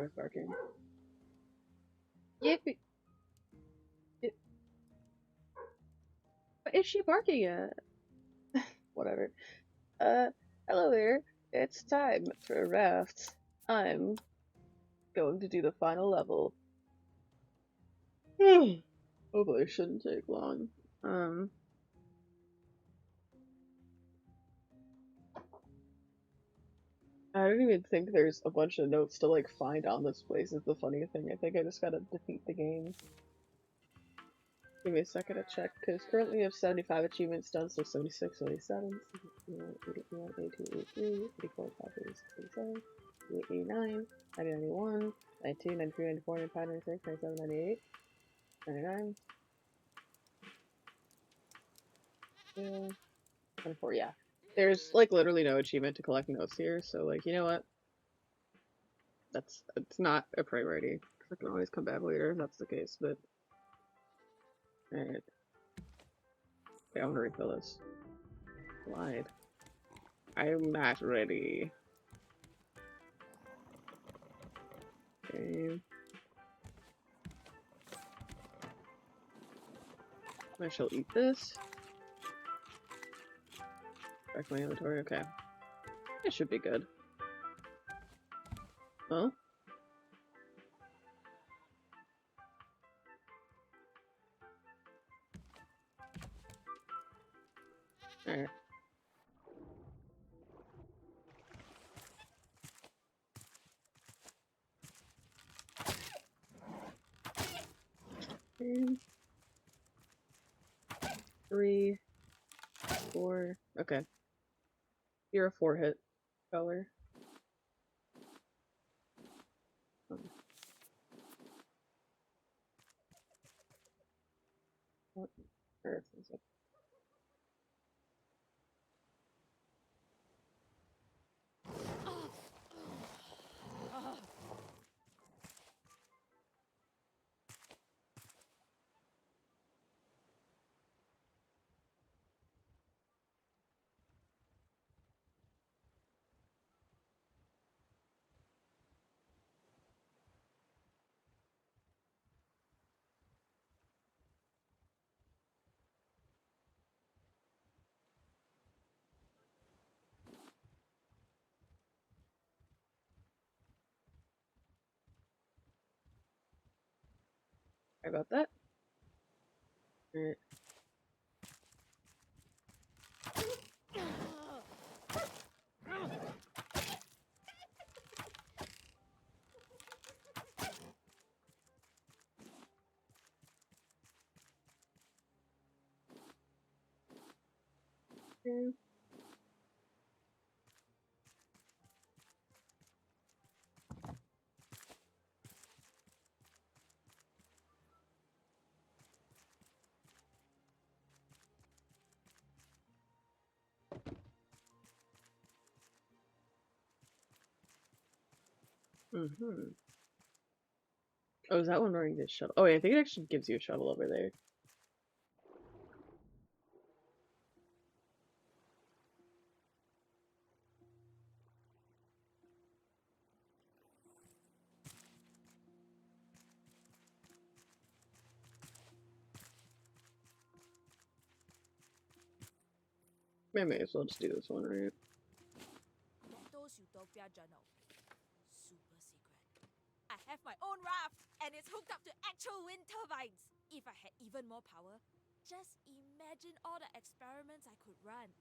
dog is barking. Yippee! What is she barking at? Whatever. Hello there. It's time for Raft. I'm going to do the final level. Hopefully it shouldn't take long. I don't even think there's a bunch of notes to like find on this place is the funny thing. I think I just gotta defeat the game. Give me a second to check, because currently we have 75 achievements done, so 76, 77, 81, 82, 83, 84, 87, 89, 90, 91, 92, 93, 94, 95, 96, 97, 98, 99, 24, yeah. There's like literally no achievement to collect notes here, so like, you know what? It's not a priority, because I can always come back later if that's the case, but... Alright. Okay, I want to refill this. Lied. I'm not ready. Okay. I shall eat this. Back to my inventory, okay. It should be good. Huh? Alright. Okay. 3, 4. Okay. You're a 4-hit color. What earth is it? Sorry about that. Alright. Okay. Oh, is that one wearing this shuttle? Oh, wait, I think it actually gives you a shuttle over there. I may as well just do this one, right? Doctor's Utopia Journal. Super secret. I have my own raft, and it's hooked up to actual wind turbines. If I had even more power, just imagine all the experiments I could run.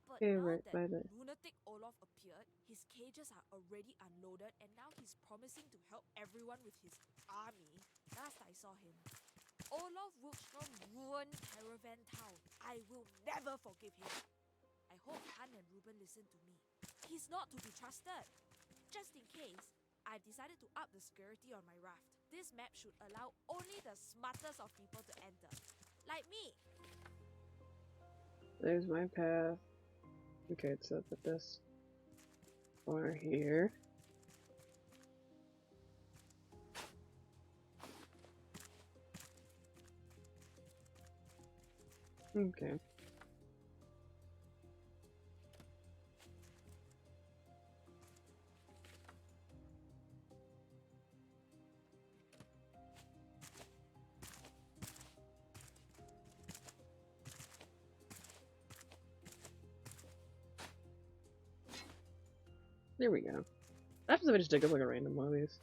But Okay, now right that by the... lunatic Olaf appeared, his cages are already unloaded, and now he's promising to help everyone with his army. Last I saw him, Olaf Wilkstrom ruined Caravan Town. I will never forgive him. I hope Han and Ruben listen to me. He's not to be trusted. Just in case, I've decided to up the security on my raft. This map should allow only the smartest of people to enter. Like me. There's my path. Okay, so put this corner here. Okay. There we go. What happens if I just dig up like a random one of these?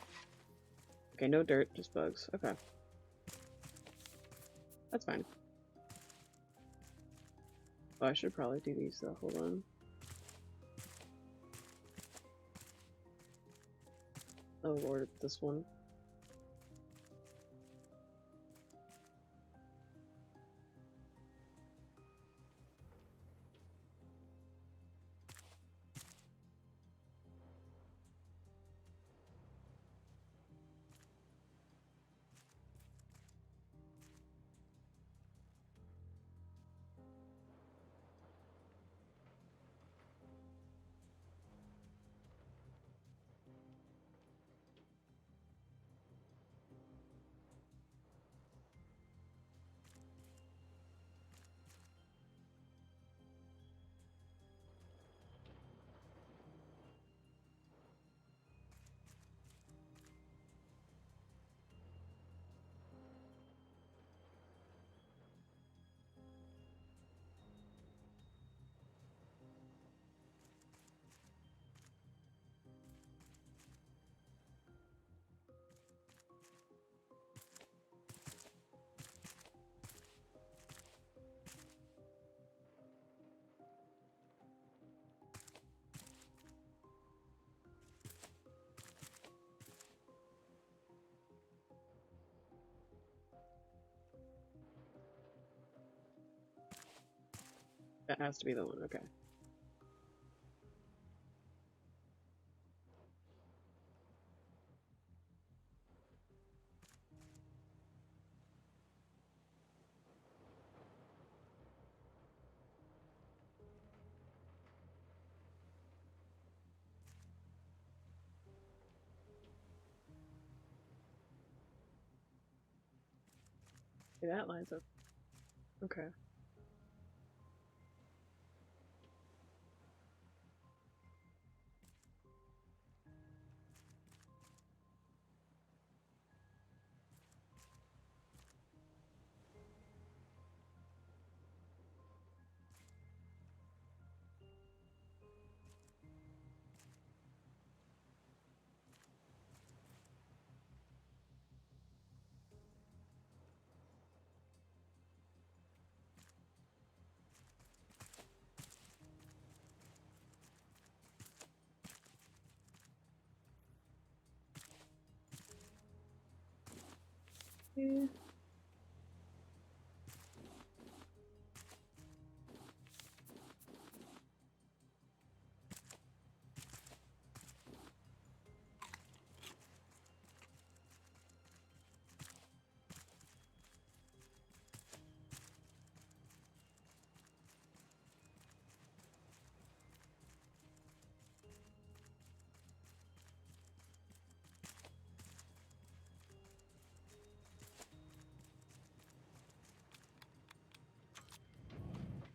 Okay, no dirt, just bugs. Okay. That's fine. Oh, I should probably do these though. Hold on. Oh lord, it's this one. That has to be the one, okay. Okay, that lines up. Okay. Yeah.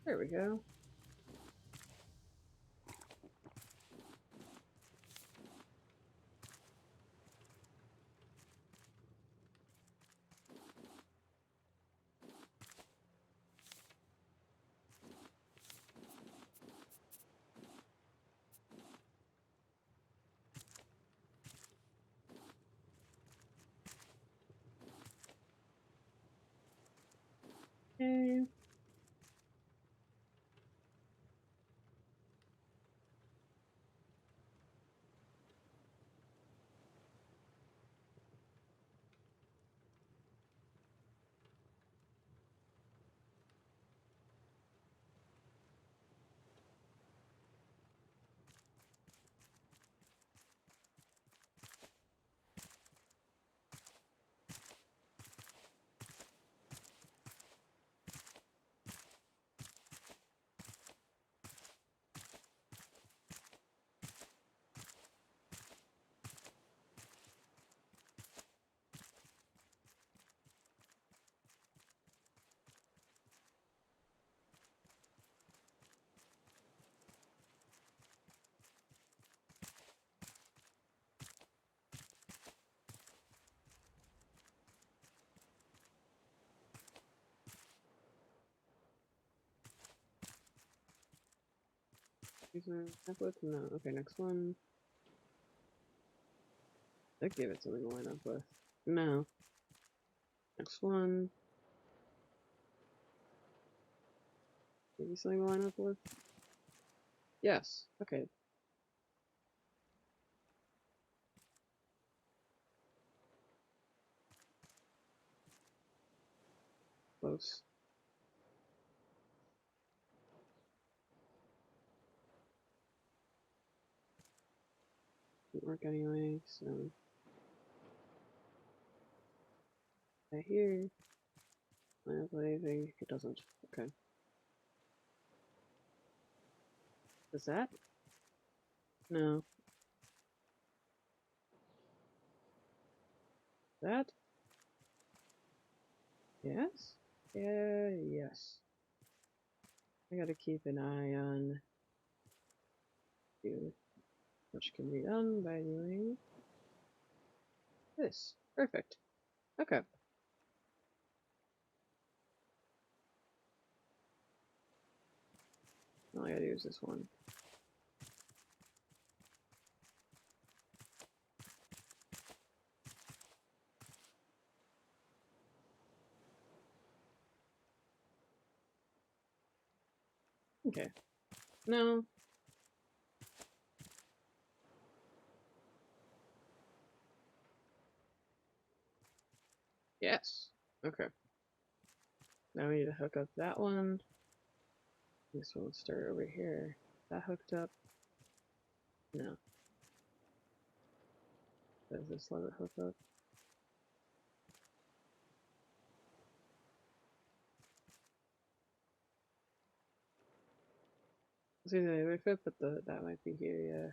There we go. Okay. These are templates? No. Okay, next one. That gave it something to line up with. No. Next one. Maybe something to line up with? Yes. Okay. Close. Didn't work anyway, so. Right here. Line up with anything. It doesn't. Okay. Is that? No. That? Yes? Yeah, yes. I gotta keep an eye on you, which can be done by doing this. Perfect. Okay. All I gotta do is this one. Okay. No. Yes. Okay. Now we need to hook up that one. This one will start over here. That hooked up? No. Does this let it hook up? It's either the other fit, but that might be here, yeah.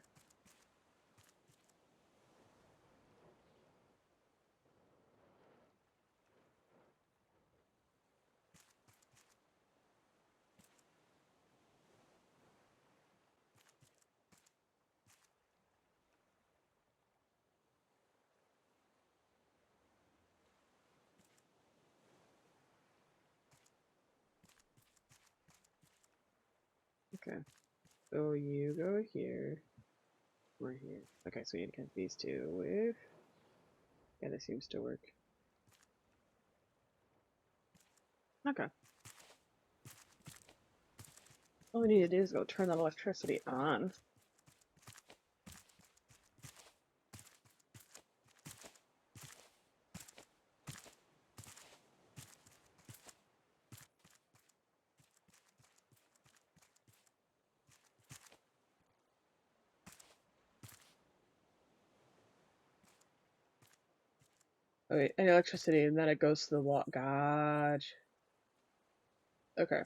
Okay. So you go here. We're here. Okay, so you need to connect these two with. Yeah, this seems to work. Okay. All we need to do is go turn that electricity on. Oh, wait, and electricity, and then it goes to the wall. Gotcha. Okay.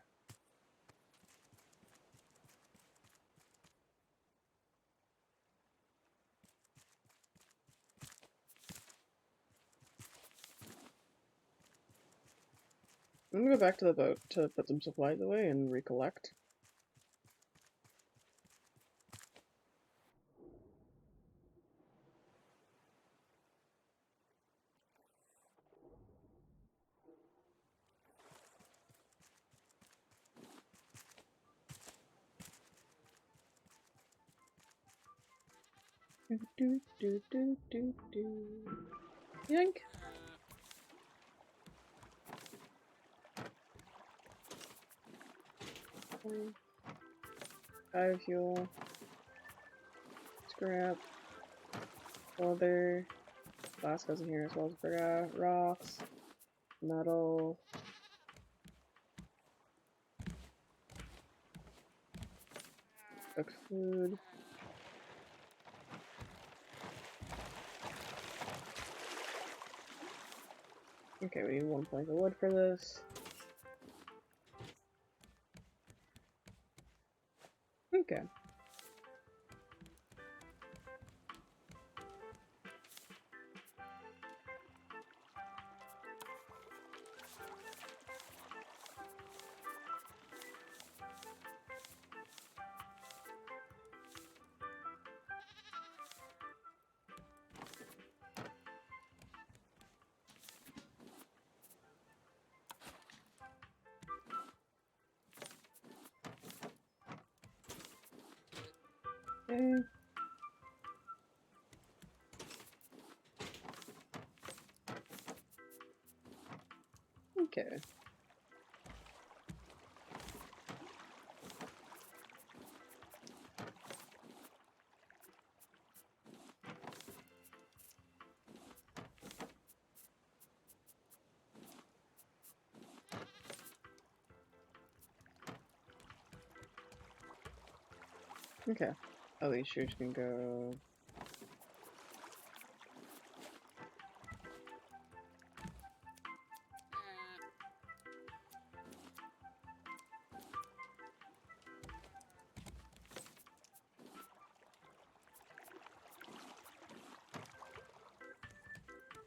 I'm gonna go back to the boat to put some supplies away and recollect. Do do do do do do. Yank. Biofuel. Scrap. Leather. Glass goes in here as well as rocks. Metal. Cooked food. Okay, we need one plank of wood for this. Okay. Okay. Okay. Okay. Oh, these shoots can go.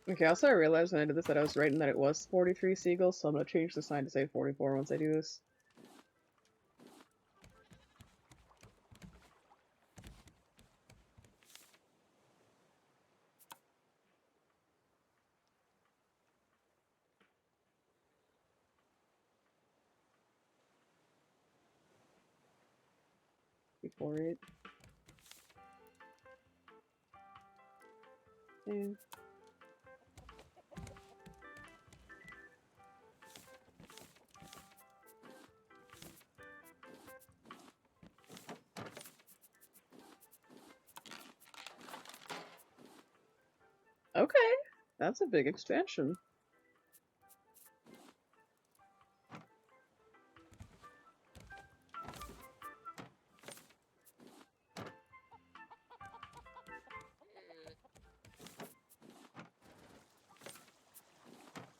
Okay, also I realized when I did this that I was writing that it was 43 seagulls, so I'm gonna change the sign to say 44 once I do this. Before it. And okay, that's a big expansion.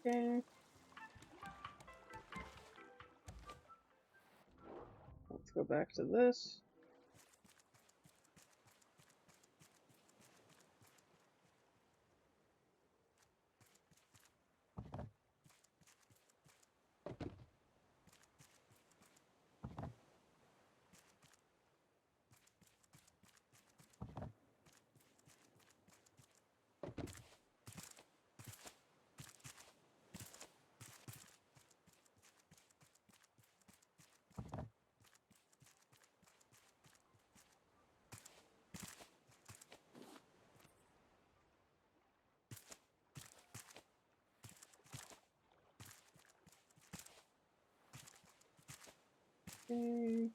Okay. Let's go back to this. Okay.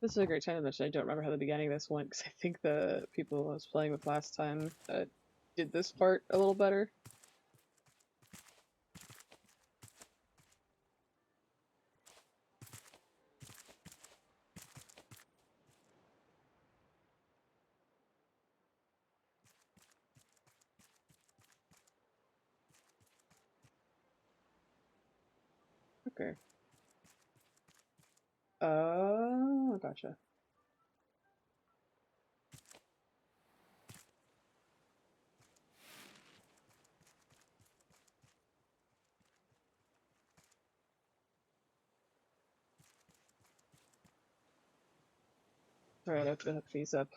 This is a great time to mention I don't remember how the beginning of this went because I think the people I was playing with last time did this part a little better. Okay. Oh, gotcha. Alright, I have to hook these up.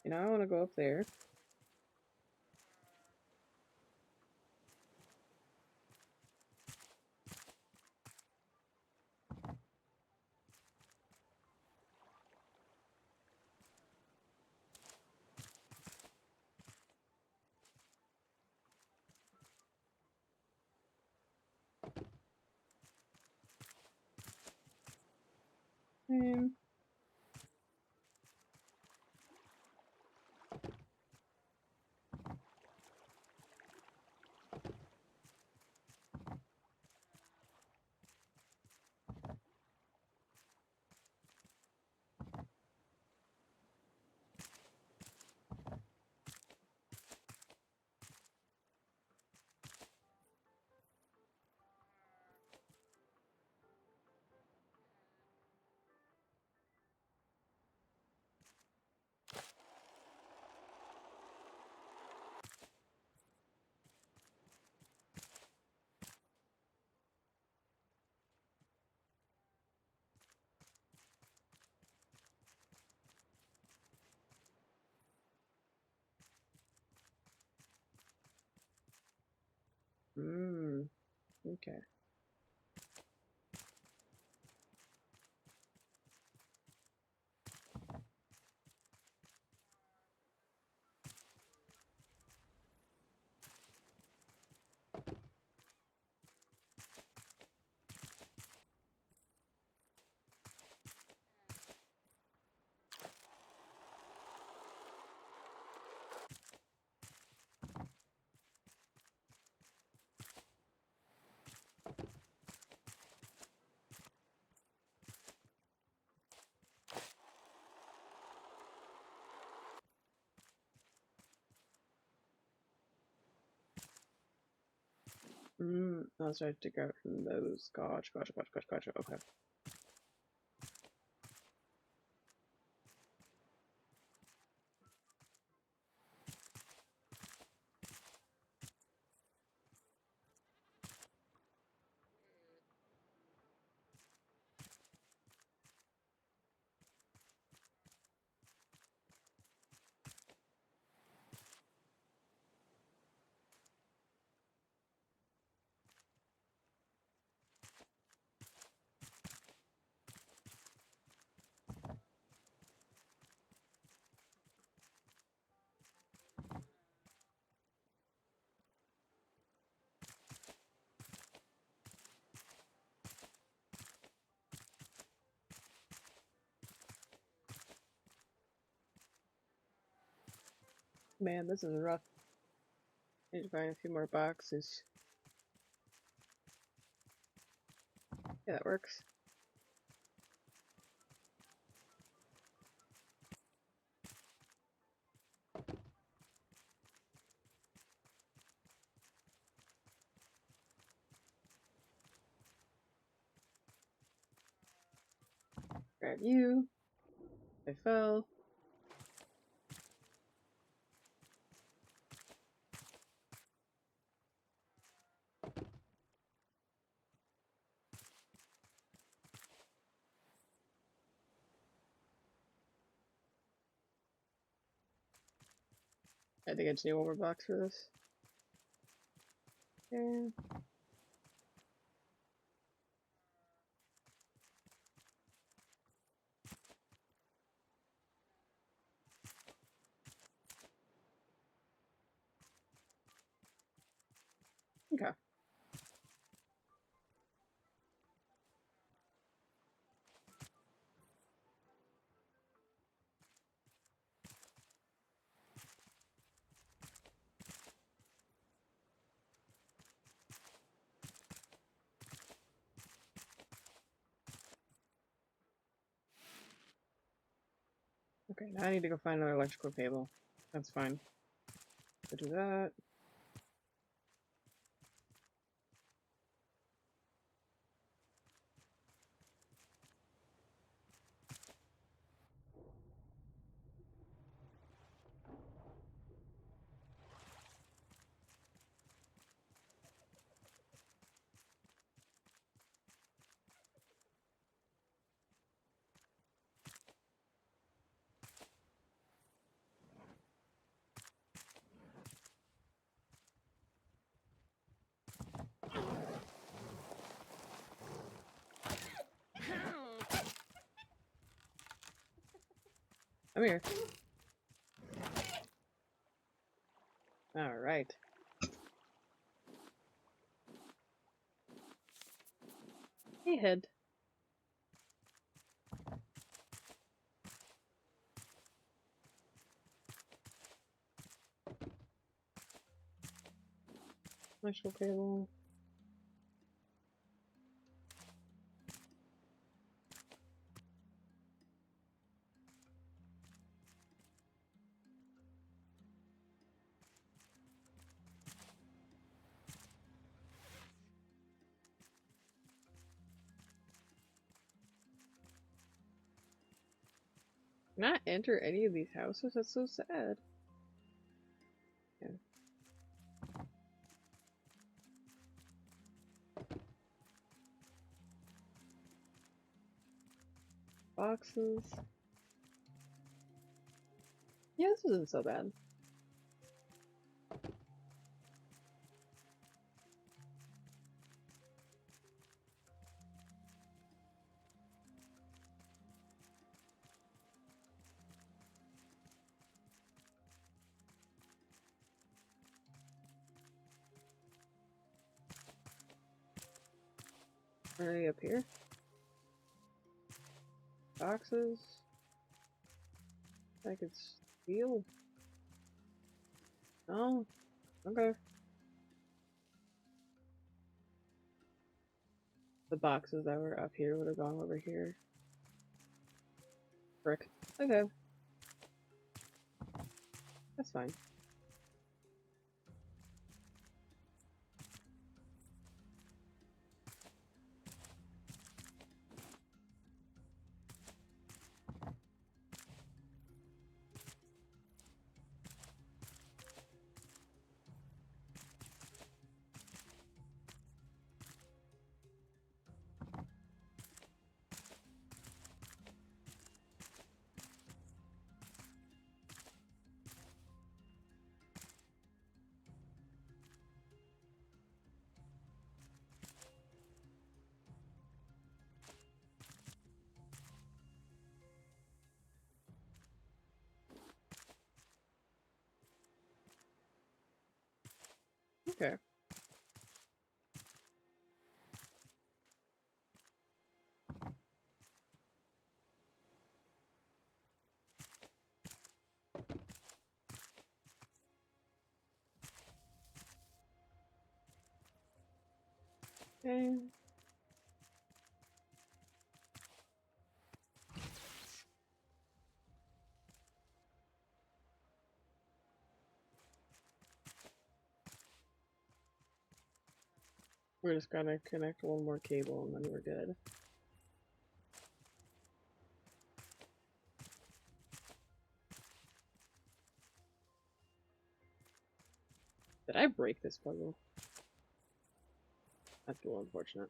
You know, I want to go up there. Hmm. Okay. That's right to go from those. Gotcha. Okay. Man, this is rough. I need to find a few more boxes. Yeah, that works. Grab you. I fell. I think I just need one more box for this. Yeah. Okay. Okay, now I need to go find another electrical cable. That's fine. Go do that. I'm here. Alright. Hey, head. Electrical cable. Not enter any of these houses? That's so sad. Yeah. Boxes. Yeah, this isn't so bad. Are they up here? Boxes? I could steal? Oh, okay. The boxes that were up here would have gone over here. Frick. Okay. That's fine. Okay. Okay. We're just gonna connect one more cable and then we're good. Did I break this puzzle? That's a little unfortunate.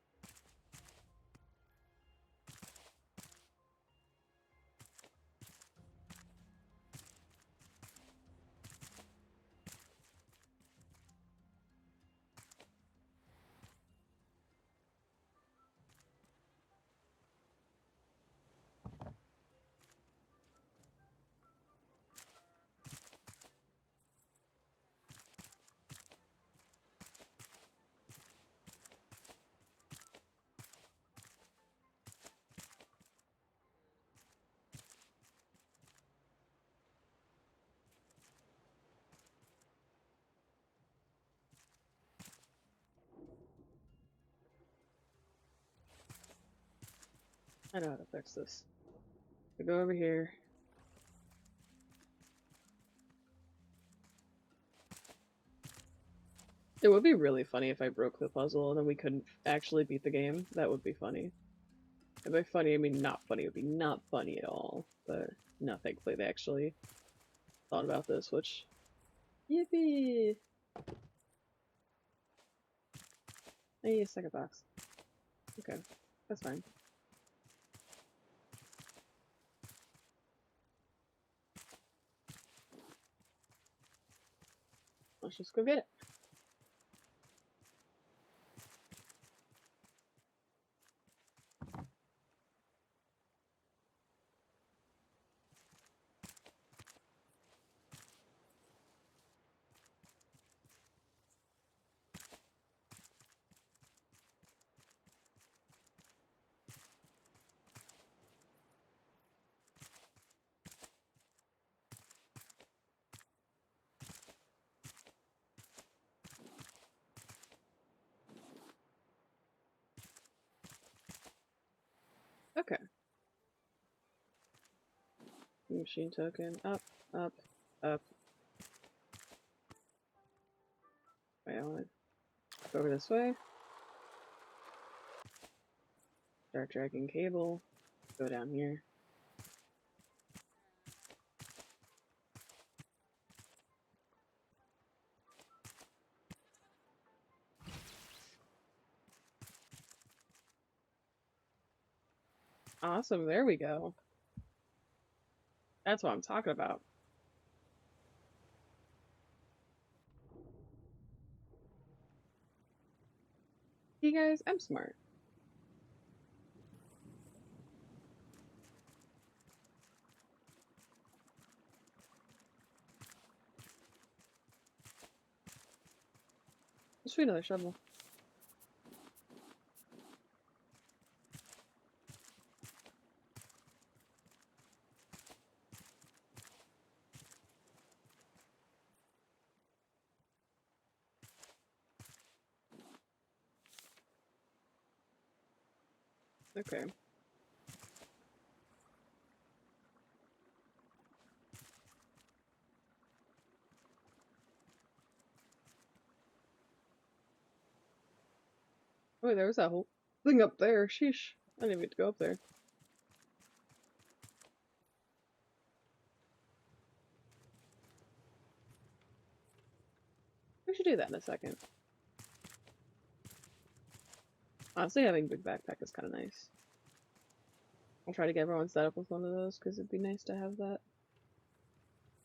I know how to fix this. I go over here. It would be really funny if I broke the puzzle and then we couldn't actually beat the game. That would be funny. And by funny, I mean not funny. It would be not funny at all. But no, thankfully they actually thought about this, which... Yippee! I need a second box. Okay, that's fine. Let's just go get it. Okay. Machine token. Up, up, up. Wait, I want to go over this way. Start dragging cable. Go down here. Awesome, there we go. That's what I'm talking about. You guys, I'm smart. Let's shoot another shovel. Okay. Oh, there was that whole thing up there. Sheesh. I didn't even get to go up there. We should do that in a second. Honestly, having a big backpack is kind of nice. I'll try to get everyone set up with one of those because it'd be nice to have that.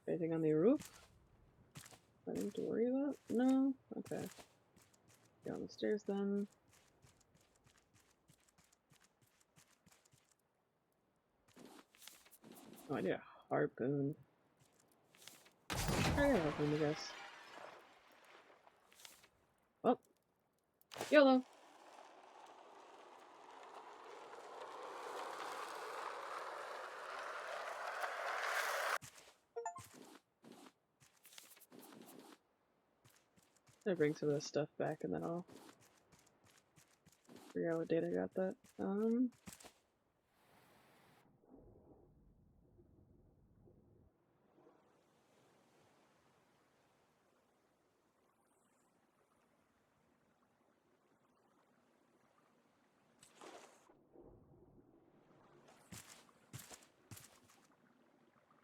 Anything on the roof? Nothing to worry about? No? Okay. Get on the stairs then. Oh, I need a harpoon. I got a harpoon, I guess. Oh. YOLO! I'm gonna bring some of this stuff back and then I'll figure out what date I got that.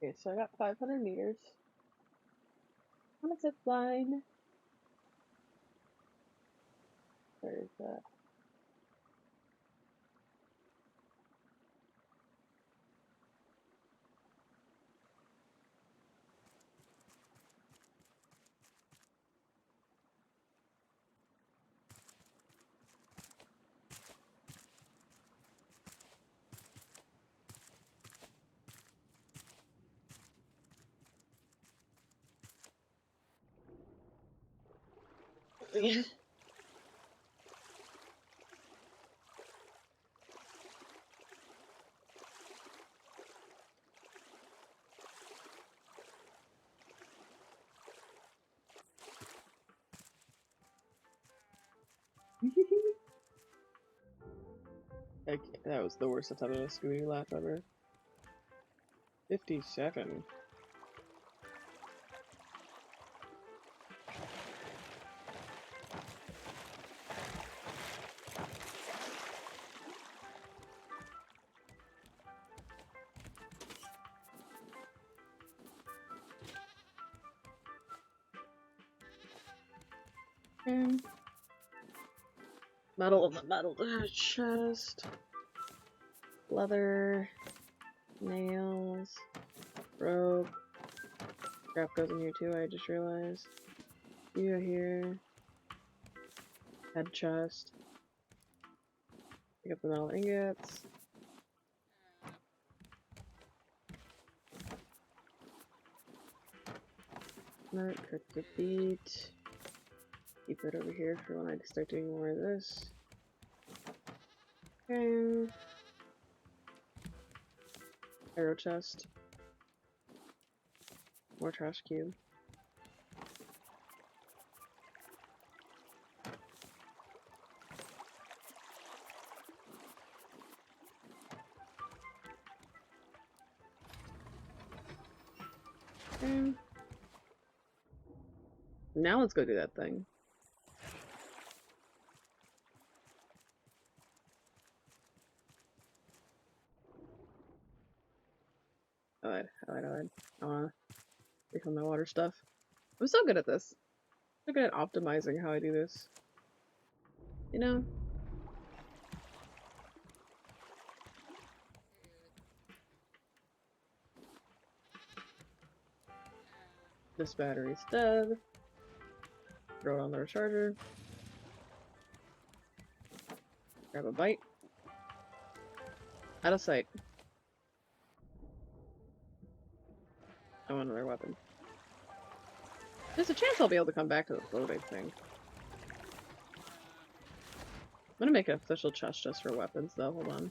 Okay, so I got 500 meters. On a zip line. Where is that? That was the worst attempt at a Scooby laugh ever. 57. Okay. Metal of the metal chest. Leather. Nails. Rope. Scrap goes in here too, I just realized. You go here. Head chest. Pick up the metal ingots. Nut, cut the beat. Keep it over here for when I start doing more of this. Okay. Arrow chest. More trash cube. Okay. Now let's go do that thing. Alright. I wanna become my water stuff. I'm so good at this. So good at optimizing how I do this. You know? This battery's dead. Throw it on the recharger. Grab a bite. Out of sight. I want another weapon. There's a chance I'll be able to come back to the loading thing. I'm gonna make an official chest just for weapons though, hold on.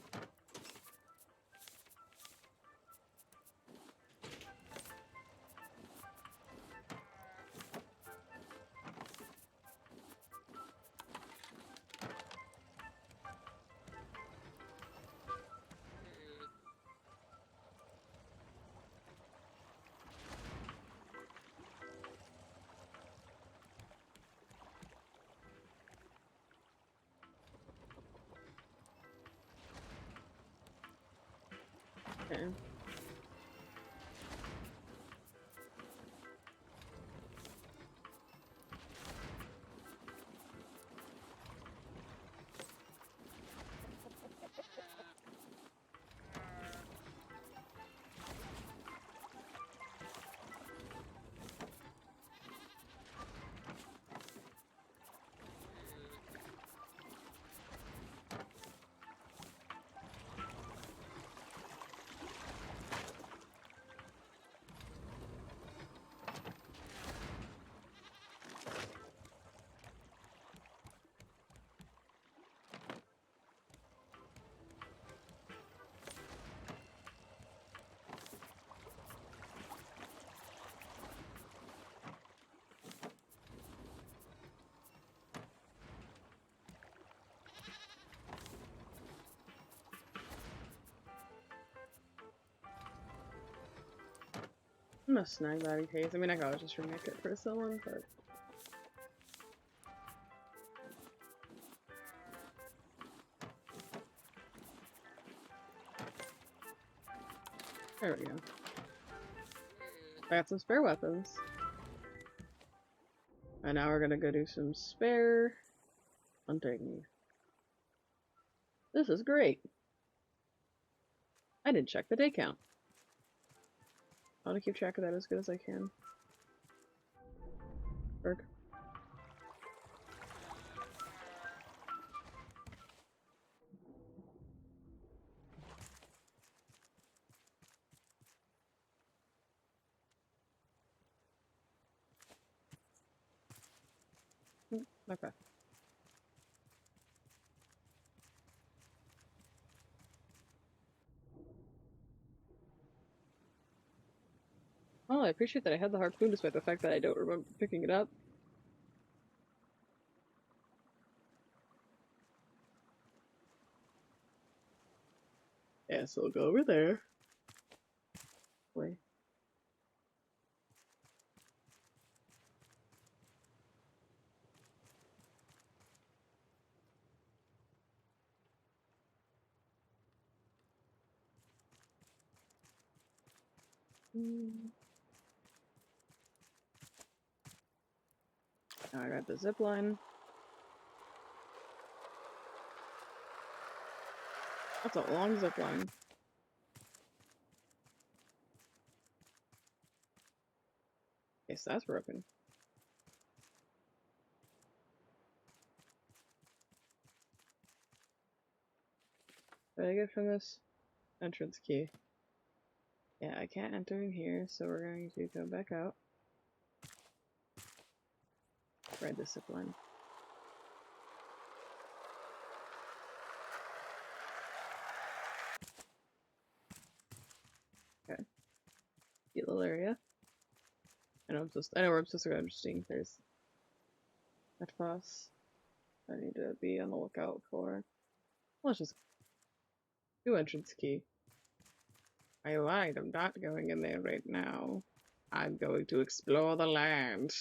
Okay. I'm gonna snag that in case. I mean, I could always just remake it for someone, but. There we go. I got some spare weapons. And now we're gonna go do some spare hunting. This is great. I didn't check the day count. I want to keep track of that as good as I can. Berg. Okay. Oh, I appreciate that I had the harpoon despite the fact that I don't remember picking it up. Yeah, so we'll go over there. Wait. Now I got the zip line. That's a long zip line. Okay, so that's broken. What did I get from this? Entrance key. Yeah, I can't enter in here, so we're going to go back out. Ride the zip line. Okay. Cute little area. I know where I'm supposed to go. I'm just seeing there's that boss I need to be on the lookout for. Let's just do entrance key. I lied, I'm not going in there right now. I'm going to explore the land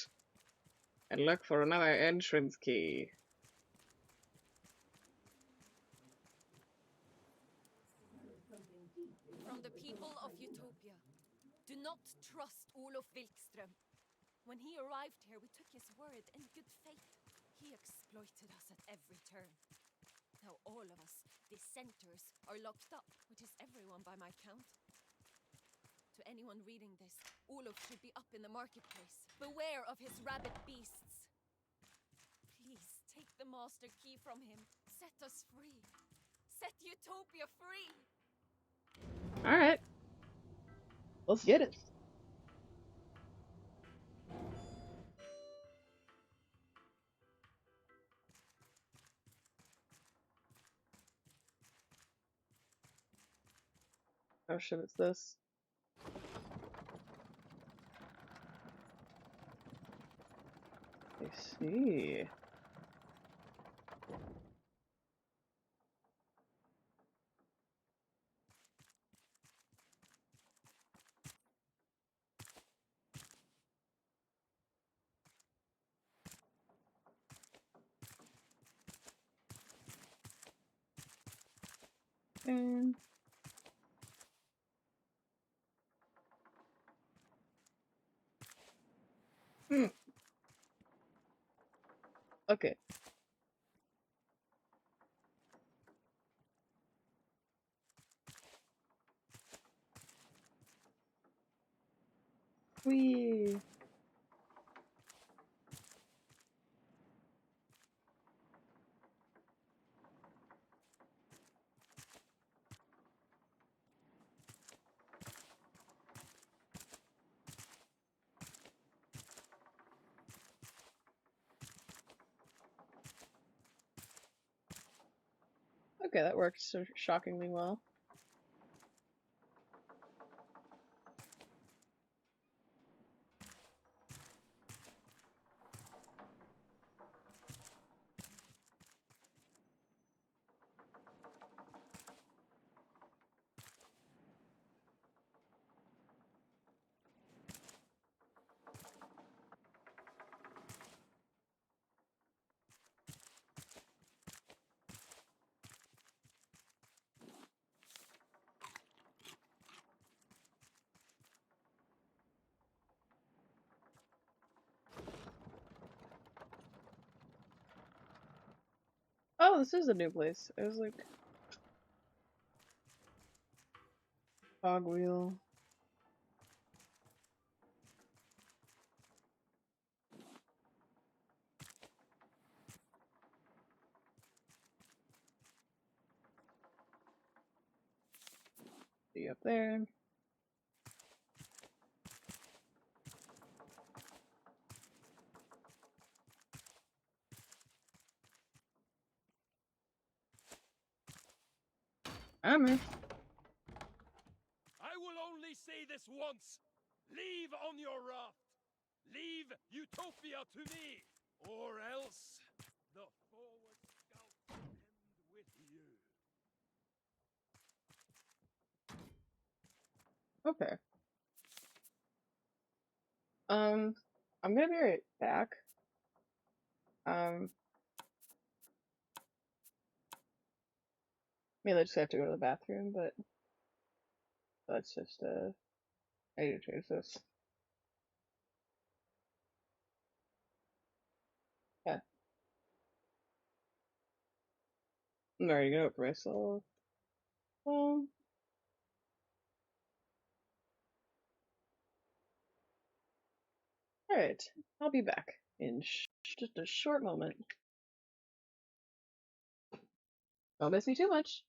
and look for another entrance key. From the people of Utopia, do not trust Olof Wilkström. When he arrived here, we took his word in good faith. He exploited us at every turn. Now all of us, dissenters, are locked up, which is everyone by my count. To anyone reading this, Olof should be up in the marketplace. Beware of his rabid beasts. Please, take the master key from him. Set us free. Set Utopia free! Alright. Let's get it. Oh shit, it's this. I see. And Hmm. Okay. Whee! Okay, that worked so shockingly well. Oh, this is a new place. It was like cogwheel. See up there. I'm in. I will only say this once. Leave on your raft. Leave Utopia to me. Or else the forward scout will end with you. Okay. I'm gonna be right back. Um, maybe I just have to go to the bathroom, but that's just I need to change this. Yeah, I'm already gonna for myself. Um, all right, I'll be back in just a short moment. Don't miss me too much.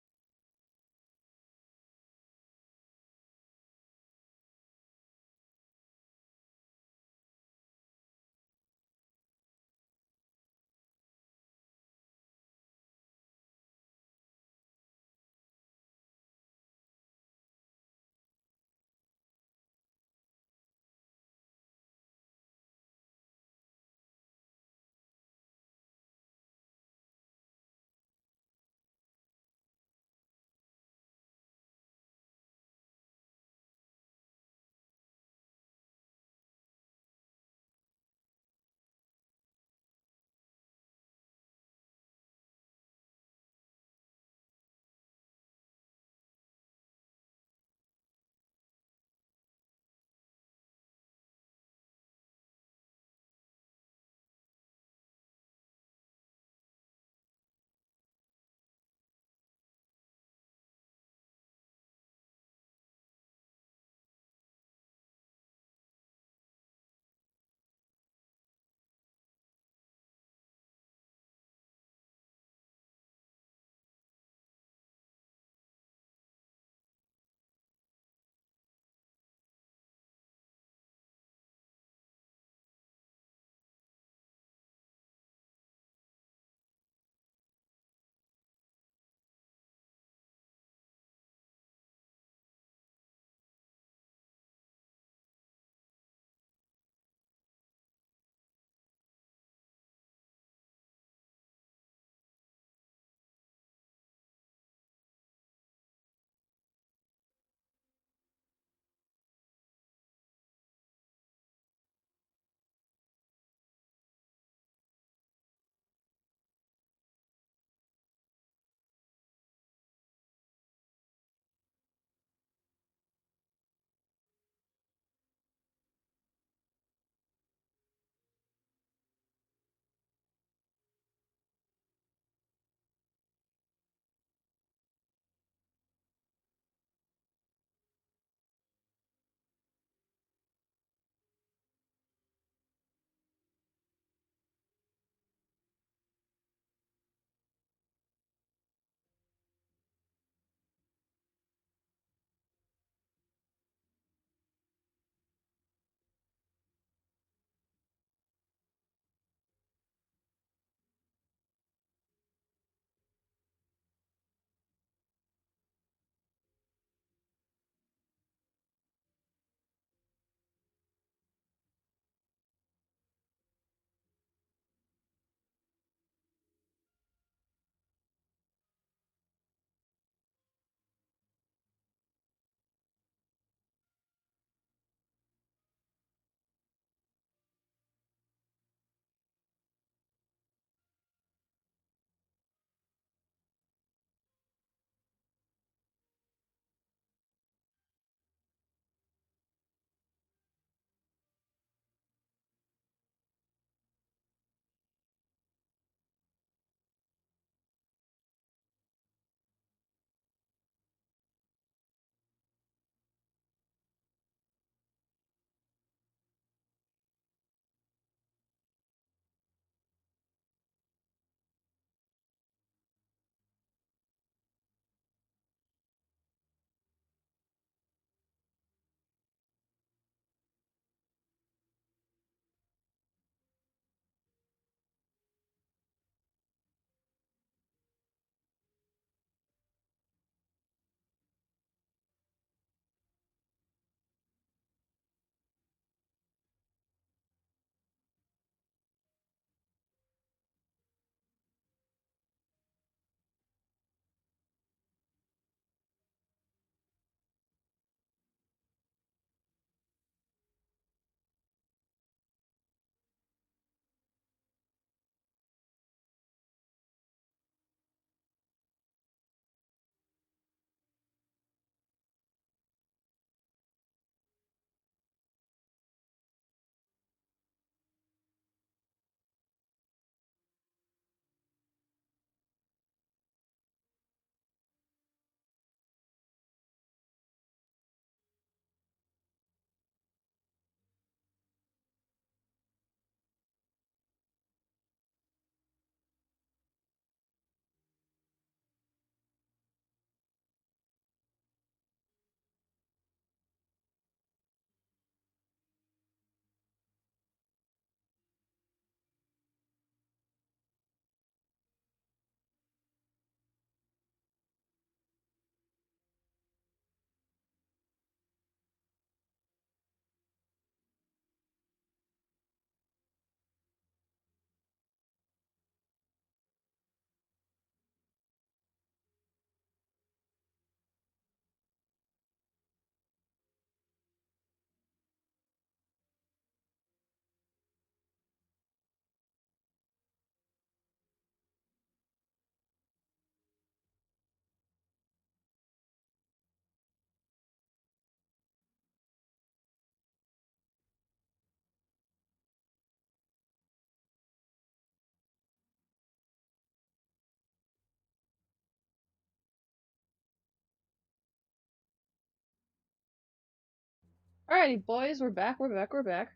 Alrighty, boys, we're back, we're back, we're back.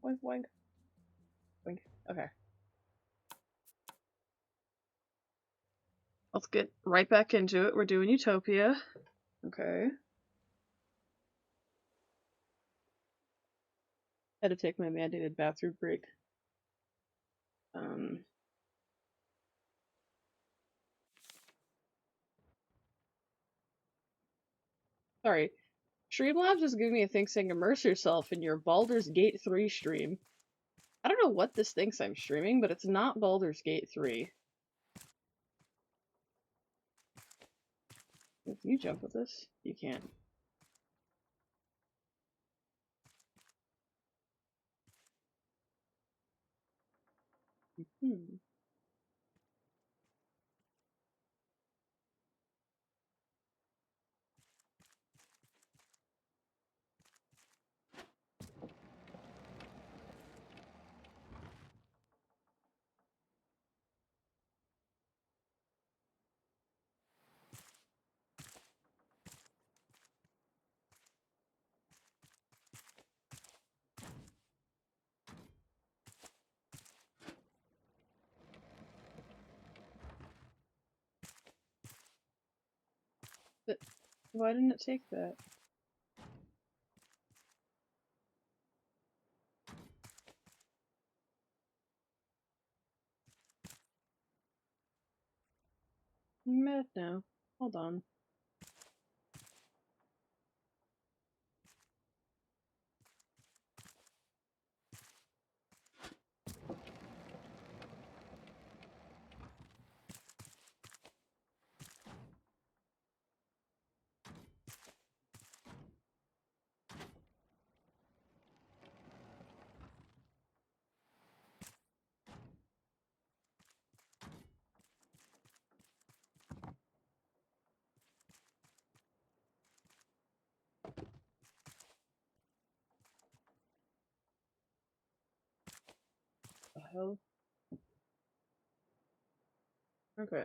Boink, boink. Boink. Okay. Let's get right back into it. We're doing Utopia. Okay. Had to take my mandated bathroom break. Sorry. Streamlabs is giving me a thing saying immerse yourself in your Baldur's Gate 3 stream. I don't know what this thinks I'm streaming, but it's not Baldur's Gate 3. Can you jump with this? You can't. Hmm. But why didn't it take that? I'm mad now. Hold on. The hell? Okay,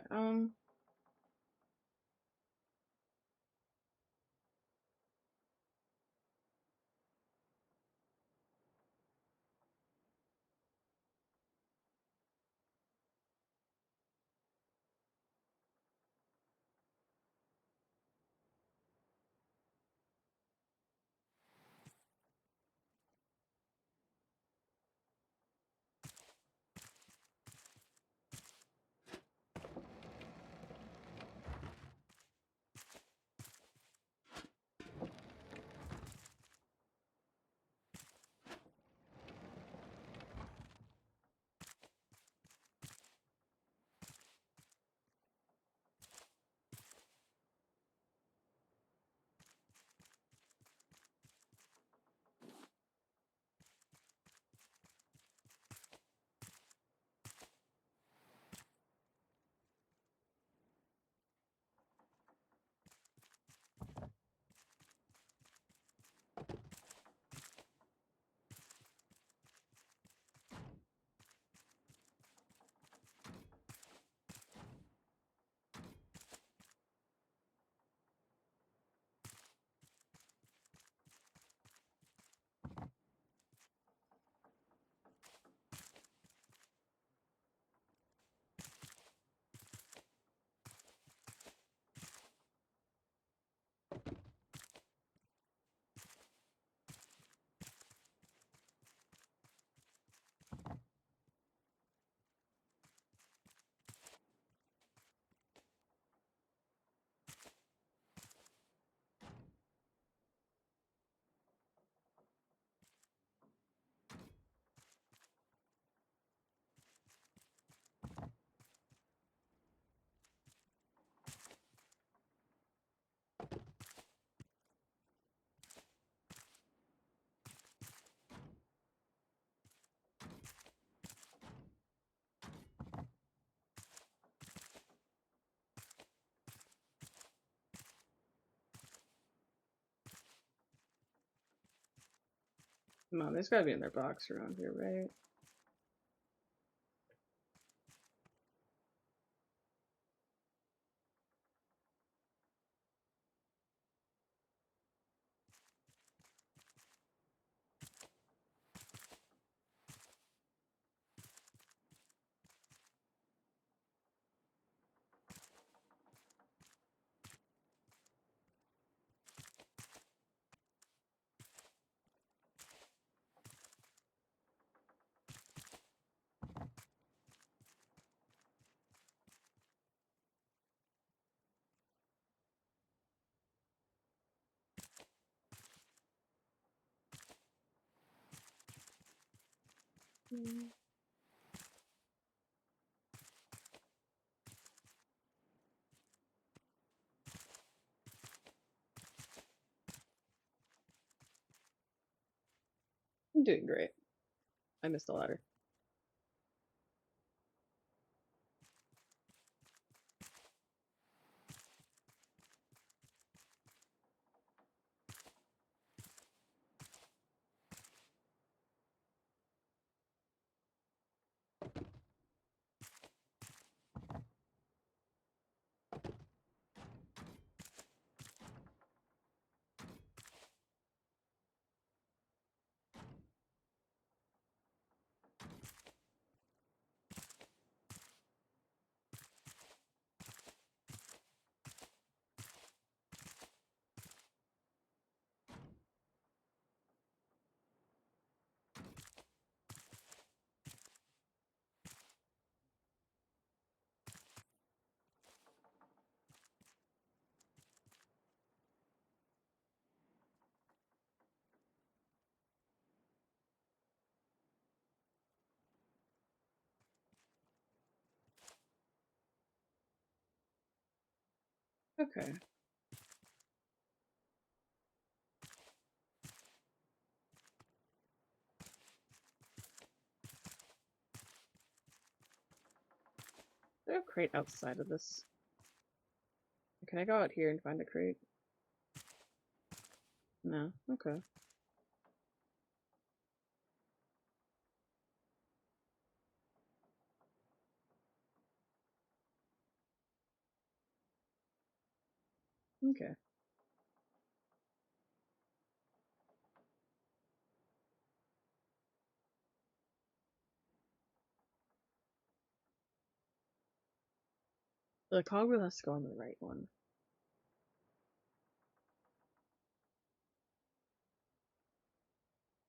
come on, there's gotta be another box around here, right? Mm. I'm doing great. I missed the ladder. Okay. Is there a crate outside of this? Can I go out here and find a crate? No. Okay. Okay. The cogwheel has to go on the right one.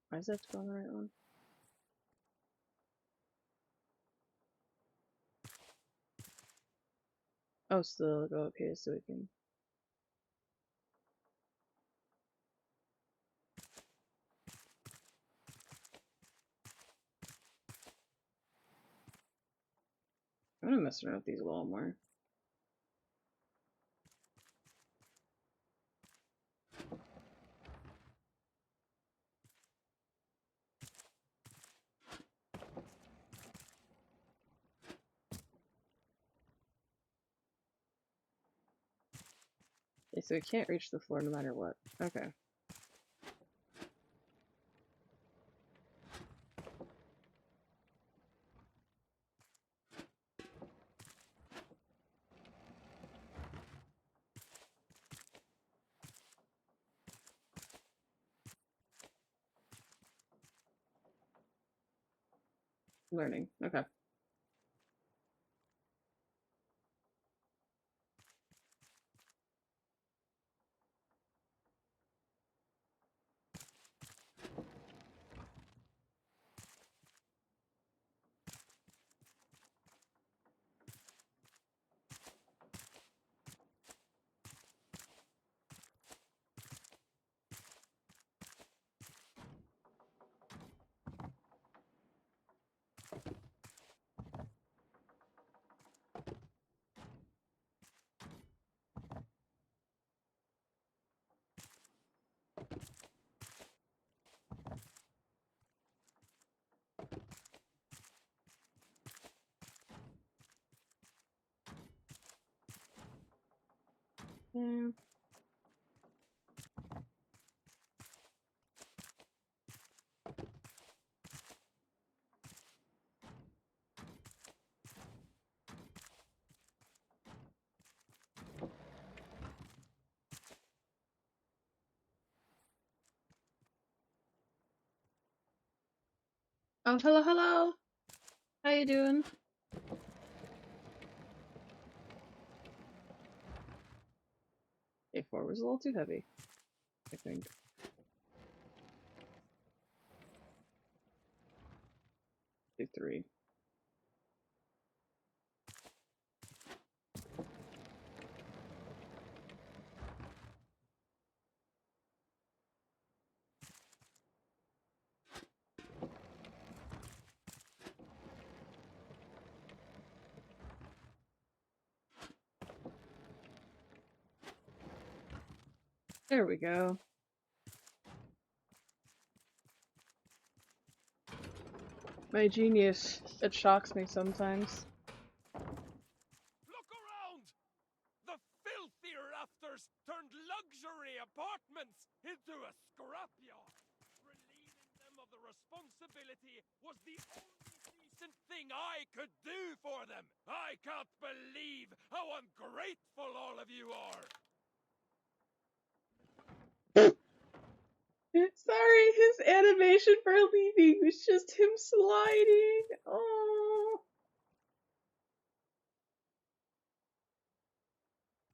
Why does that have to go on the right one? Oh, so go up here so we can. I'm gonna mess around with these a little more. Okay, so we can't reach the floor no matter what. Okay. Learning. Okay. Yeah. Oh, hello, hello. How you doing? A4 was a little too heavy, I think. Do 3. There we go. My genius. It shocks me sometimes. Look around! The filthy rafters turned luxury apartments into a scrapyard. Relieving them of the responsibility was the only decent thing I could do for them. I can't believe how ungrateful all of you are. Sorry, his animation for leaving was just him sliding. Oh.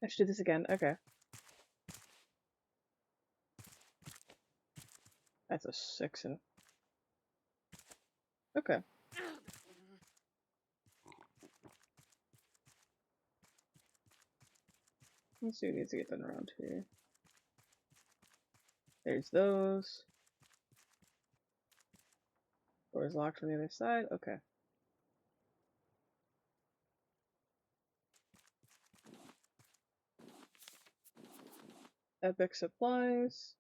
I should do this again. Okay. That's a 6. Okay. Let's see what needs to get done around here. There's those. Door's locked from the other side. Okay. Epic supplies.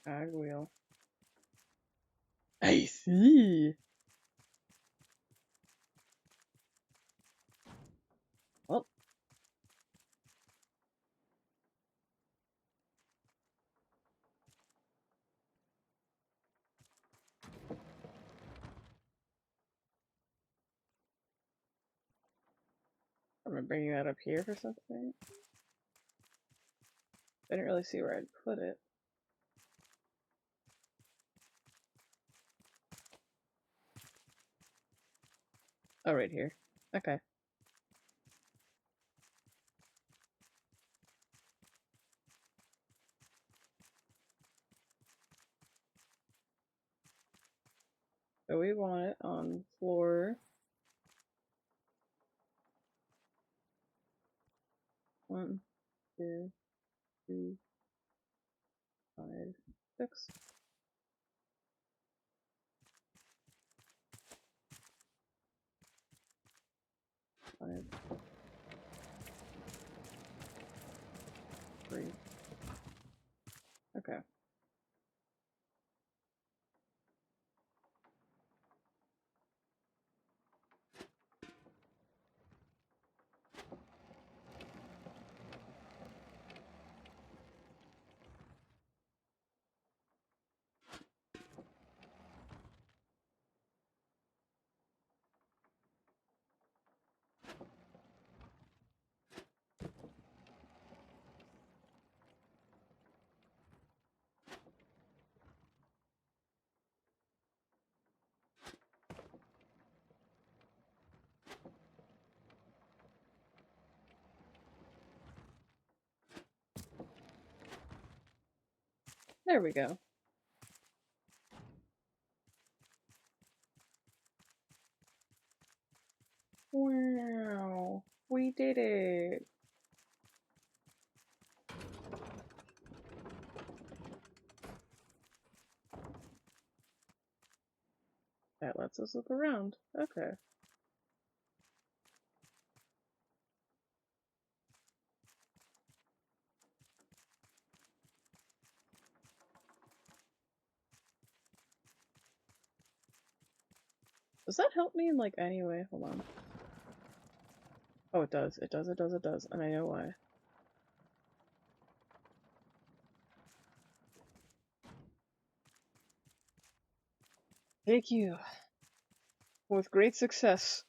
Ag wheel. I see. Well. I'm gonna bring that up here for something. I didn't really see where I'd put it. Oh, right here. Okay. So we want it on floor 1, 2, 3, 5, 6. 5, 3. Okay. There we go. Wow. We did it. That lets us look around. Okay. Does that help me in, like, any way? Hold on. Oh, it does. It does, it does, it does. And I know why. Thank you. With great success.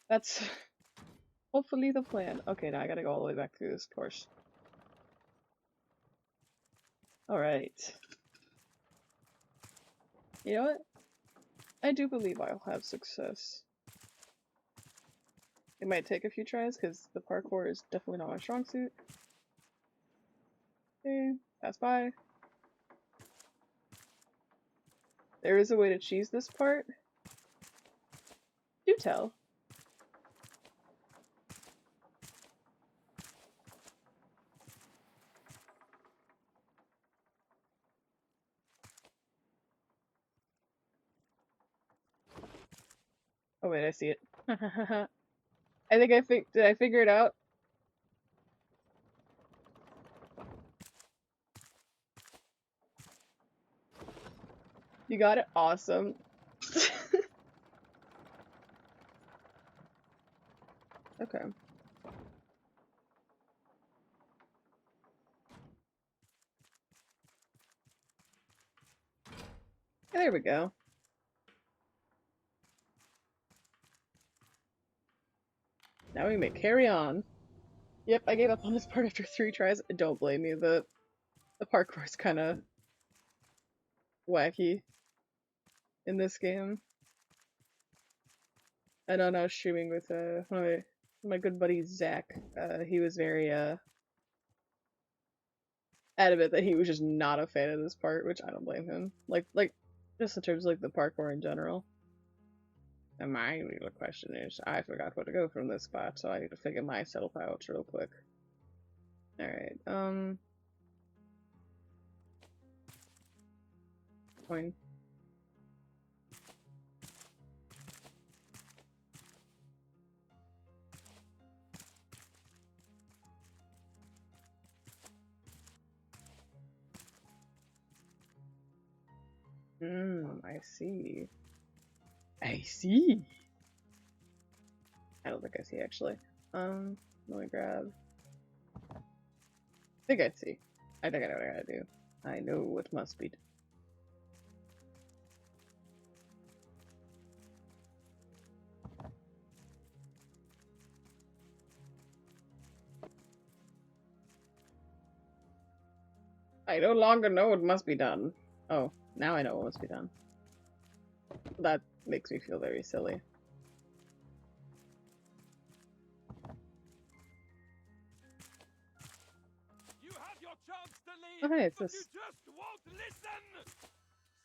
That's hopefully the plan. Okay, now I gotta go all the way back through this course. Alright. You know what? I do believe I'll have success. It might take a few tries because the parkour is definitely not my strong suit. Okay, pass by. There is a way to cheese this part. Do tell. Oh wait, I see it. I think did I figure it out? You got it? Awesome. Okay. There we go. Now we may carry on. Yep, I gave up on this part after 3 tries. Don't blame me. The parkour is kind of wacky in this game. I know, when I was streaming with one of my good buddies, Zach. He was very adamant that he was just not a fan of this part, which I don't blame him. Like just in terms of like the parkour in general. And my real question is, I forgot where to go from this spot, so I need to figure myself out real quick. Alright, coin. I see. I see. I don't think I see actually. Let me grab. I think I see. I think I know what I gotta do. I know what must be done. I no longer know what must be done. Oh, now I know what must be done. That makes me feel very silly. You have your chance to leave, Oh, hey, it's but this. you just won't listen!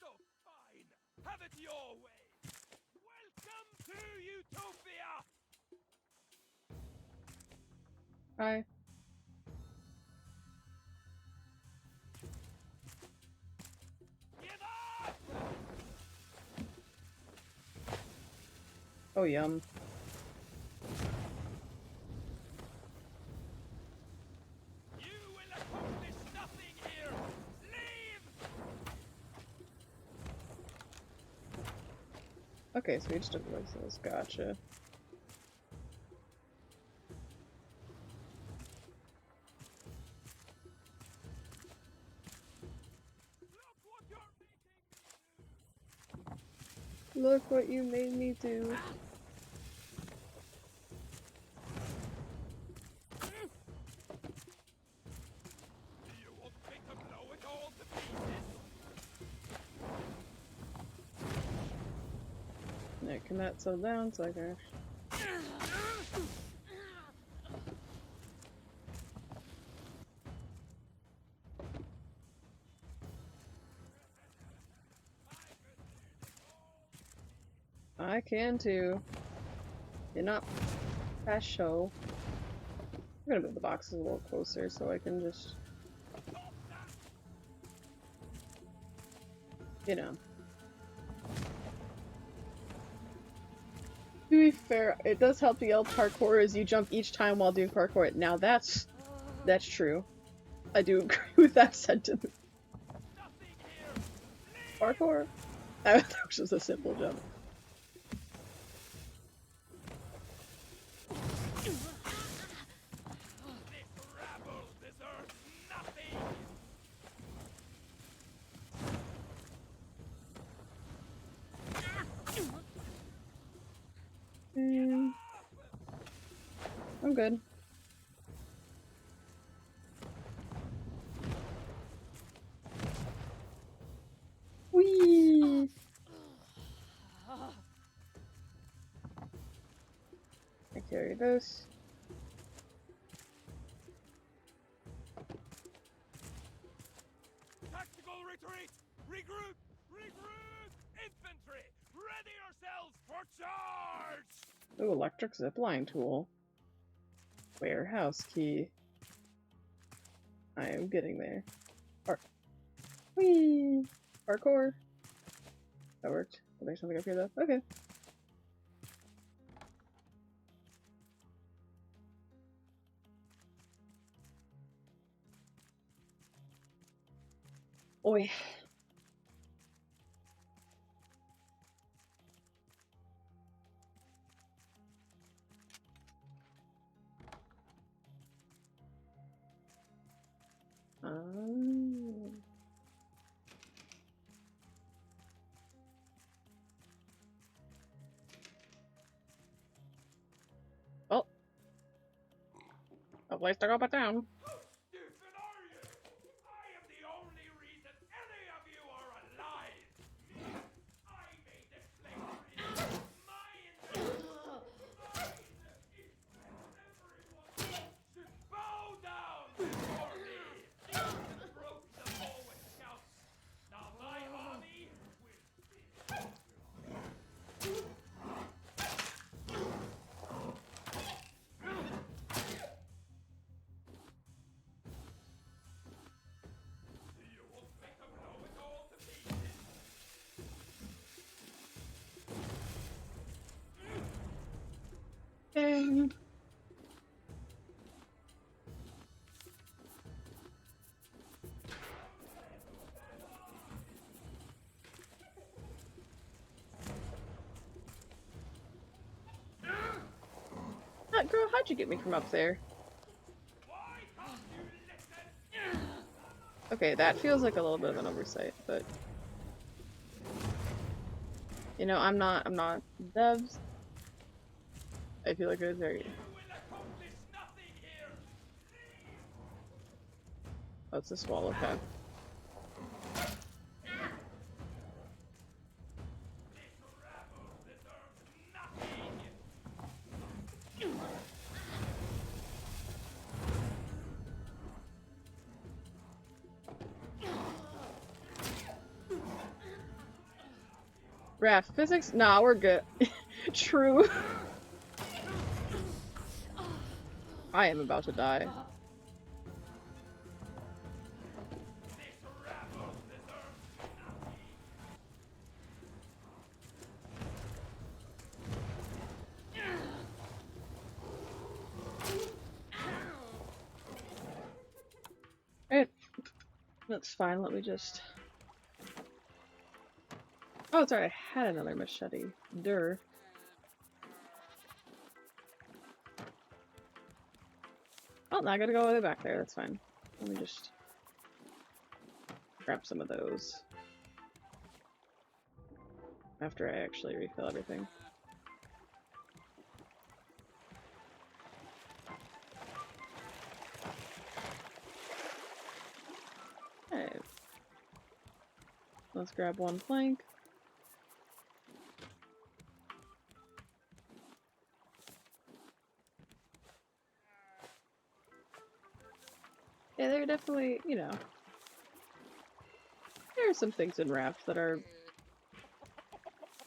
So fine, have it your way. Welcome to Utopia! Hi. Give up! Oh, yum. You will accomplish nothing here! Leave! Okay, so we just took like this. Gotcha. Look what you made me do. You want me to blow it all to pieces? Alright, can that settle down so I can... I can too. You're not past show. I'm gonna move the boxes a little closer so I can just... You know. To be fair, it does help to yell parkour as you jump each time while doing parkour. Now that's true. I do agree with that sentiment. Parkour? That was just a simple jump. This rabble deserves nothing! I'm good. Whee! I carried upgrade this. Tactical retreat! Regroup! Regroup! Infantry! Ready yourselves for charge! Ooh, electric zipline tool. Warehouse key. I am getting there. Whee! Parkour. That worked. Oh, there's something up here though. Okay. Oi. Oh. A place to go but down. How stupid are you? I am the only reason any of you are alive! Me! I made this place for you! Mine! Mine! Everyone should bow down before me! You broke the forward scouts! Now my army will finish. You won't make a blow it all to pieces! Dang. Girl, how'd you get me from up there? Why can't you listen? Okay, that feels like a little bit of an oversight, but you know, I'm not devs. I feel like it was very. You will accomplish nothing here! Leave! Oh, it's this wall, okay. This rabble deserves nothing! Raft physics? Nah, we're good. True. I am about to die. This rabble deserves nothing! Alright. That's fine, let me just... Oh, sorry, I had another machete. Durr. Oh, now I gotta go all the way back there, that's fine. Let me just... grab some of those. After I actually refill everything. Okay. Let's grab one plank. Yeah, there are definitely, you know, there are some things in Raft that are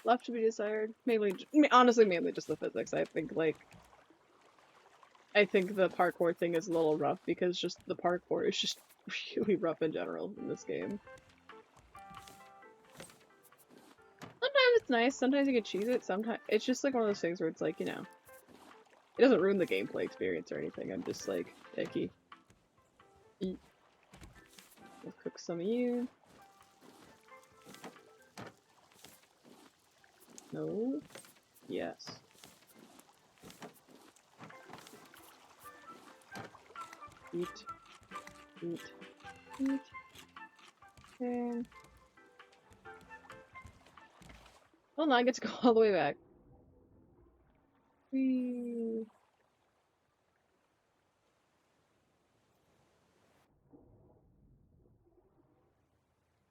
left to be desired. Mainly, honestly, mainly just the physics. I think, like, I think the parkour thing is a little rough because just the parkour is just really rough in general in this game. Sometimes it's nice, sometimes you can cheese it, sometimes it's just like one of those things where it's like, you know, it doesn't ruin the gameplay experience or anything. I'm just like, icky. Eat. We'll cook some of you. No. Yes. Eat. Eat. Eat. Okay. Well, now I get to go all the way back. Whee.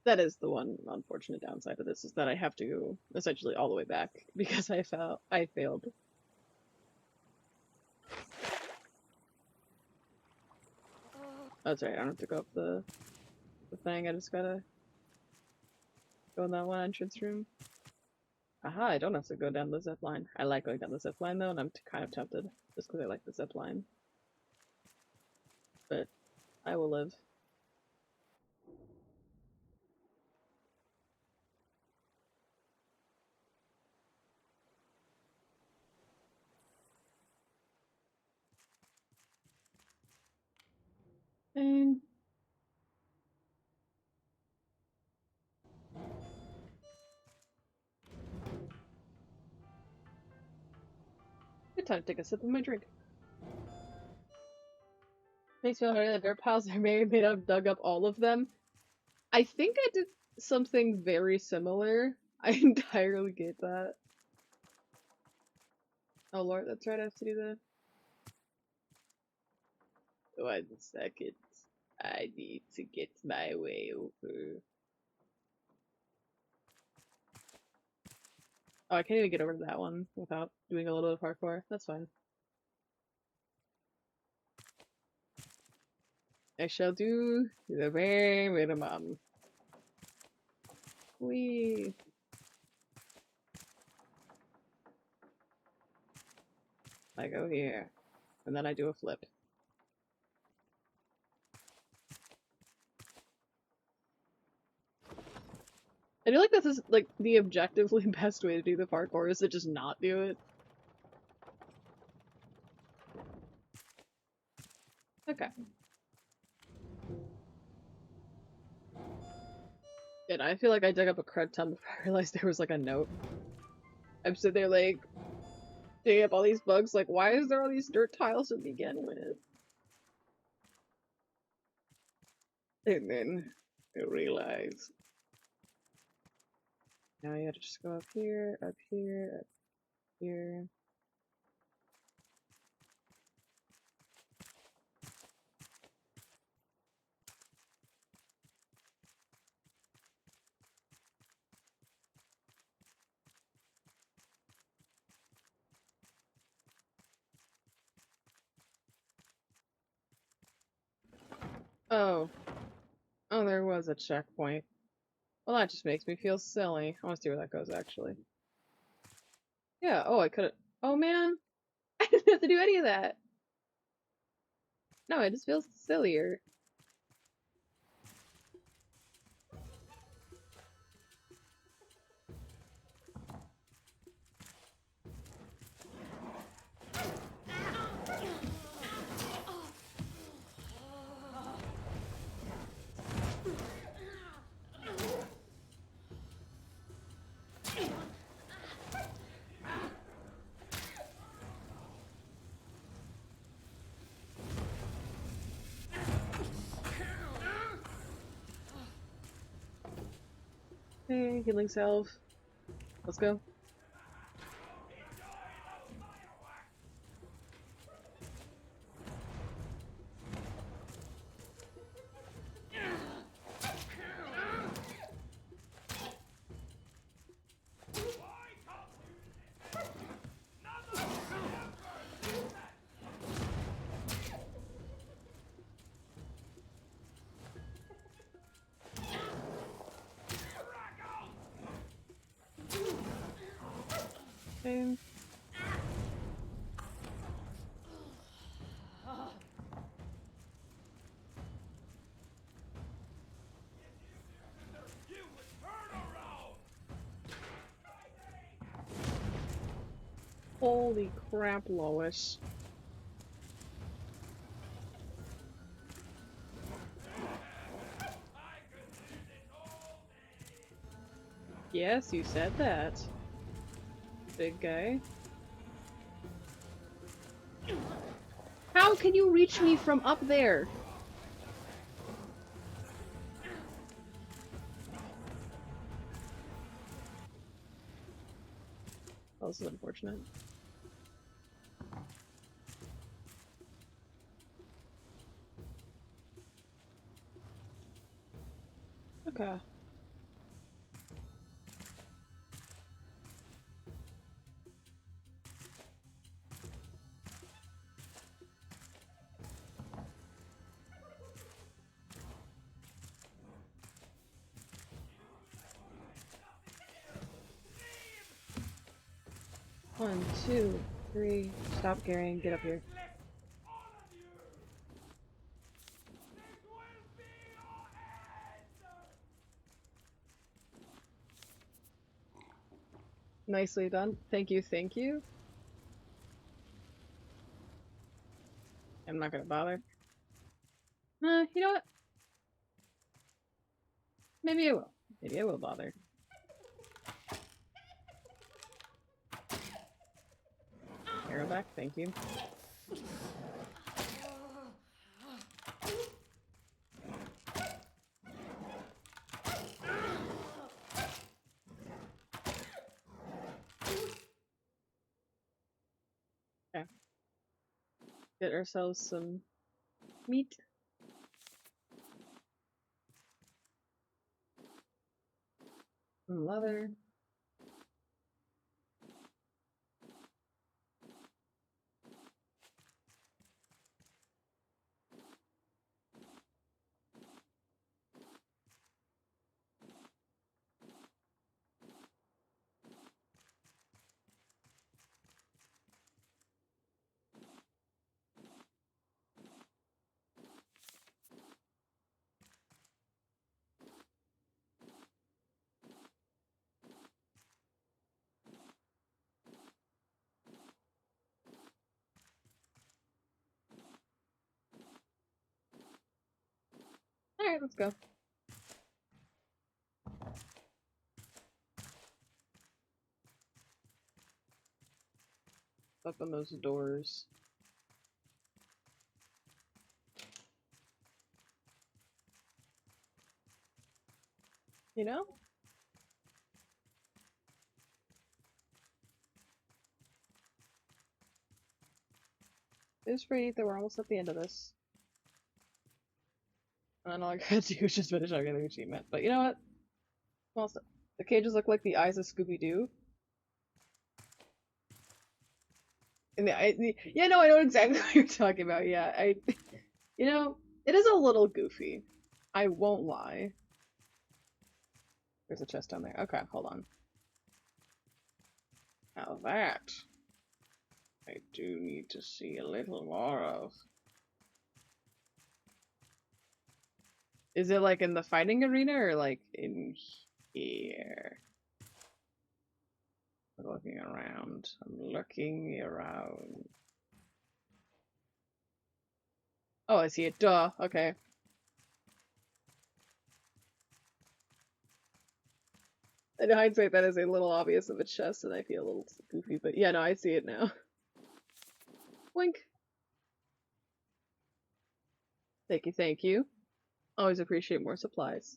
That is the one unfortunate downside of this, is that I have to go essentially all the way back because I failed. That's right, I don't have to go up the thing, I just gotta go in that one entrance room. Aha, I don't have to go down the zip line. I like going down the zip line though, and I'm kind of tempted just because I like the zip line. But I will live. And good time to take a sip of my drink. Makes me feel hungry that dirt piles I may have dug up all of them. I think I did something very similar. I entirely get that. Oh lord, that's right, I have to do that. 1 second. I need to get my way over. Oh, I can't even get over to that one without doing a little bit of parkour. That's fine. I shall do the bare minimum. Whee! I go here. And then I do a flip. I feel like this is like the objectively best way to do the parkour is to just not do it. Okay. And I feel like I dug up a crud ton before I realized there was like a note. I'm sitting there like digging up all these bugs, like why is there all these dirt tiles to begin with? And then I realize now you have to just go up here, up here, up here. Oh. Oh, there was a checkpoint. Well, that just makes me feel silly. I want to see where that goes, actually. Yeah, oh, I could've- Oh, man! I didn't have to do any of that! No, it just feels sillier. Hey, healing self. Let's go. Okay. You would turn around! Holy crap, Lois. Yes, you said that. Big guy. How can you reach me from up there? Oh, this is unfortunate. Okay. 1, 2, 3. Stop carrying. Get up here. All of you! This will be your end! Nicely done. Thank you, thank you. I'm not gonna bother. You know what? Maybe I will. Maybe I will bother. Arrow back, thank you. Okay. Get ourselves some meat. Some leather. Alright, let's go. Open those doors. You know? It's pretty neat that we're almost at the end of this. And all I gotta do is just finish everything the achievement. But you know what? Also, the cages look like the eyes of Scooby-Doo. And yeah, no, I know exactly what you're talking about. Yeah, you know, it is a little goofy. I won't lie. There's a chest down there. Okay, hold on. Now that I do need to see a little more of. Is it like in the fighting arena or like in here? I'm looking around. I'm looking around. Oh, I see it. Duh. Okay. In hindsight, that is a little obvious of a chest, and I feel a little goofy, but yeah, no, I see it now. Wink. Thank you, thank you. Always appreciate more supplies.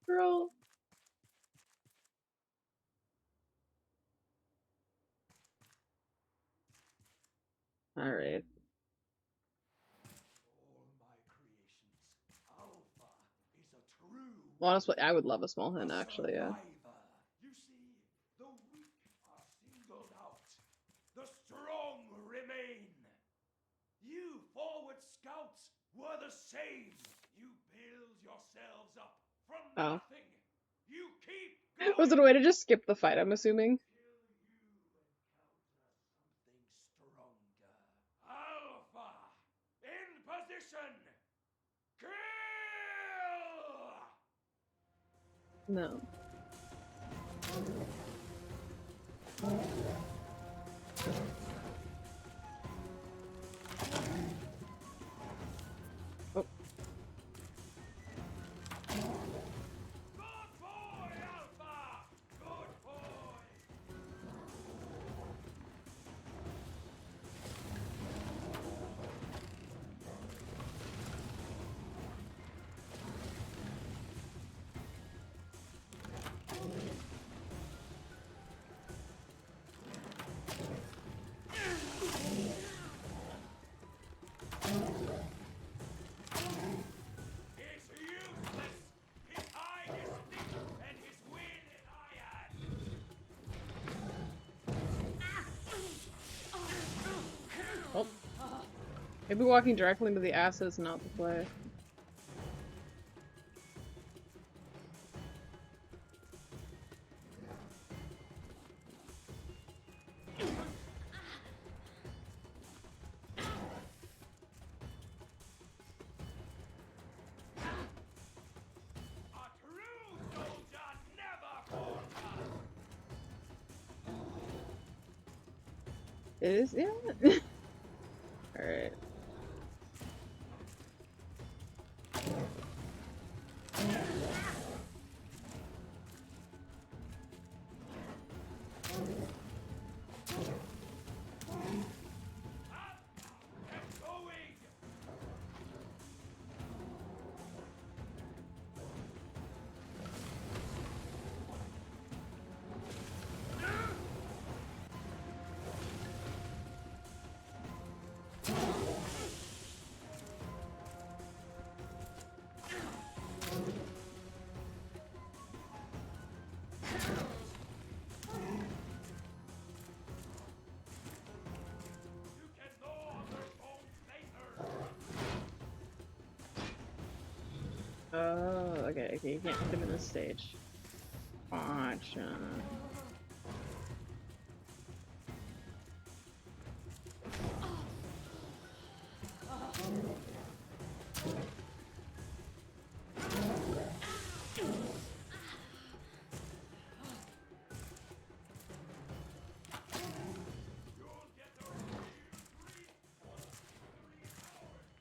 Girl. Alright. All my creations, Alpha is a true Honestly, I would love a small hen, actually, yeah. survivor. You see, the weak are singled out. The strong remain. You forward scouts were the same. You build yourselves up from Oh. nothing. You keep going. Was it a way to just skip the fight, I'm assuming? Till you encounter something stronger. Alpha, in position. Kill! No. Oh. Good boy, Alpha! Good boy! Maybe walking directly into the acid is not the play. A true soldier never forgets. It is, yeah. Alright. Get going. You can gnaw on their bones later. Oh, okay, you can't hit him in this stage. Gotcha. You'll get a real treat once victory is ours.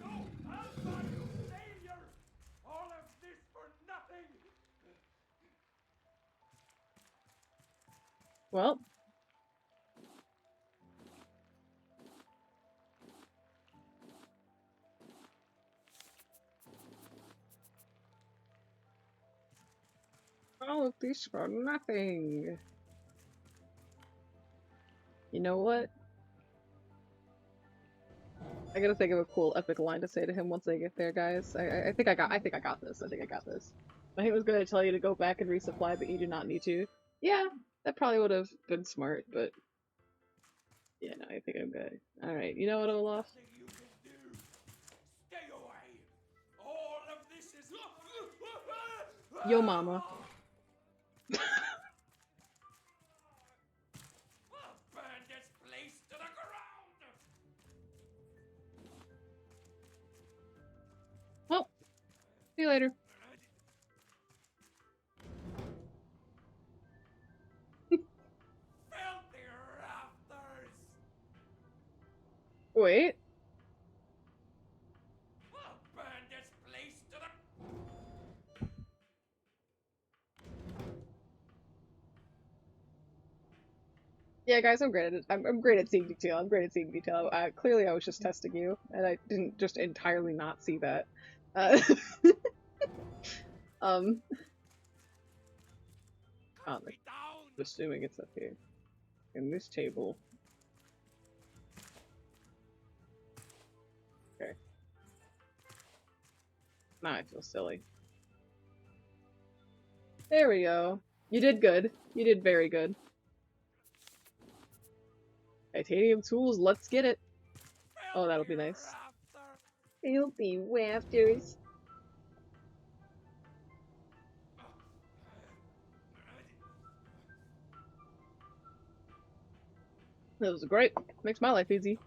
No, I'll find you, failure! All of this for nothing! Well. All of this for nothing. You know what? I gotta think of a cool epic line to say to him once I get there, guys. I think I got this. I think I got this. I was gonna tell you to go back and resupply, but you do not need to. Yeah, that probably would have been smart, but yeah, no, I think I'm good. Alright, you know what, Olaf? Nothing you can do. Stay away. All of this is Yo mama. Burn this place to the ground. Well, see you later. Filthy rafters. Wait. Burn this place to the... Yeah, guys, I'm great at it. I'm great at seeing detail. I'm great at seeing detail. Clearly, I was just testing you, and I didn't just entirely not see that. I'm Cut me down. assuming it's up here in this table. Okay. Now I feel silly. There we go. You did good. You did very good. Titanium tools, let's get it. Oh, that'll be nice. Filthy rafters. That was great. Makes my life easy.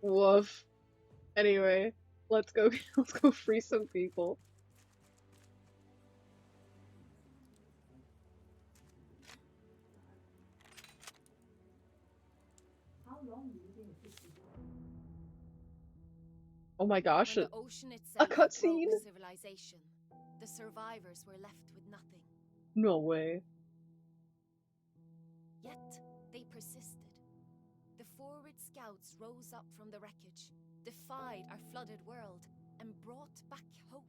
Woof. Anyway, let's go free some people. How long Oh my gosh, When the ocean a itself cutscene? broke civilization, the survivors were left with nothing. No way. Yet, they persisted. The forward scouts rose up from the wreckage, defied our flooded world, and brought back hope.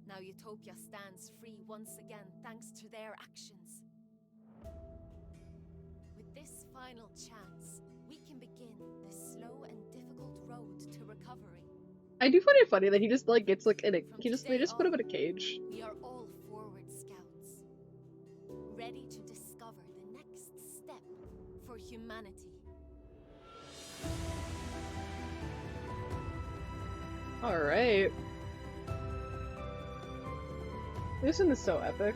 Now Utopia stands free once again thanks to their actions. With this final chance, we can begin the slow and difficult road to recovery. I do find it funny that he just like gets like in a From they today just put him on, in a cage. We are all forward scouts, ready to discover the next step for humanity. Alright. This one is so epic.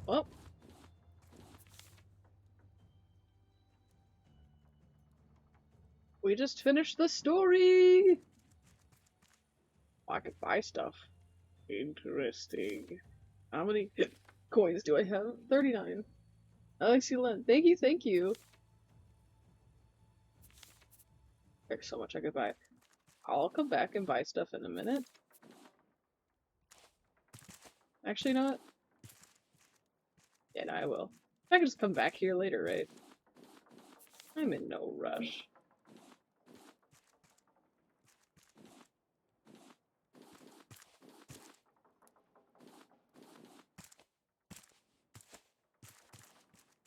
Well. We just finished the story! Oh, I could buy stuff. Interesting. How many coins do I have? 39. Excellent. Thank you, thank you. There's so much I could buy. I'll come back and buy stuff in a minute. Actually not. Yeah, no, I will. I can just come back here later, right? I'm in no rush.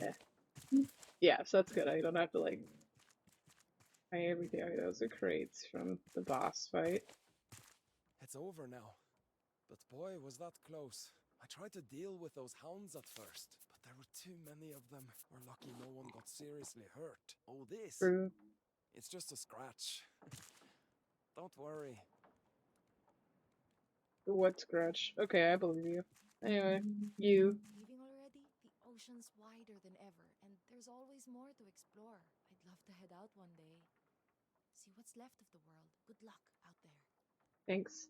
Yeah. Yeah, so that's good. I don't have to, like, buy everything. Okay, those are crates from the boss fight. It's over now. But boy, was that close. I tried to deal with those hounds at first, but there were too many of them. We're lucky no one got seriously hurt. Oh, this? True. It's just a scratch. Don't worry. What scratch? Okay, I believe you. Anyway, you. Leaving already? The ocean's wider than ever, and there's always more to explore. I'd love to head out one day. See what's left of the world. Good luck out there. Thanks.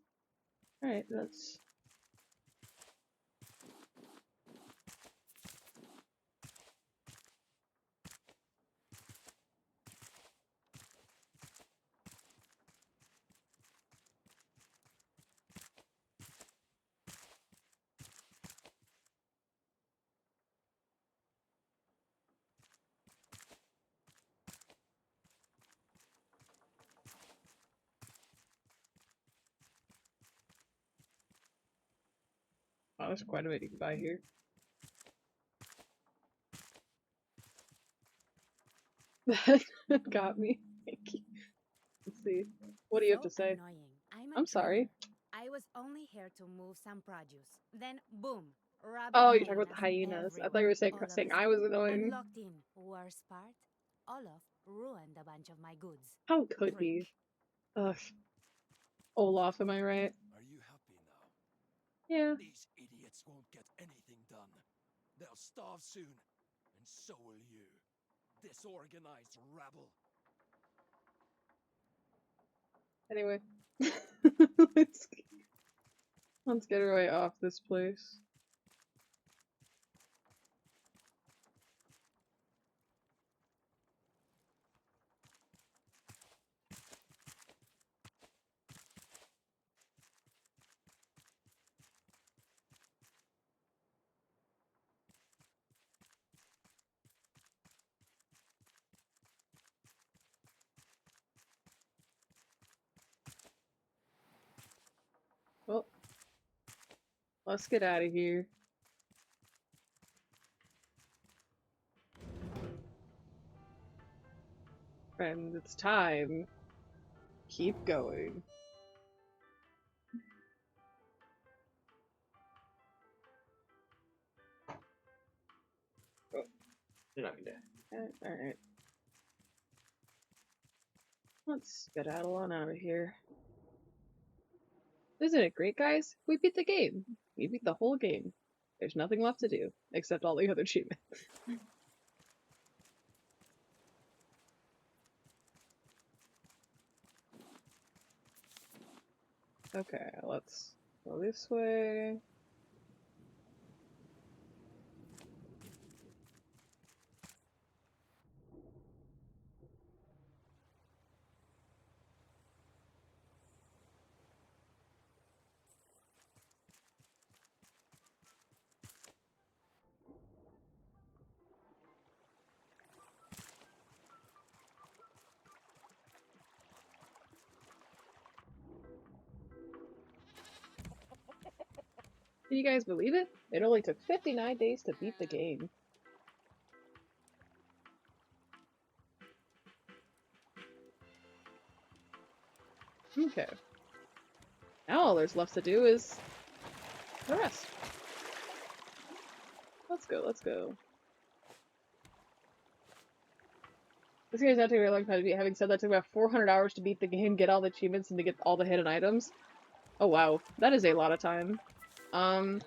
Alright, that's... Oh, there's quite a bit you can buy here. That got me. Thank you. Let's see. What do you have to say? Annoying. I'm sorry. I was only here to move some produce. Then, boom. Rabid Oh, you're talking about the hyenas hyenas. I thought you were saying, everywhere. All of saying a I was sudden, annoying. I'm locked in. Worst part, Olaf ruined a bunch of my goods. How could he? Ugh. Olaf, am I right? Are you happy now? Yeah. These idiots won't get anything done. They'll starve soon, and so will you. Disorganized rabble. Anyway. let's, let's get our way off this place. Well, let's get out of here. Friends, it's time. Keep going. Oh, you're not gonna. Alright. Let's skedaddle on out of here. Isn't it great, guys? We beat the game. We beat the whole game. There's nothing left to do, except all the other achievements. Okay, let's go this way. Can you guys believe it? It only took 59 days to beat the game. Okay. Now all there's left to do is the rest. Let's go, let's go. This game's not taking a very long time to beat. Having said that, it took about 400 hours to beat the game, get all the achievements, and to get all the hidden items. Oh wow, that is a lot of time. On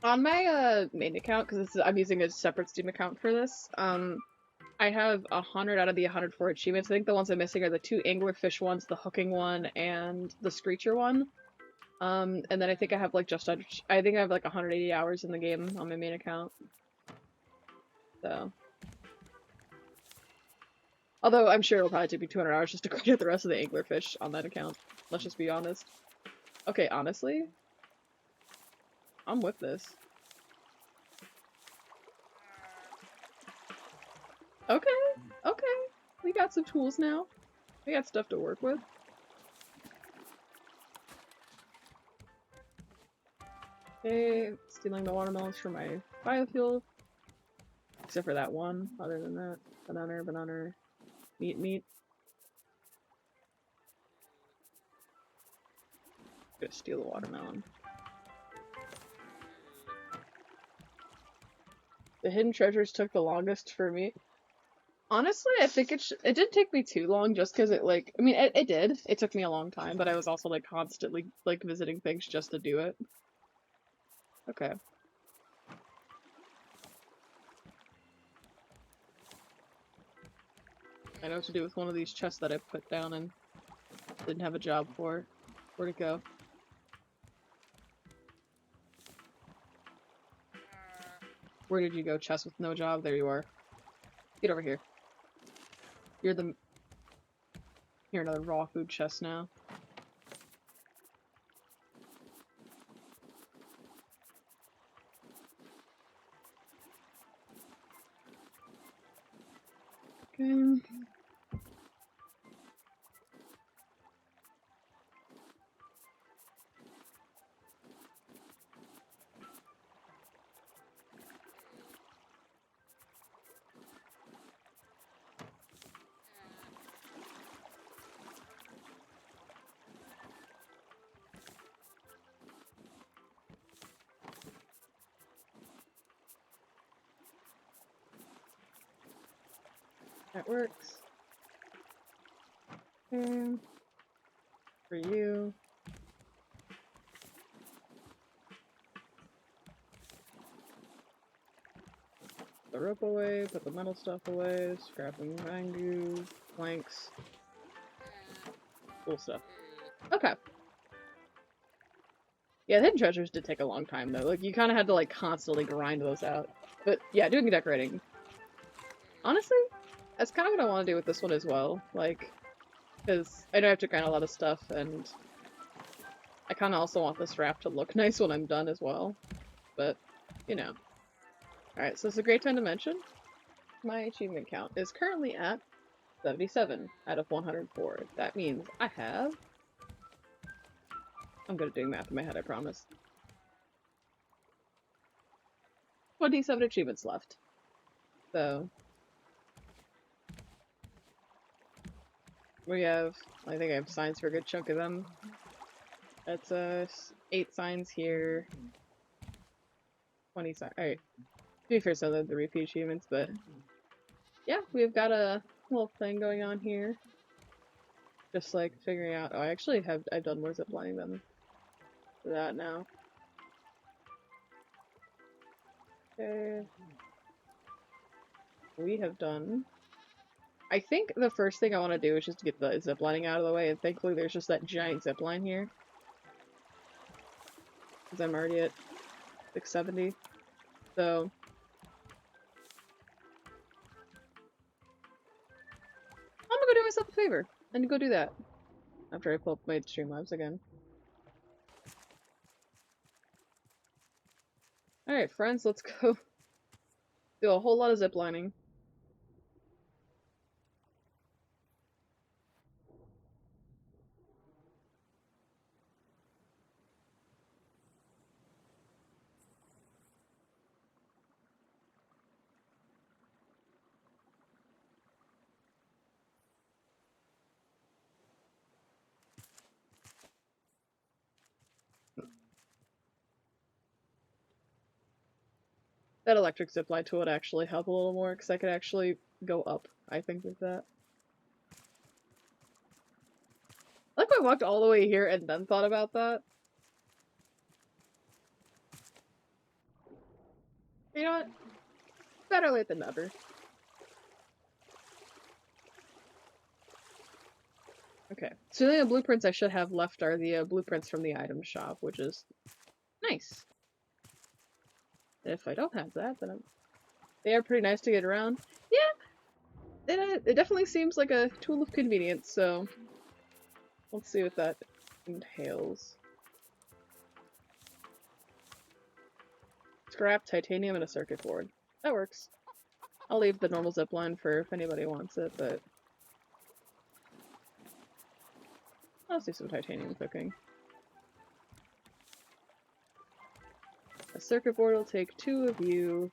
my main account, because I'm using a separate Steam account for this, I have 100 out of the 104 achievements. I think the ones I'm missing are the 2 anglerfish ones, the hooking one, and the screecher one. And then I think I have like I think I have like 180 hours in the game on my main account. So. Although I'm sure it'll probably take me 200 hours just to get the rest of the anglerfish on that account. Let's just be honest. Okay, honestly, I'm with this. Okay, okay. We got some tools now. We got stuff to work with. Okay, stealing the watermelons for my biofuel. Except for that one. Other than that, banana, meat. Gonna steal the watermelon. The hidden treasures took the longest for me. Honestly, I think it didn't take me too long just because it did. It took me a long time, but I was also like constantly like visiting things just to do it. Okay. I know what to do with one of these chests that I put down and didn't have a job for. Where'd it go? Where did you go, chest with no job? There you are. Get over here. You're another raw food chest now. Okay. That works. Okay. For you. Put the rope away, put the metal stuff away, scrapping bamboo, planks. Cool stuff. Okay. Yeah, the hidden treasures did take a long time though. Like, you kind of had to like constantly grind those out. But yeah, doing decorating. Honestly, that's kind of what I want to do with this one as well. Like, because I know I have to grind a lot of stuff, and I kind of also want this raft to look nice when I'm done as well. But, you know. Alright, so it's a great time to mention. My achievement count is currently at 77 out of 104. That means I have... I'm good at doing math in my head, I promise. 27 achievements left. So... we have... I think I have signs for a good chunk of them. That's 8 signs here. 20 signs. Alright. To be fair, some of the repeat achievements, but... yeah, we've got a little thing going on here. Just like figuring out. Oh, I've done more ziplining than that now. Okay. We have done. I think the first thing I want to do is just get the ziplining out of the way, and thankfully there's just that giant zipline here. Because I'm already at 670. So. I'm gonna go do myself a favor and go do that. After I pull up my Streamlabs again. Alright, friends, let's go do a whole lot of ziplining. That electric zipline tool would actually help a little more, because I could actually go up, I think, with that. I like I walked all the way here and then thought about that. You know what? Better late than never. Okay, so the blueprints I should have left are the blueprints from the item shop, which is nice. If I don't have that, then they are pretty nice to get around. Yeah, it definitely seems like a tool of convenience, so let's see what that entails. Scrap, titanium, and a circuit board. That works. I'll leave the normal zipline for if anybody wants it, but I'll do some titanium cooking. A circuit board will take 2 of you,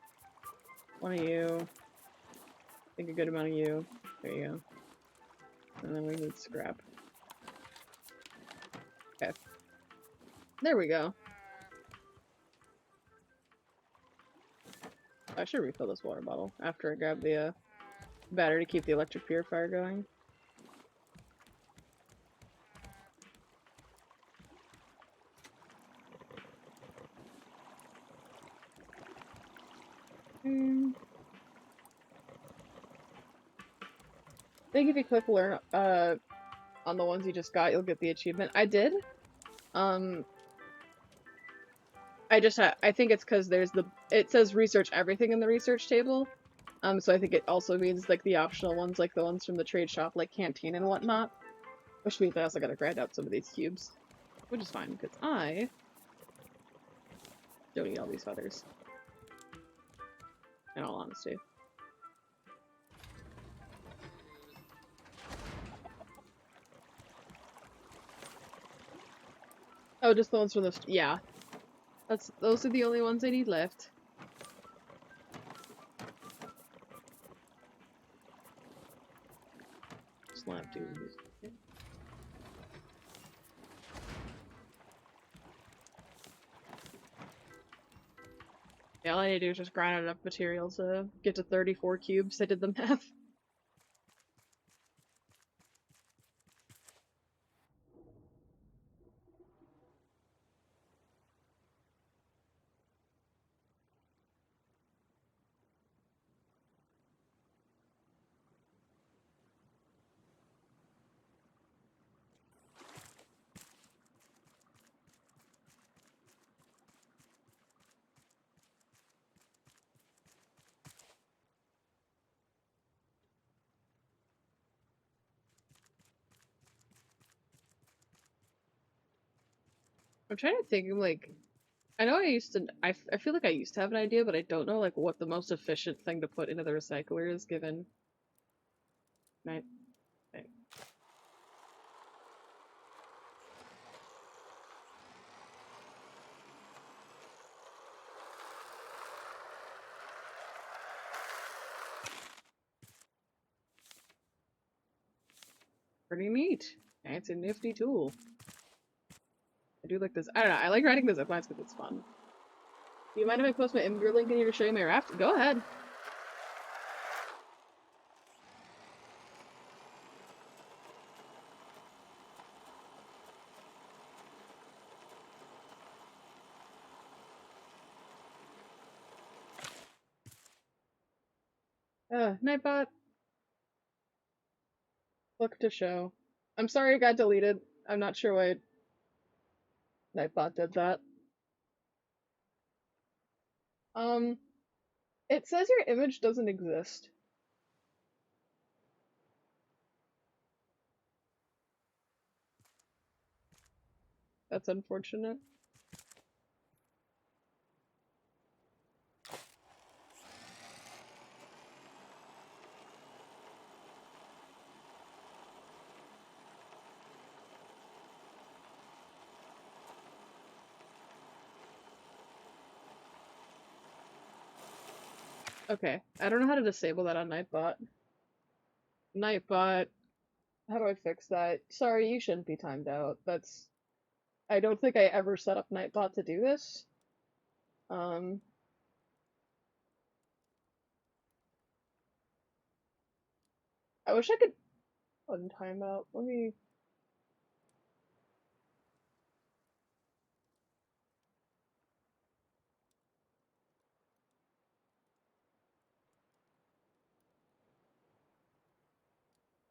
1 of you, I think a good amount of you. There you go. And then we need scrap. Okay. There we go. I should refill this water bottle after I grab the battery to keep the electric purifier going. I think if you click learn on the ones you just got, you'll get the achievement. I did. I think it's because it says research everything in the research table. So I think it also means like the optional ones, like the ones from the trade shop, like canteen and whatnot. Which means I also gotta grind out some of these cubes. Which is fine, because I don't need all these feathers. In all honesty. Oh, just the ones from the yeah. Those are the only ones I need left. Slap dudes. Yeah, all I need to do is just grind out enough material to get to 34 cubes. I did the math. I'm trying to think, like, I know I feel like I used to have an idea, but I don't know, like, what the most efficient thing to put into the recycler is, given... Right. Okay. Pretty neat. It's a nifty tool. I do like this. I don't know, I like riding the ziplines because it's fun. Do you mind if I post my Imgur link in here to show you my raft? Go ahead. Nightbot, look to show. I'm sorry it got deleted. I'm not sure why Nightbot did that. Um, it says your image doesn't exist. That's unfortunate. Okay, I don't know how to disable that on Nightbot. Nightbot, how do I fix that? Sorry, you shouldn't be timed out. That's... I don't think I ever set up Nightbot to do this. Um, I wish I could untimeout. Let me...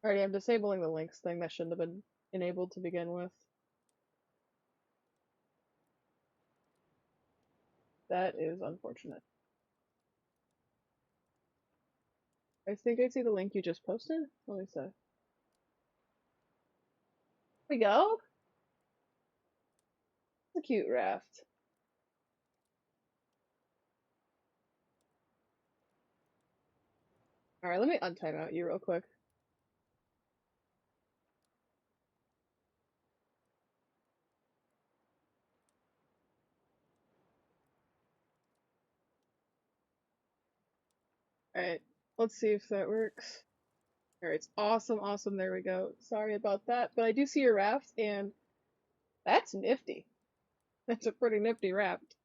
Alrighty, I'm disabling the links thing that shouldn't have been enabled to begin with. That is unfortunate. I think I see the link you just posted. Let me see. There we go. It's a cute raft. Alright, let me untimeout you real quick. Alright, let's see if that works. Alright, it's awesome, awesome. There we go. Sorry about that, but I do see your raft, and that's nifty. That's a pretty nifty raft.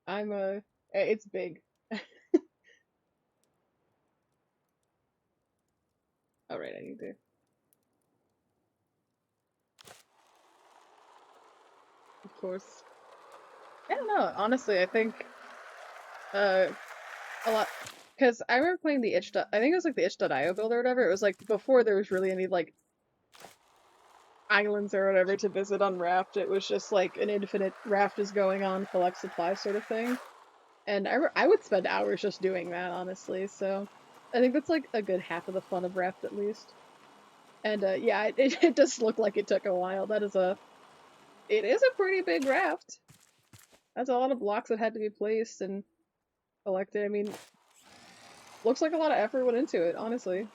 It's big. Alright, I need to. Of course. I don't know, honestly, I think, a lot, because I remember playing the itch. I think it was like the itch.io build or whatever. It was like before there was really any like islands or whatever to visit on Raft. It was just like an infinite Raft is going on, collect supplies sort of thing. And I would spend hours just doing that, honestly. So I think that's like a good half of the fun of Raft at least. And yeah, it does look like it took a while. It is a pretty big raft. That's a lot of blocks that had to be placed and collected. I mean, looks like a lot of effort went into it, honestly.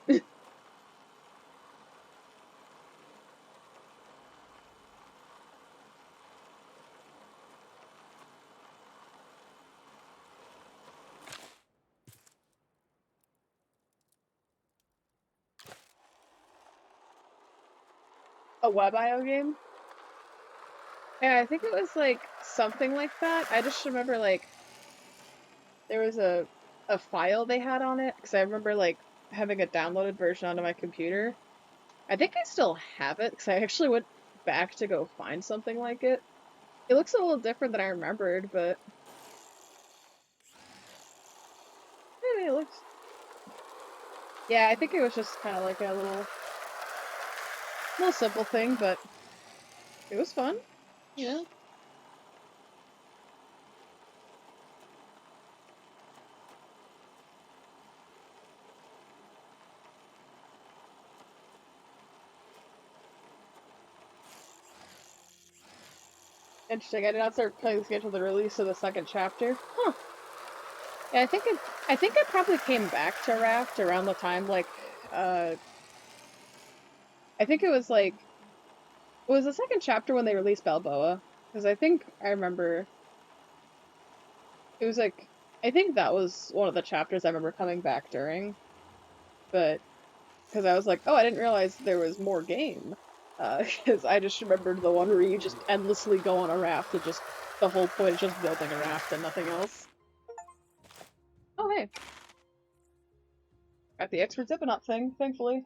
A WebIO game? Yeah, I think it was like something like that. I just remember like there was a file they had on it because I remember like having a downloaded version onto my computer. I think I still have it because I actually went back to go find something like it. It looks a little different than I remembered, but it looks. Yeah, I think it was just kind of like a little simple thing, but it was fun, you know. Interesting. I did not start playing this game until the release of the second chapter. Huh. Yeah, I think I probably came back to Raft around the time like uh I think it was the second chapter when they released Balboa, because I think I remember it was like I think that was one of the chapters I remember coming back during, but because I was like, oh, I didn't realize there was more game, because I just remembered the one where you just endlessly go on a raft and just the whole point is just building a raft and nothing else. Oh hey, got the expert zipping up thing, thankfully.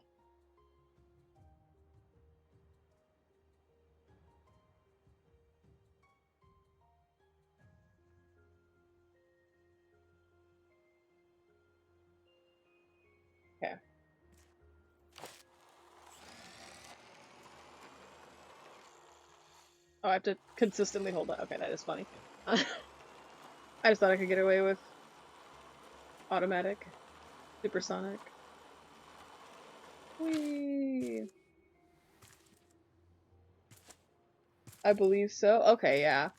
Okay. Oh, I have to consistently hold that. Okay, that is funny. I just thought I could get away with automatic, supersonic. Whee! I believe so. Okay, yeah.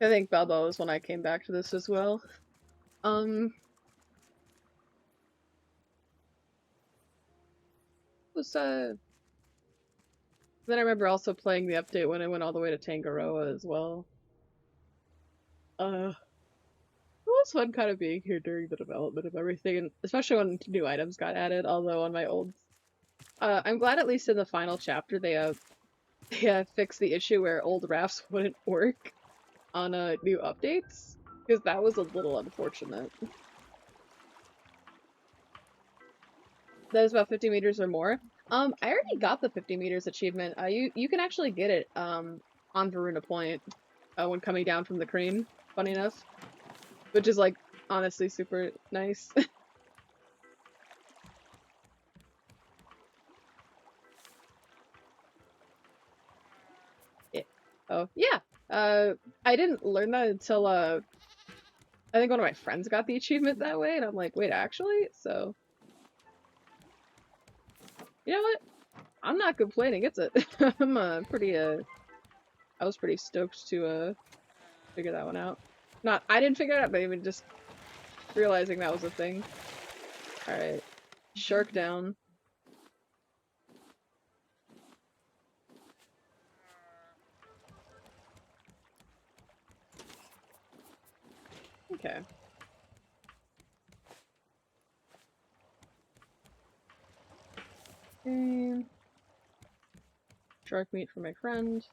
I think Balboa was when I came back to this as well. Was Then I remember also playing the update when I went all the way to Tangaroa as well. It was fun kind of being here during the development of everything, and especially when new items got added, although on my old... I'm glad at least in the final chapter they fixed the issue where old rafts wouldn't work on new updates, because that was a little unfortunate. That is about 50 meters or more. I already got the 50 meters achievement. You can actually get it on Varuna Point when coming down from the crane, funny enough. Which is, like, honestly super nice. Yeah. Oh, yeah. I didn't learn that until, I think one of my friends got the achievement that way, and I'm like, wait, actually? So... You know what? I'm not complaining, it's I'm, pretty, I was pretty stoked to, figure that one out. I didn't figure it out, but even just realizing that was a thing. Alright. Shark down. Okay. Okay. Shark meat for my friend.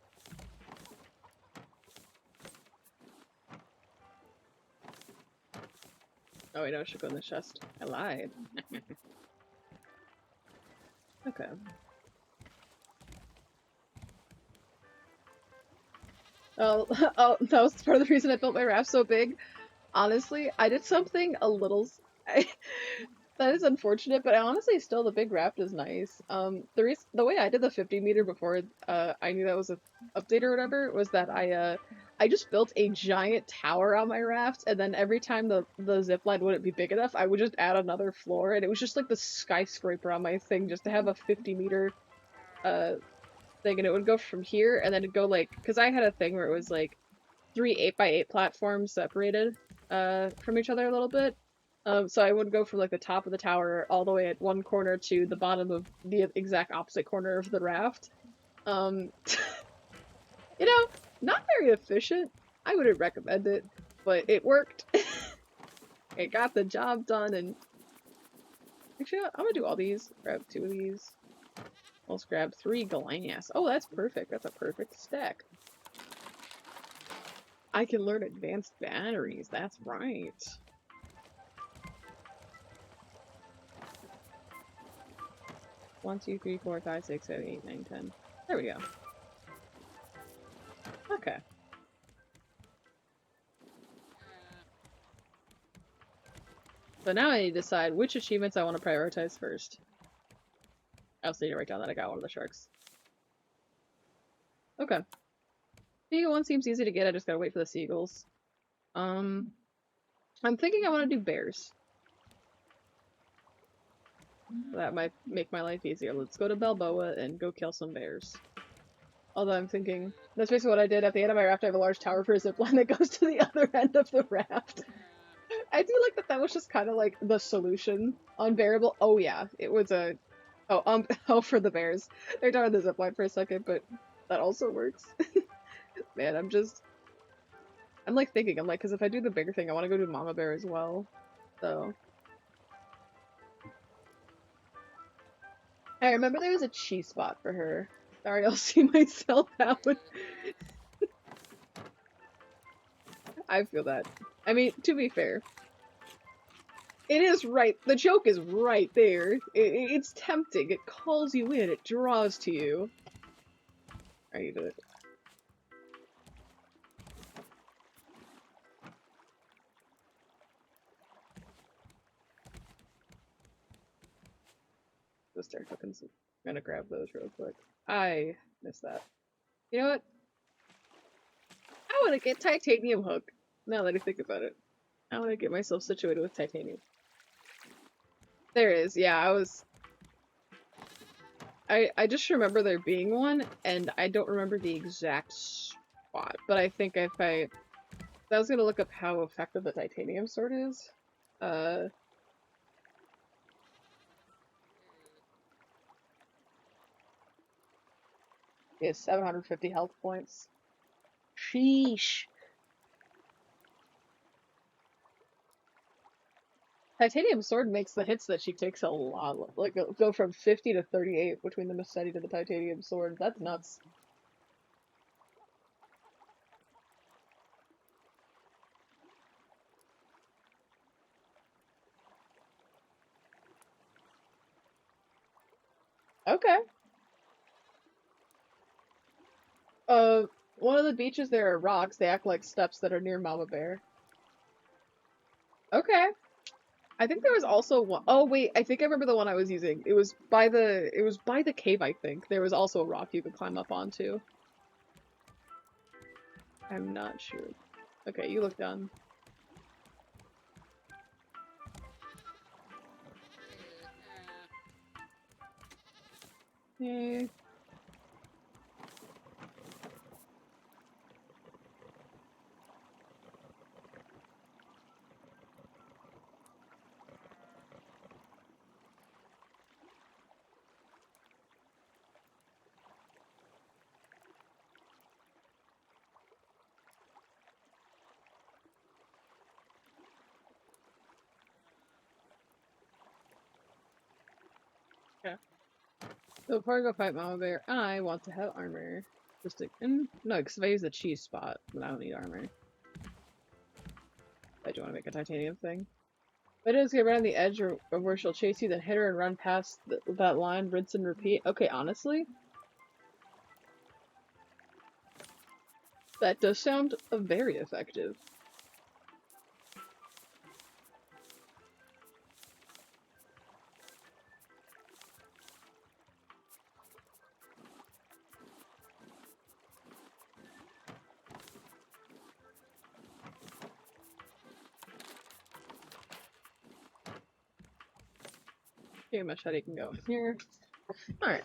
Oh wait, no, it should go in the chest. I lied. Okay. Oh, oh, that was part of the reason I built my raft so big. Honestly, I did something a little... that is unfortunate, but honestly, still, the big raft is nice. The way I did the 50 meter before I knew that was a update or whatever, was that I just built a giant tower on my raft, and then every time the zipline wouldn't be big enough, I would just add another floor, and it was just like the skyscraper on my thing, just to have a 50 meter thing, and it would go from here, and then it'd go like... Because I had a thing where it was like 3 8x8 platforms separated from each other a little bit. So I would go from like the top of the tower all the way at one corner to the bottom of the exact opposite corner of the raft. You know, not very efficient. I wouldn't recommend it, but it worked. It got the job done, and actually, I'm gonna do all these. Grab 2 of these. Let's grab 3 glass. Oh, that's perfect. That's a perfect stack. I can learn advanced batteries. That's right. One, 2, 3, 4, 5, 6, 7, 8, 9, 10. There we go. Okay. So now I need to decide which achievements I want to prioritize first. I also need to write down that I got one of the sharks. Okay. Seagull one seems easy to get, I just gotta wait for the seagulls. I'm thinking I want to do bears. That might make my life easier. Let's go to Balboa and go kill some bears. Although I'm thinking, that's basically what I did at the end of my raft. I have a large tower for a zipline that goes to the other end of the raft. I do like that was just kind of like the solution. Unbearable. Oh yeah, it was a... Oh, oh, for the bears. They're down on the zipline for a second, but that also works. Man, I'm like thinking, I'm like, because if I do the bigger thing, I want to go do Mama Bear as well. So... I remember there was a cheese spot for her. Sorry, I'll see myself out. I feel that. I mean, to be fair, it is right. The joke is right there. It's tempting. It calls you in. It draws to you. Are you good? the stair tokens. I'm gonna grab those real quick. I missed that. You know what? I want to get titanium hook. Now that I think about it, I want to get myself situated with titanium. There is, yeah. I just remember there being one, and I don't remember the exact spot. But I think if I was gonna look up how effective the titanium sword is. Is 750 health points. Sheesh. Titanium sword makes the hits that she takes a lot. Like, go from 50 to 38 between the Massetti to the titanium sword. That's nuts. Okay. One of the beaches there are rocks. They act like steps that are near Mama Bear. Okay. I think there was also one. Oh wait, I think I remember the one I was using. It was by the cave, I think. There was also a rock you could climb up onto. I'm not sure. Okay, you look done. Eh. Okay. So before I go fight Mama Bear, I want to have armor. Just to, no, because if I use the cheese spot, then I don't need armor. I do want to make a titanium thing. But it is get right on the edge of where she'll chase you, then hit her and run past that line, rinse and repeat. Okay, honestly, that does sound very effective. Okay, machete can go in here. Alright.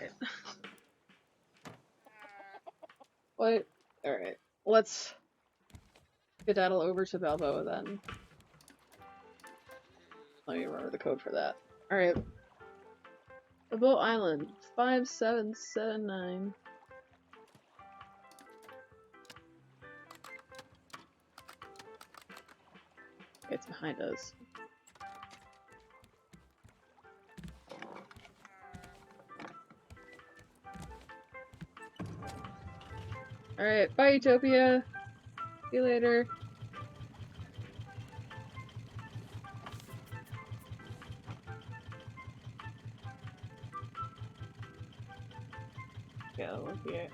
What? Alright. Let's skedaddle over to Balboa then. Let me remember the code for that. Alright. Balboa Island, 5779. It's behind us. Alright, bye Utopia! See you later. Go here.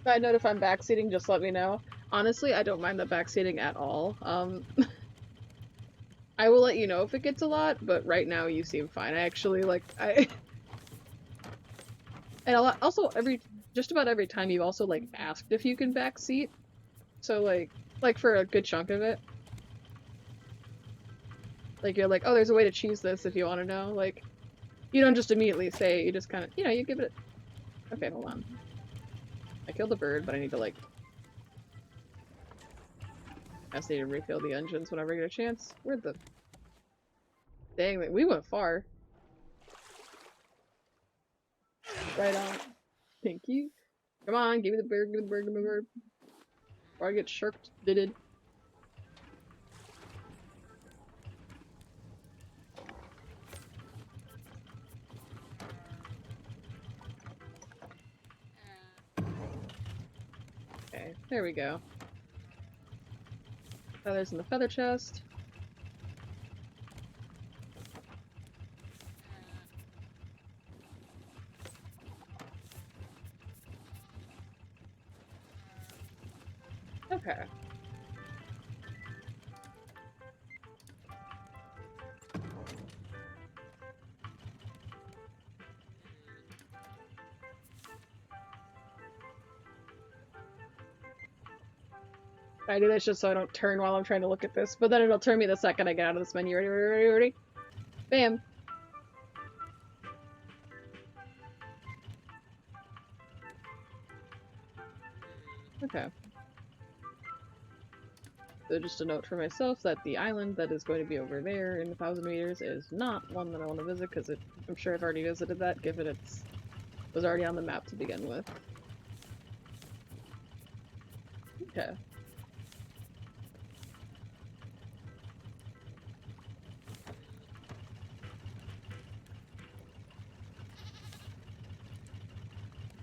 Side note, if I'm backseating, just let me know. Honestly, I don't mind the backseating at all. I will let you know if it gets a lot, but right now you seem fine. I actually, like, and also, just about every time you've also, like, asked if you can backseat. So, like, for a good chunk of it. Like, you're like, oh, there's a way to choose this if you want to know. Like, you don't just immediately say, you just kind of, you give it a... Okay, hold on. I killed the bird, but I need to, like... I just need to refill the engines whenever I get a chance. Where'd the... Dang, we went far. Right on. Thank you. Come on, give me the bird, give me the bird, give me the bird. Or I get shirked, did. Okay, there we go. Feathers in the feather chest. Okay. I do that just so I don't turn while I'm trying to look at this, but then it'll turn me the second I get out of this menu. Ready, ready, ready, ready? Bam! Okay. So just a note for myself that the island that is going to be over there in 1,000 meters is not one that I want to visit, because I'm sure I've already visited that, given it was already on the map to begin with. Okay.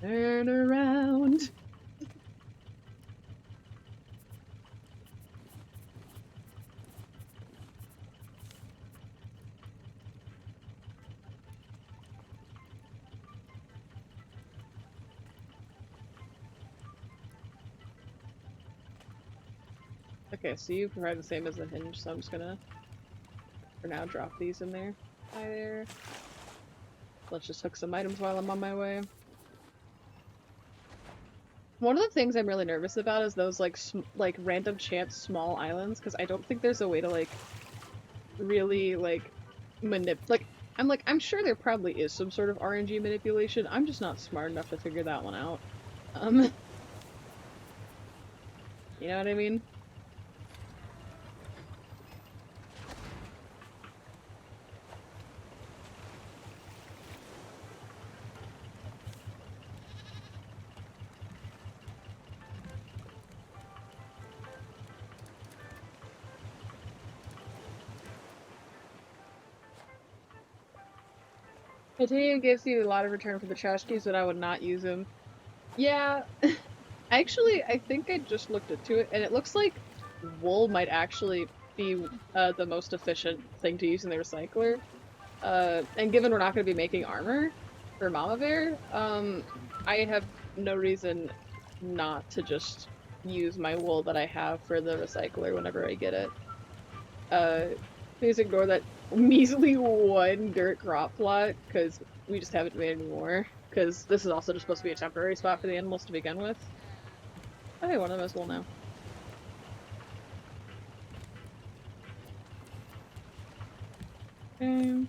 Turn around! Okay, so you provide the same as the hinge, so I'm just gonna, for now, drop these in there. Hi there. Let's just hook some items while I'm on my way. One of the things I'm really nervous about is those, like, random chance small islands, because I don't think there's a way to, like, really, like, I'm sure there probably is some sort of RNG manipulation. I'm just not smart enough to figure that one out. You know what I mean? Titanium gives you a lot of return for the trash case, but I would not use them. Yeah, actually, I think I just looked into it, and it looks like wool might actually be the most efficient thing to use in the recycler. And given we're not going to be making armor for Mama Bear, I have no reason not to just use my wool that I have for the recycler whenever I get it. Please ignore that measly one dirt crop plot, because we just haven't made any more. Because this is also just supposed to be a temporary spot for the animals to begin with. Okay, one of them has wool now. Okay.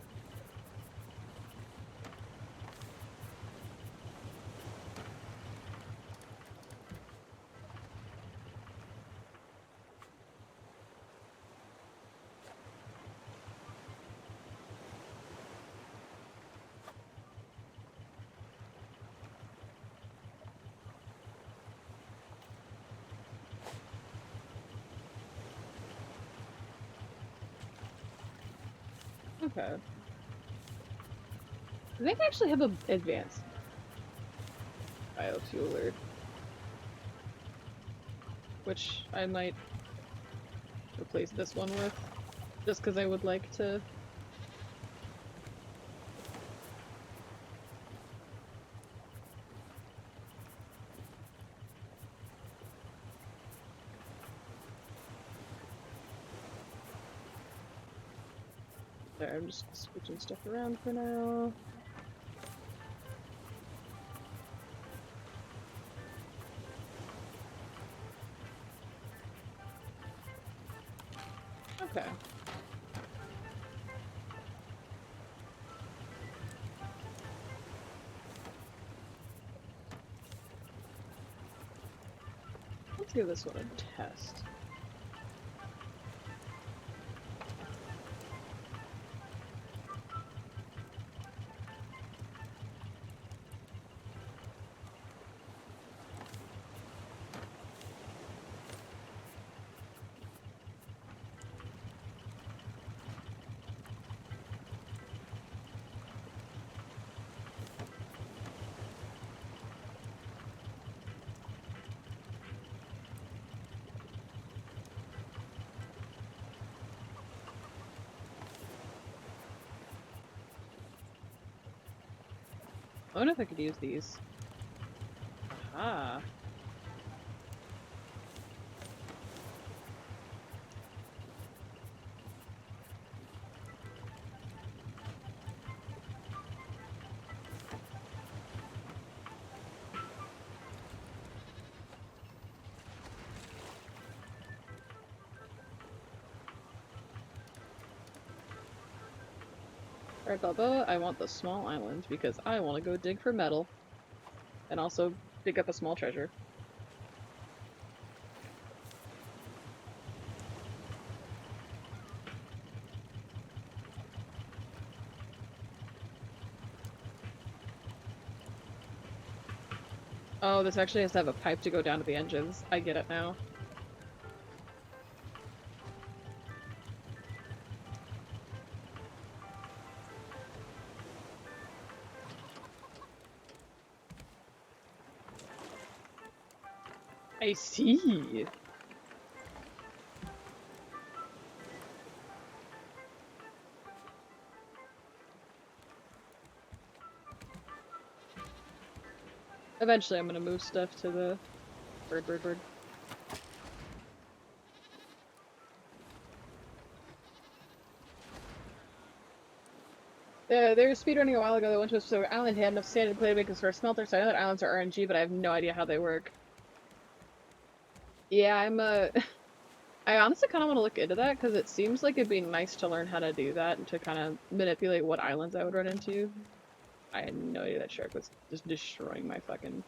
Okay. I think I actually have an advanced biofueler, which I might replace this one with, just because I would like to. There, I'm just switching stuff around for now. Okay. Let's give this one a test. I wonder if I could use these. Ah. Alright, Bubba, I want the small island because I want to go dig for metal. And also dig up a small treasure. Oh, this actually has to have a pipe to go down to the engines. I get it now. I see. Eventually I'm gonna move stuff to the bird. They were speedrunning a while ago. They went to a specific island, had enough sand and clay to make a sort of smelter, so I know that islands are RNG, but I have no idea how they work. Yeah, I honestly kind of want to look into that, because it seems like it'd be nice to learn how to do that, and to kind of manipulate what islands I would run into. I had no idea that shark was just destroying my fucking...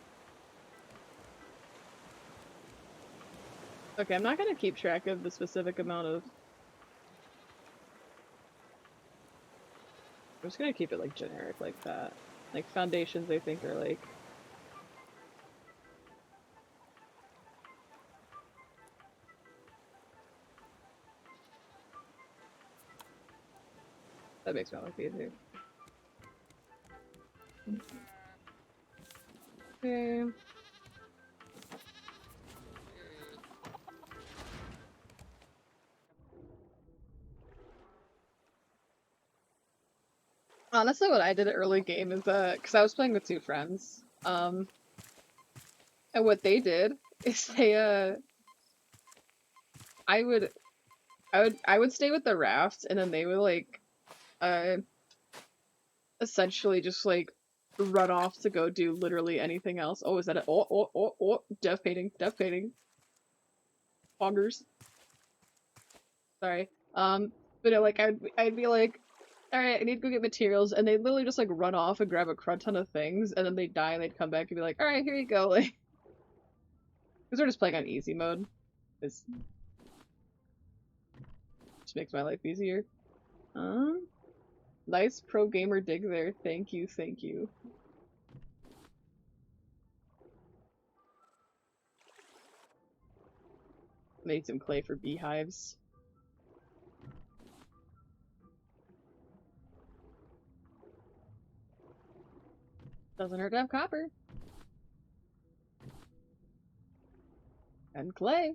Okay, I'm not gonna keep track of the specific amount of... I'm just gonna keep it, like, generic like that. Like, foundations, I think, are, like... That makes my life easier. Okay. Honestly, what I did at early game is because I was playing with two friends, and what they did is I would, I would stay with the raft, and then they would like, uh, essentially just like run off to go do literally anything else. Oh, is that it? Oh, dev painting, poggers. Sorry. But no, like I'd be like, all right, I need to go get materials, and they'd literally just like run off and grab a crud ton of things, and then they'd die, and they'd come back and be like, all right, here you go, like, because we're just playing on easy mode. This just makes my life easier. Nice pro gamer dig there. Thank you, thank you. Made some clay for beehives. Doesn't hurt to have copper. And clay.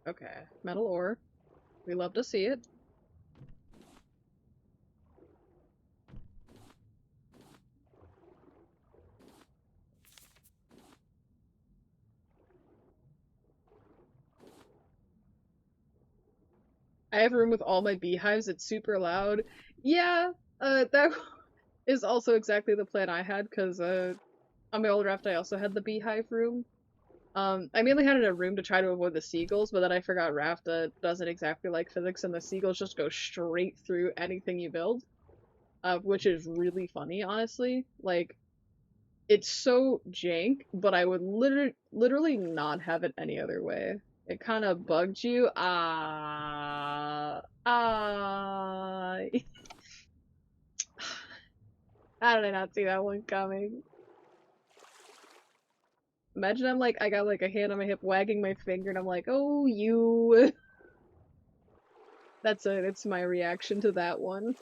Okay, metal ore. We love to see it. I have a room with all my beehives. It's super loud. Yeah, that is also exactly the plan I had, because, on my old raft I also had the beehive room. I mainly had it in a room to try to avoid the seagulls, but then I forgot Raft doesn't exactly like physics, and the seagulls just go straight through anything you build. Which is really funny, honestly. Like, it's so jank, but I would literally not have it any other way. It kind of bugged you. How did I not see that one coming? Imagine I'm like, I got like a hand on my hip wagging my finger and I'm like, oh, you. That's my reaction to that one.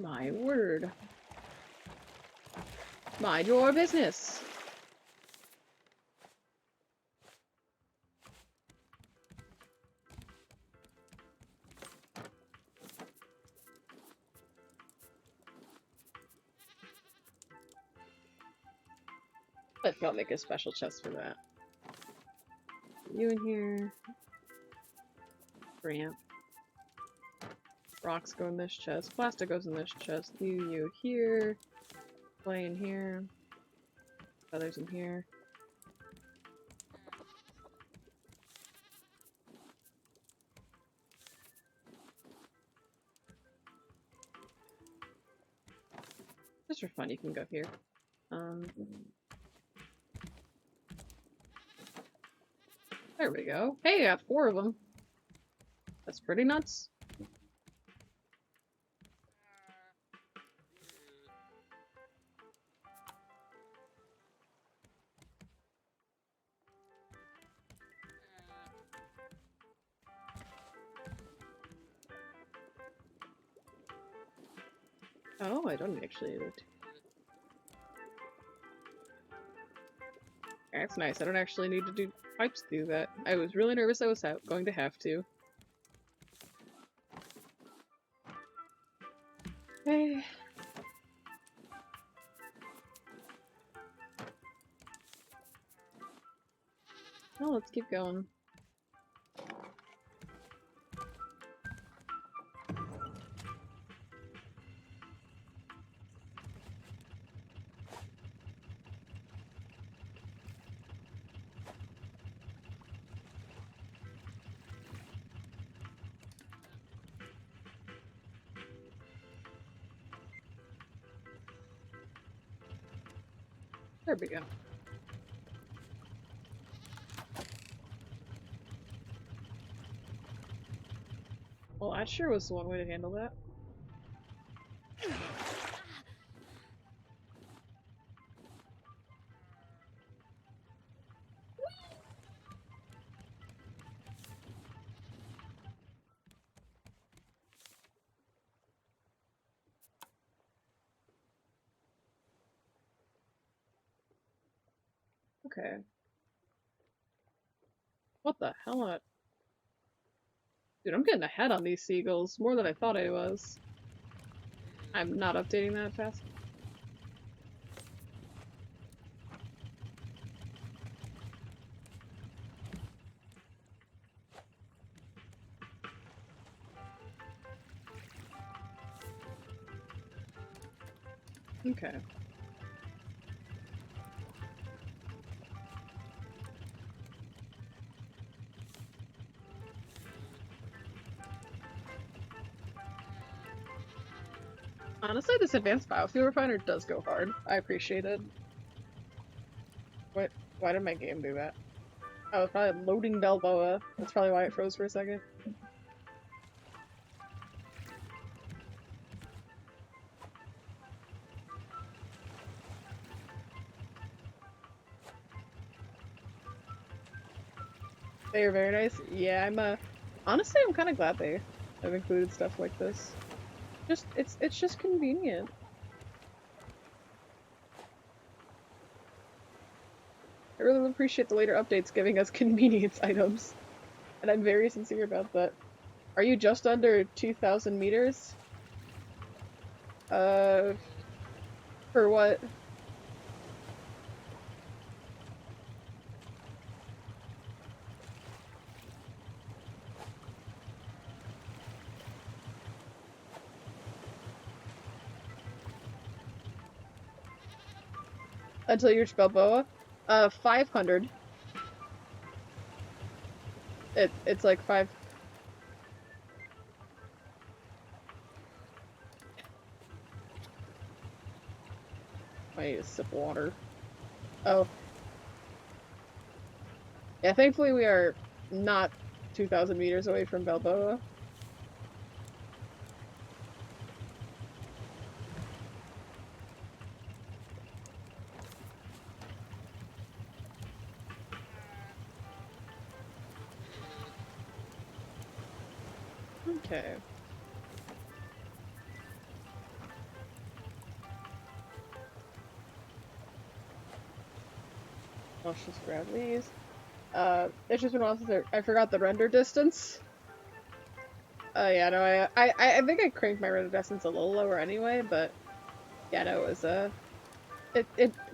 My word. Mind your business. I think I'll make a special chest for that. You in here. Ramp. Rocks go in this chest. Plastic goes in this chest. You here. Clay in here. Feathers in here. Just for fun, you can go here. There we go. Hey, I got 4 of them. That's pretty nuts. Oh, I don't actually need it. That's nice. I don't actually need to do pipes to do that. I was really nervous I was going to have to. Hey. Well, let's keep going. There we go. Well, that sure was one way to handle that. Okay. What the hell? Dude, I'm getting ahead on these seagulls, more than I thought I was. I'm not updating that fast. Okay. Honestly, this advanced biofuel refiner does go hard. I appreciate it. What? Why did my game do that? Oh, it's probably loading Balboa. That's probably why it froze for a second. They are very nice. Yeah, honestly, I'm kind of glad they have included stuff like this. It's just convenient. I really appreciate the later updates giving us convenience items. And I'm very sincere about that. Are you just under 2,000 meters? For what? Until you reach Balboa? 500. It's like 5. I need a sip of water. Oh. Yeah, thankfully we are not 2,000 meters away from Balboa. Okay. Let's just grab these. It's just been a while since I forgot the render distance. Yeah, no, I think I cranked my render distance a little lower anyway, but yeah, no, it was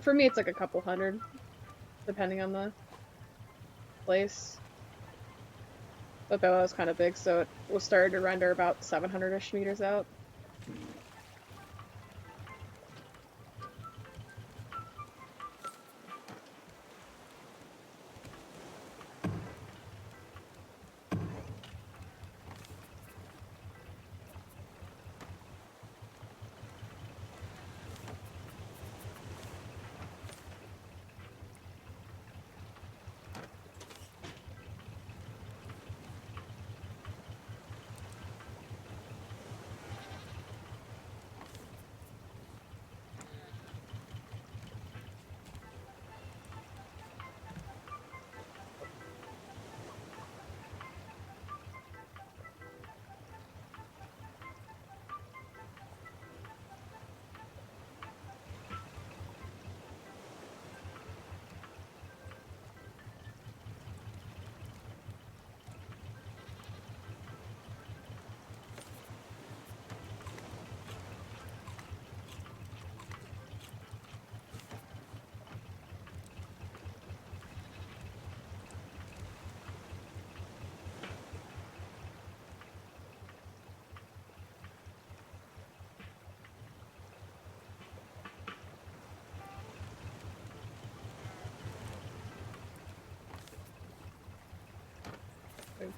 for me it's like a couple hundred, depending on the place. But that was kind of big, so it was started to render about 700-ish meters out.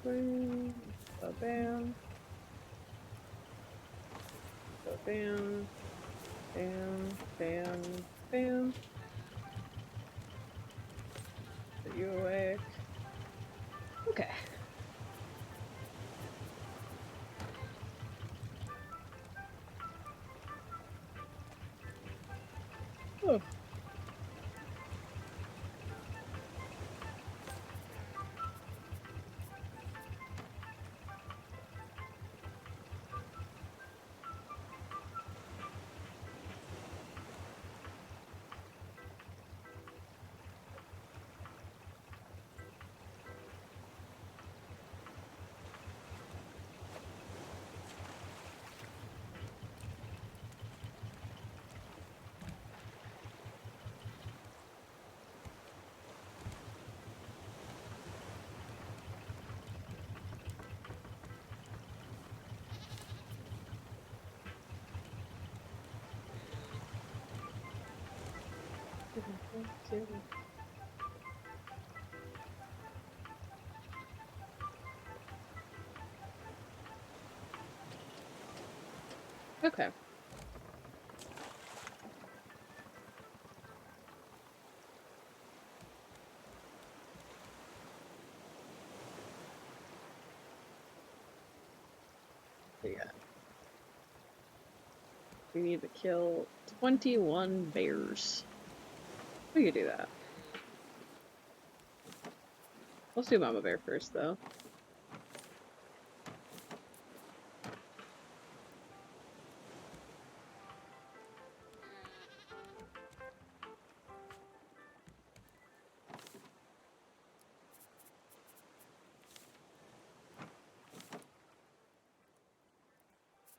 Bam, bam, bam, bam, bam, bam. Put you away. Okay. Oh. Okay. Yeah. We need to kill 21 bears. We could do that. Let's do Mama Bear first, though.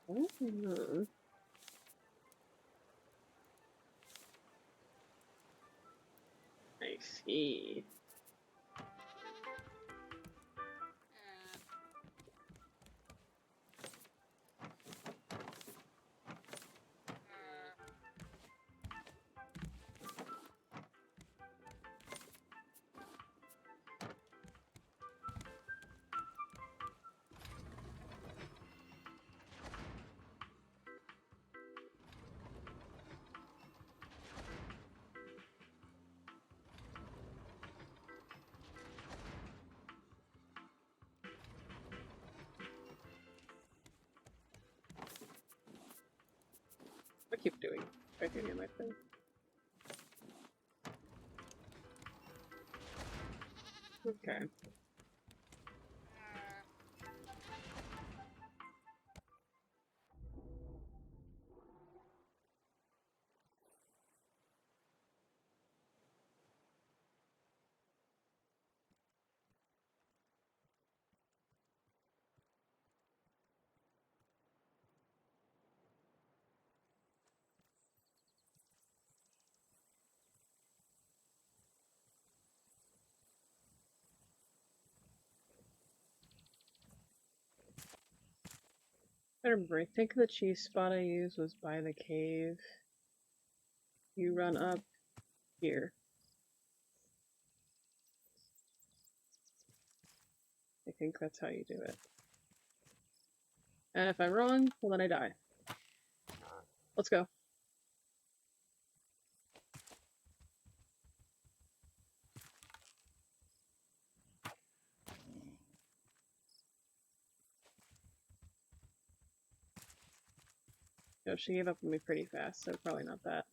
Ooh. I see. I keep doing titanium, I think. Okay. I remember, I think the cheese spot I used was by the cave. You run up here. I think that's how you do it. And if I'm wrong, well then I die. Let's go. No, she gave up on me pretty fast, so probably not that.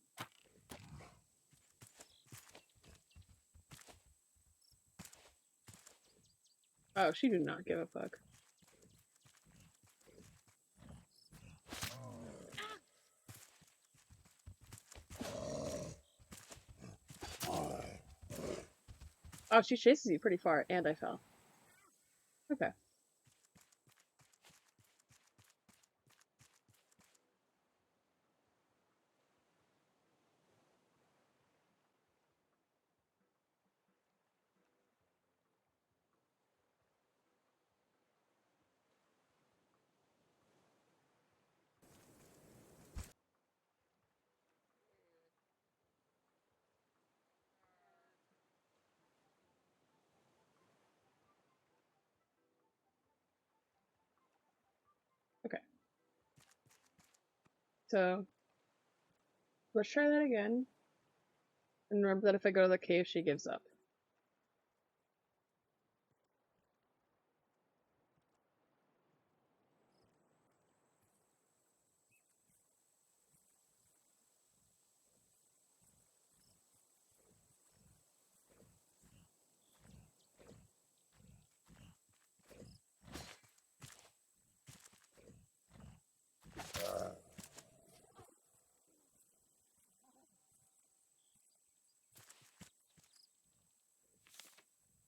Oh, she did not give a fuck. Oh, she chases you pretty far, and I fell. Okay. Okay. So, let's try that again. And remember that if I go to the cave, she gives up.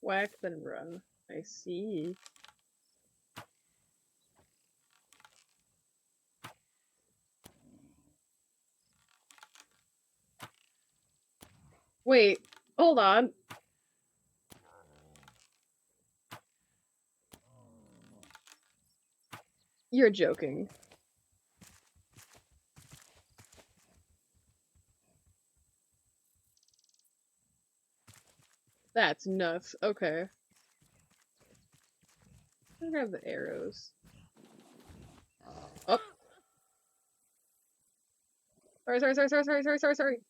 Whack, then run. I see. Wait, hold on. You're joking. That's nuts. Okay. I'll grab the arrows. Oh. Sorry.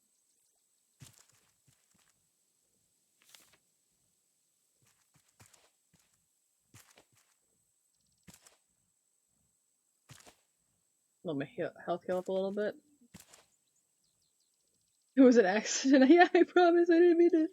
Let my health heal up a little bit. It was an accident. Yeah, I promise. I didn't mean to.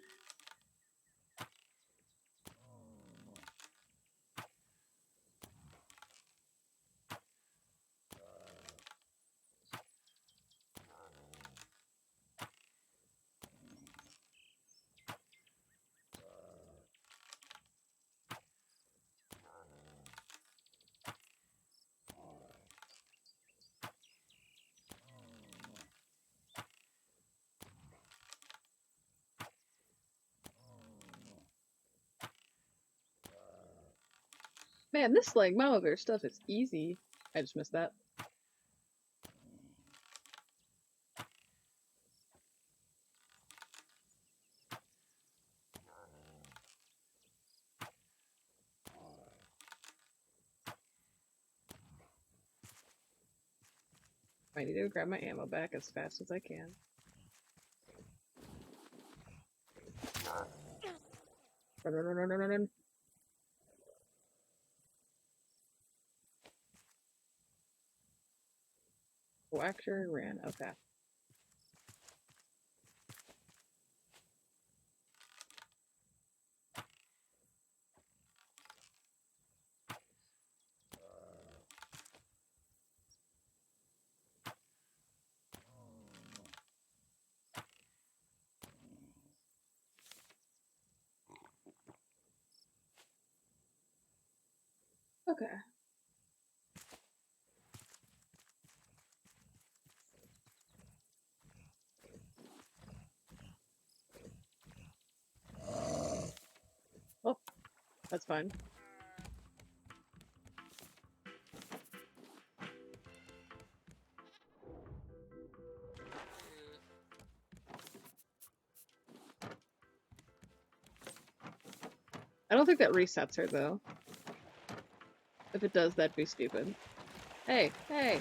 Man, this like Mama Bear stuff is easy. I just missed that. I need to grab my ammo back as fast as I can. Run. Whacked her and ran. Okay. Okay. Oh, that's fine. I don't think that resets her, though. If it does, that'd be stupid. Hey, hey!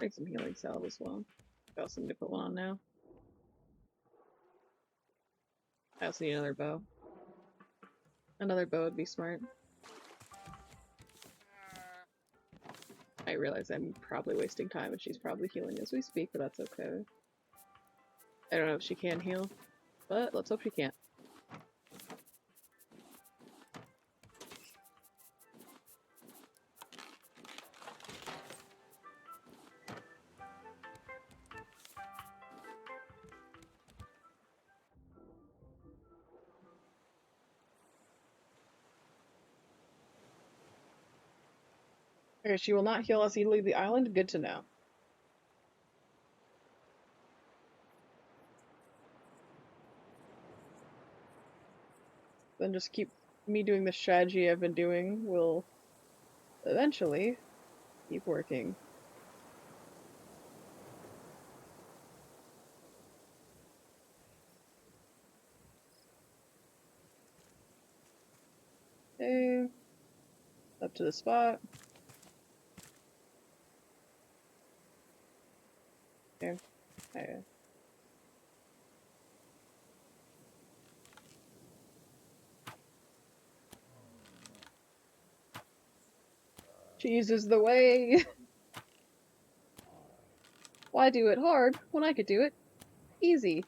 Make some healing salve as well. I also need to put one on now. I also need another bow. Another bow would be smart. I realize I'm probably wasting time and she's probably healing as we speak, but that's okay. I don't know if she can heal, but let's hope she can't. Okay, she will not heal us you leave the island. Good to know. Then just keep me doing the strategy I've been doing will eventually keep working. Okay. Up to the spot. Okay. Okay. Cheese is the way! Why do it hard when I could do it easy?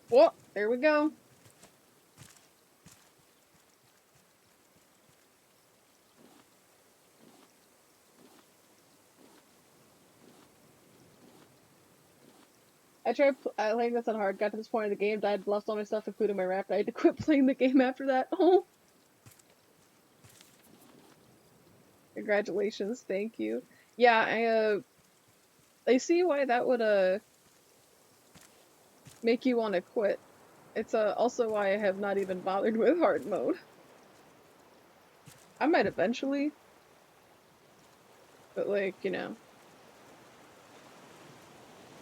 Whoa, there we go. I tried playing this on hard, got to this point of the game, died, lost all my stuff, including my raft. I had to quit playing the game after that. Oh! Congratulations, thank you. Yeah, I see why that would, make you want to quit. It's, also why I have not even bothered with hard mode. I might eventually. But, like, you know.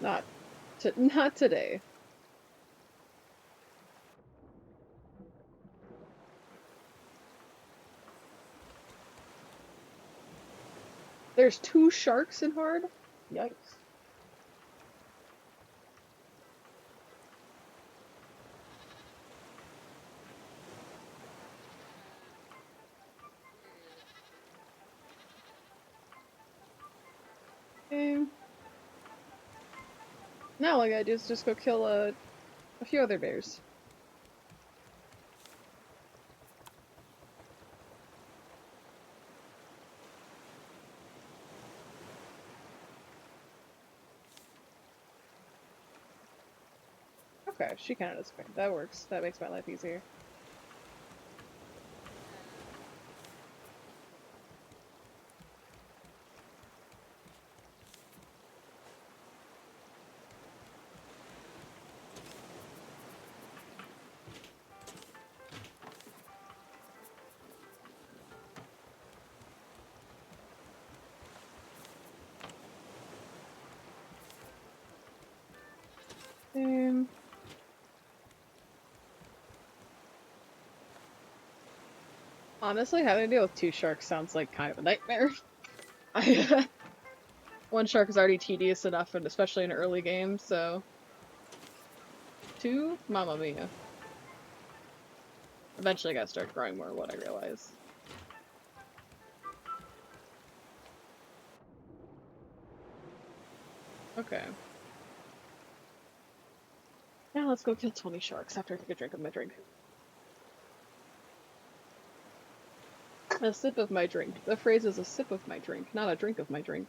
Not today. There's 2 sharks in hard? Yikes. Okay. Now all I gotta do is just go kill, a few other bears. Okay, she kinda does great. That works. That makes my life easier. Um, Honestly, having to deal with two sharks sounds like kind of a nightmare. I, one shark is already tedious enough, and especially in early games, so two, mamma mia. Eventually, I gotta start growing more. What I realize. Okay. Now let's go kill 20 sharks after I take a drink of my drink. A sip of my drink. The phrase is a sip of my drink, not a drink of my drink.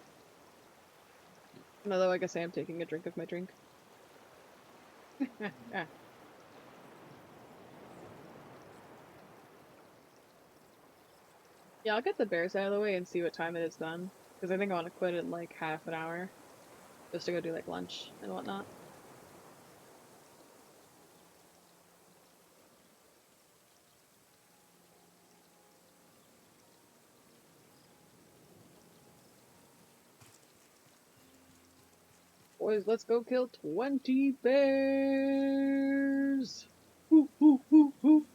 Although I guess I am taking a drink of my drink. Yeah, I'll get the bears out of the way and see what time it is done. Because I think I want to quit in like half an hour. Just to go do like lunch and whatnot. Boys, let's go kill 20 bears! Woo, woo, woo, woo.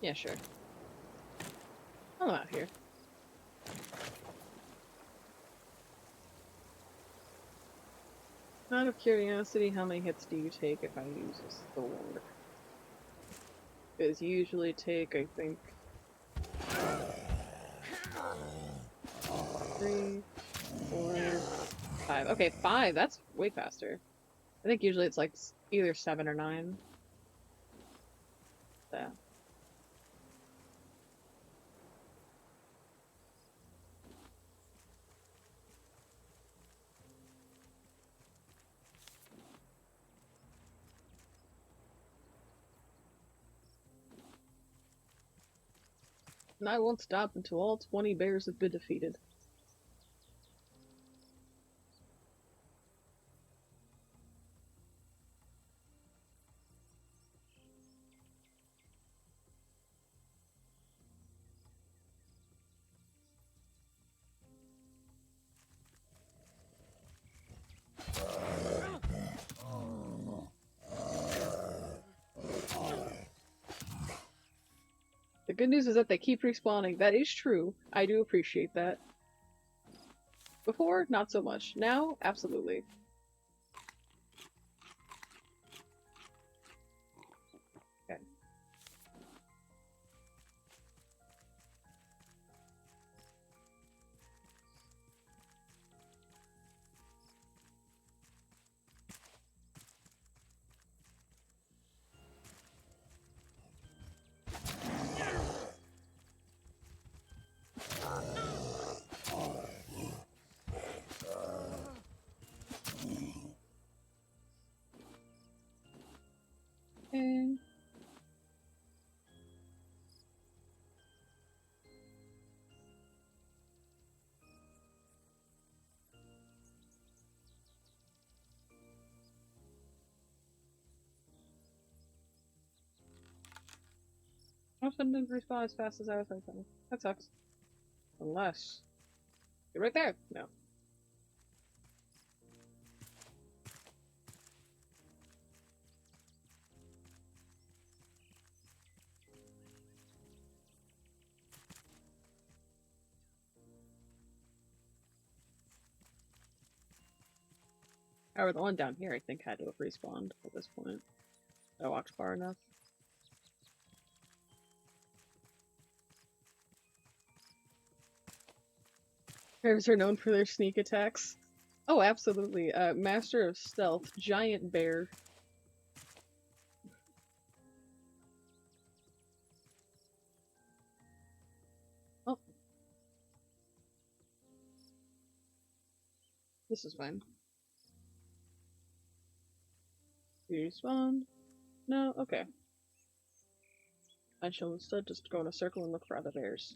Yeah, sure. I'm out here. Out of curiosity, how many hits do you take if I use a sword? Because you usually take, I think, 3, 4, 5. Okay, 5. That's way faster. I think usually it's like either 7 or 9. Yeah. And I won't stop until all 20 bears have been defeated. The good news is that they keep respawning. That is true. I do appreciate that. Before, not so much. Now, absolutely. Okay. And Austin didn't respawn as fast as I was thinking. That sucks. Unless... You're right there! No. However, the one down here I think had to have respawned at this point. I walked far enough. Bears are known for their sneak attacks. Oh, absolutely. Master of Stealth, Giant Bear. Oh. This is fine. You respawn? No? Okay. I shall instead just go in a circle and look for other bears.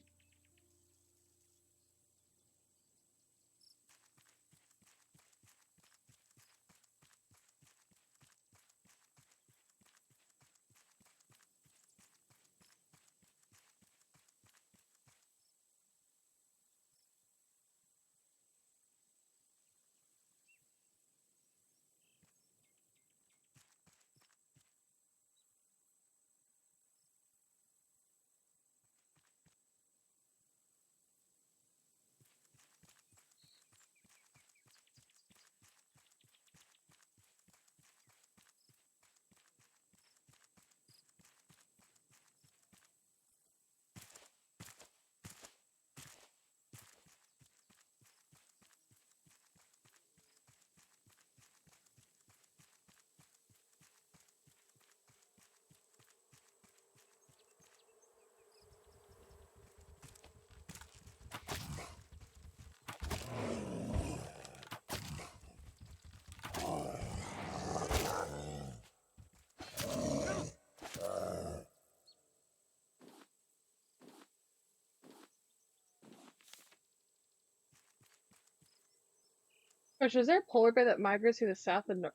Gosh, is there a polar bear that migrates through the south and north?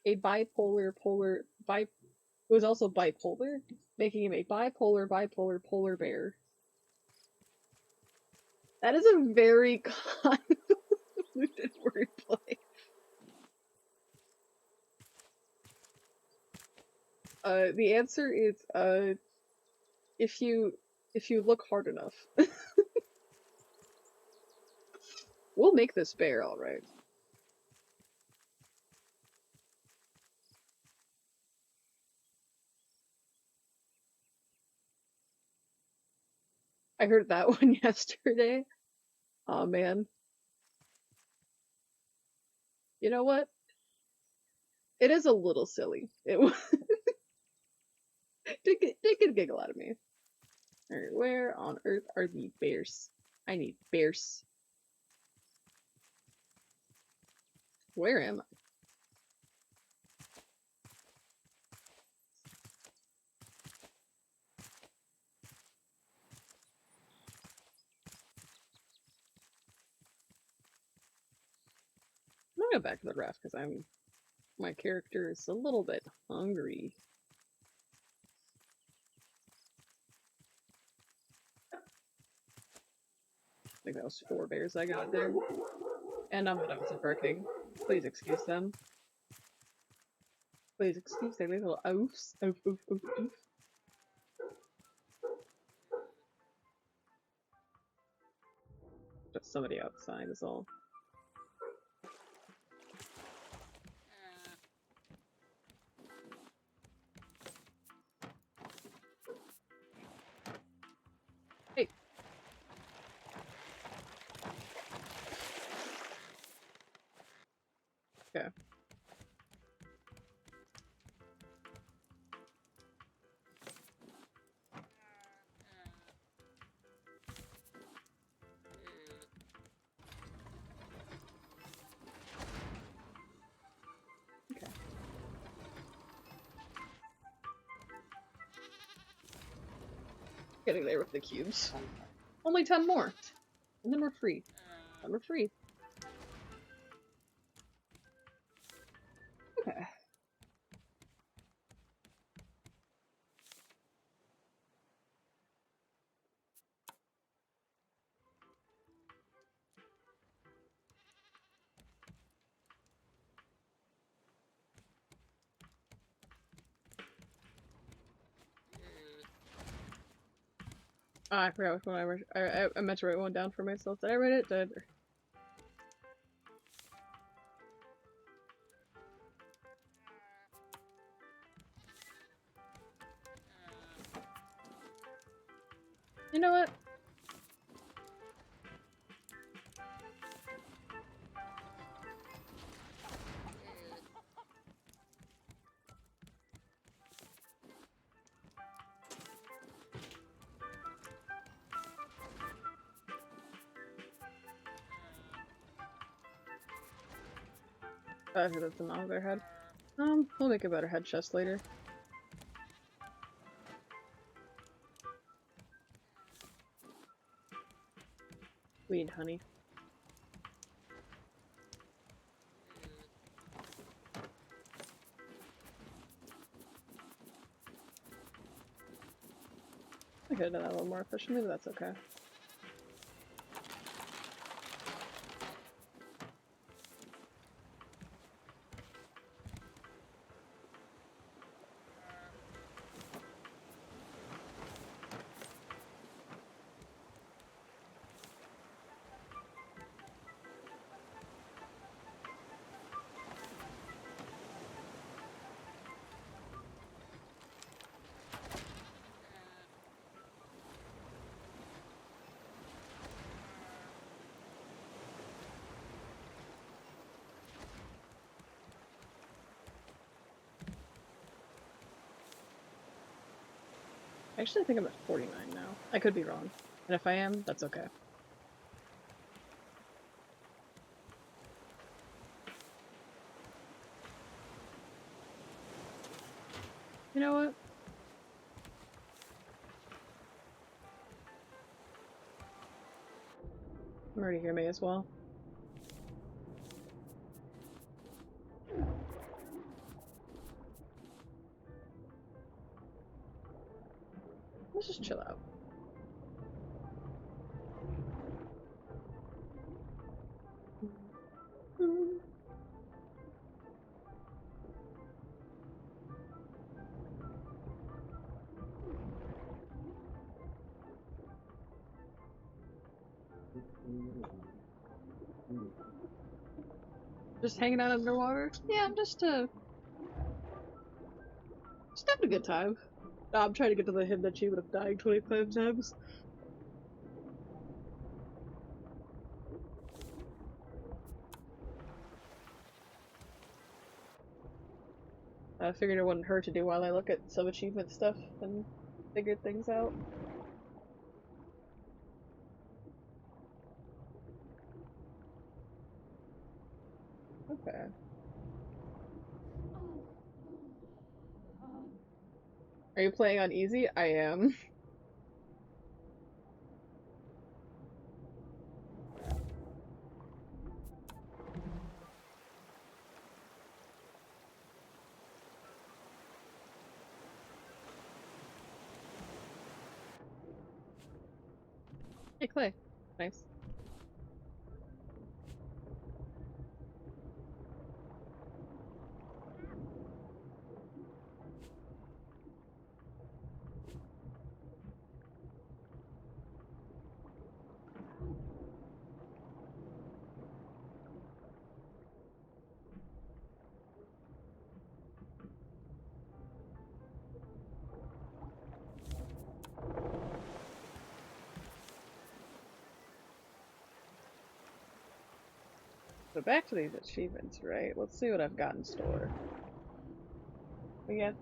A bipolar polar bi who is also bipolar, making him a bipolar polar bear. That is a very convoluted wordplay. The answer is if you look hard enough. We'll make this bear, alright. I heard that one yesterday. Oh man. You know what? It is a little silly. It did get a giggle out of me. Alright, where on earth are the bears? I need bears. Where am I? I'm gonna go back to the raft because my character is a little bit hungry. I think that was 4 bears I got there. And I'm barking. Please excuse them. Please excuse their little oafs. Oof, oof, oof, oof. Just somebody outside is all. Hey. Okay. Okay. Getting there with the cubes. Only 10 more. And then we're free. Then we're free. Okay. I forgot which one I read. I meant to write one down for myself. Did I write it? Did You know what? I think that's another head. We'll make a better head chest later. We need honey. I could have done that a little more efficiently, but that's okay. Actually, I think I'm at 49 now. I could be wrong. And if I am, that's okay. You know what? I'm already here, may as well. Let's just chill out. Just hanging out underwater? Yeah, I'm just having a good time. I'm trying to get to the hidden achievement of dying 25 times. I figured it wouldn't hurt to do while I look at some achievement stuff and figure things out. Okay. Are you playing on easy? I am. Hey, Clay. Nice. So back to these achievements, right? Let's see what I've got in store. I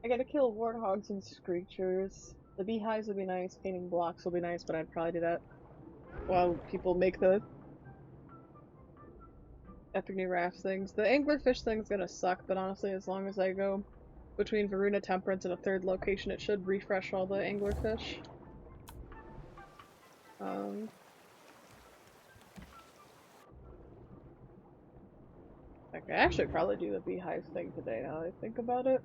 gotta kill warthogs and screechers. The beehives would be nice, painting blocks will be nice, but I'd probably do that while people make the epic new raft things. The anglerfish thing's gonna suck, but honestly, as long as I go between Varuna Temperance and a third location, it should refresh all the anglerfish. I could actually probably do the beehive thing today now that I think about it.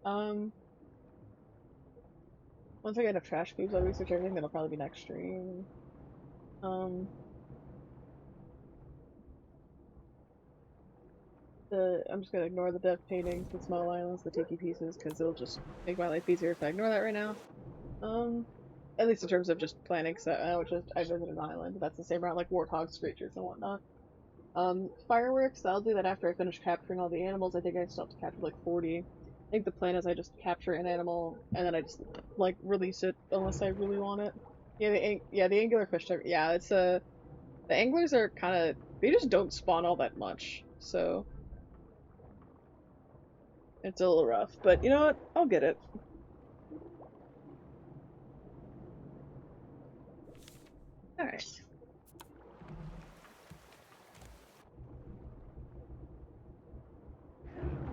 Once I get enough trash cubes, I'll research everything, that'll probably be next stream. I'm just gonna ignore the death paintings, the small islands, the tiki pieces, because it'll just make my life easier if I ignore that right now. At least in terms of just planning, because I visited an island. That's the same route, like warthogs, screechers, and whatnot. Fireworks, I'll do that after I finish capturing all the animals. I think I still have to capture like 40. I think the plan is I just capture an animal, and then I just, like, release it, unless I really want it. Yeah, the angular fish type, yeah, it's the anglers are kinda, they just don't spawn all that much, so it's a little rough, but you know what? I'll get it. Alright.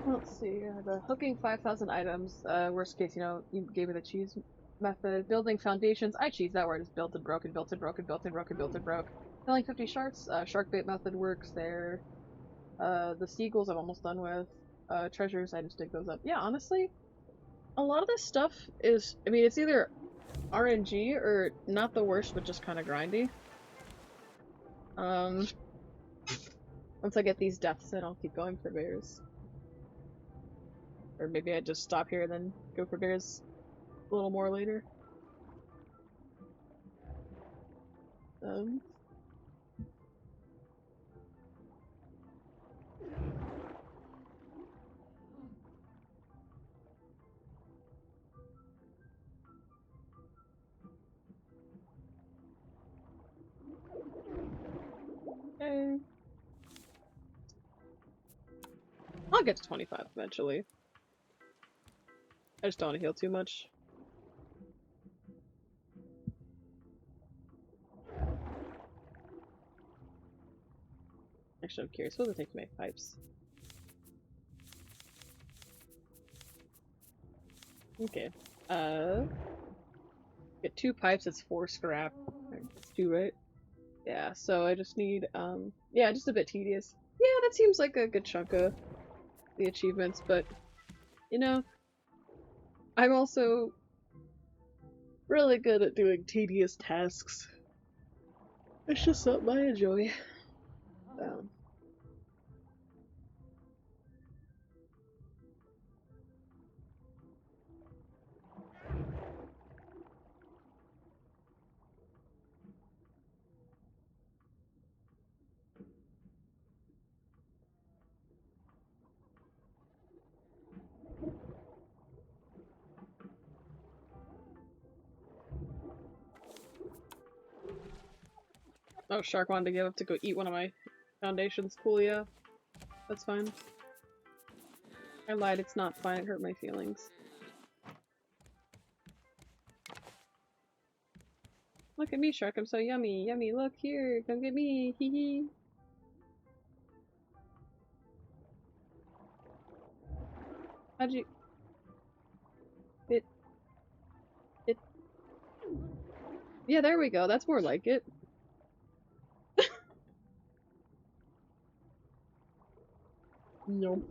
Let's see, the hooking 5,000 items, worst case, you know, you gave me the cheese method. Building foundations. I cheese that word is built and broken, built and broken, built and broken, built and broke. Selling 50 sharks. Shark bait method works there. The seagulls I'm almost done with. Treasures, I just dig those up. Yeah, honestly, a lot of this stuff is, I mean, it's either RNG or not the worst, but just kind of grindy. Once I get these deaths in, I'll keep going for bears. Or maybe I just stop here and then go for bears a little more later. Um, okay. I'll get to 25 eventually. I just don't want to heal too much. Actually, I'm curious. What does it take to make pipes? Okay. Get 2 pipes, it's 4 scrap. It's 2, right? Yeah, so I just need, yeah, just a bit tedious. Yeah, that seems like a good chunk of the achievements, but, you know, I'm also really good at doing tedious tasks. It's just something I enjoy. Oh, Shark wanted to give up to go eat one of my foundations. Cool, yeah. That's fine. I lied, it's not fine, it hurt my feelings. Look at me, Shark, I'm so yummy. Yummy, look here, come get me, hee hee. How'd you... It... Yeah, there we go, that's more like it. No.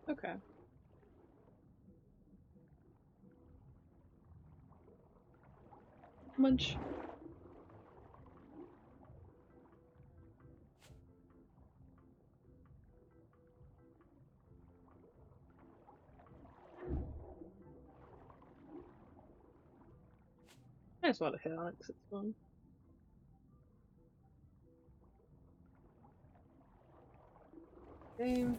Okay. Munch. I just want to hit on it because it's fun. Game.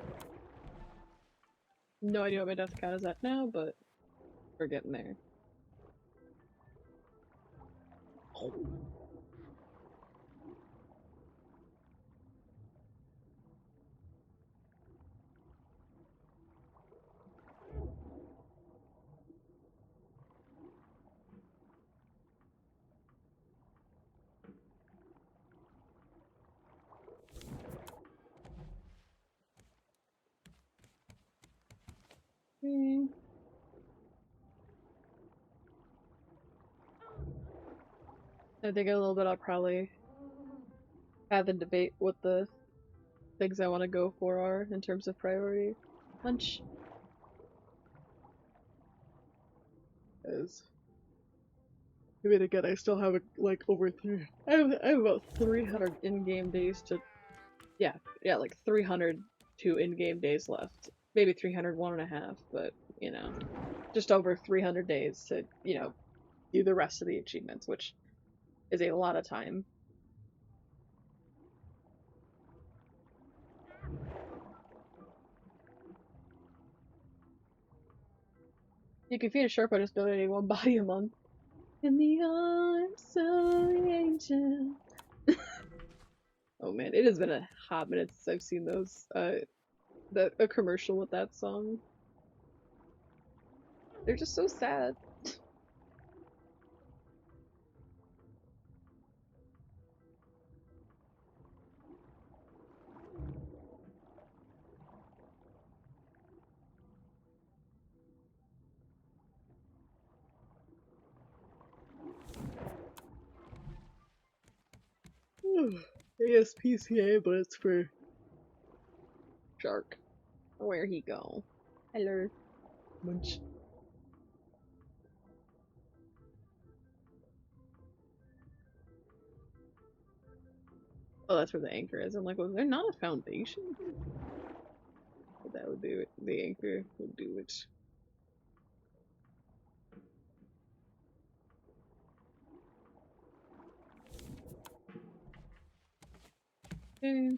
No idea what my death count is at now, but we're getting there. Hmm. I think a little bit I'll probably have the debate what the things I want to go for are in terms of priority. Lunch. Is. I mean, again, I still have like over 3. I have about 300 in-game days to. Yeah, like 302 in-game days left. Maybe 301.5, but you know, just over 300 days to do the rest of the achievements, which is a lot of time. You can feed a shark by just donating 1 body a month. In the arms of the angel. Oh man, it has been a hot minute since I've seen those. A commercial with that song. They're just so sad. ASPCA, but it's for Shark. Where he go? Hello. Munch. Oh, that's where the anchor is. I'm like, was there not a foundation? But that would do it. The anchor would do it. Okay.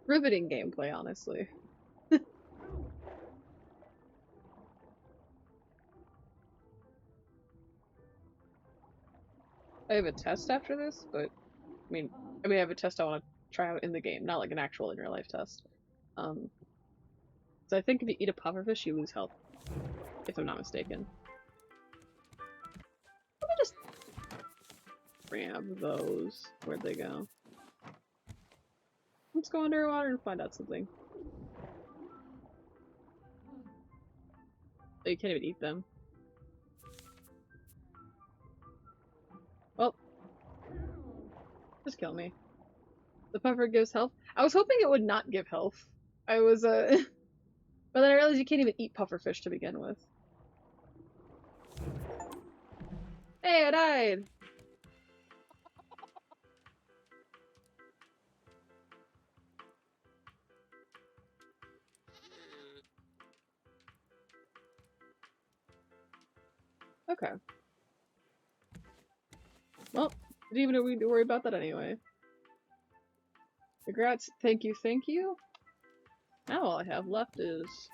Riveting gameplay, honestly. I have a test after this, but I have a test I want to try out in the game, not like an actual in real life test. So I think if you eat a pufferfish, you lose health, if I'm not mistaken. Let me just grab those. Where'd they go? Let's go underwater and find out something. Oh, you can't even eat them. Well, just kill me. The puffer gives health. I was hoping it would not give health. I was, but then I realized you can't even eat pufferfish to begin with. Hey, I died! Okay. Well, didn't even need to worry about that anyway. Congrats, thank you, thank you. Now all I have left is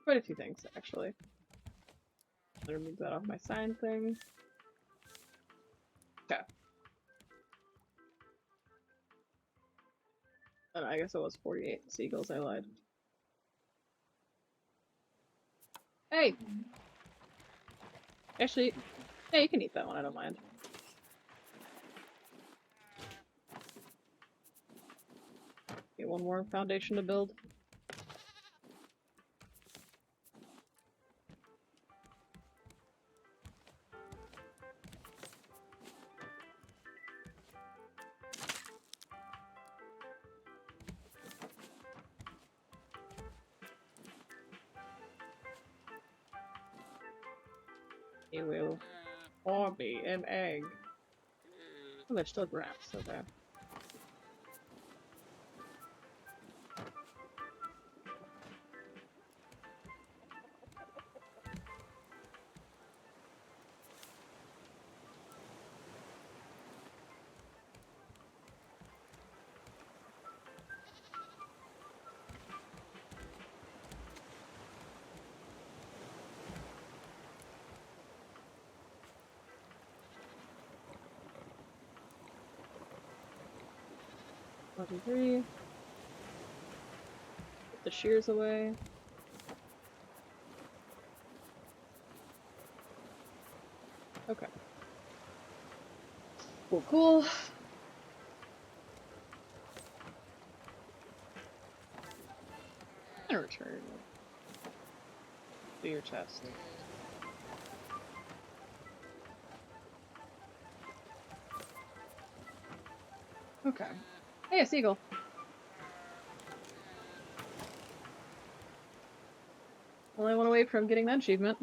quite a few things, actually. I'm gonna move that off my sign thing. Okay. And I guess it was 48 seagulls, I lied. Hey! Actually, yeah, you can eat that one, I don't mind. Get one more foundation to build. It will or be an egg. Oh, there's still grass, okay. One, two, three. Put the shears away. Okay. Cool, cool. And return to your chest. Okay. Hey, a seagull. Only one away from getting that achievement.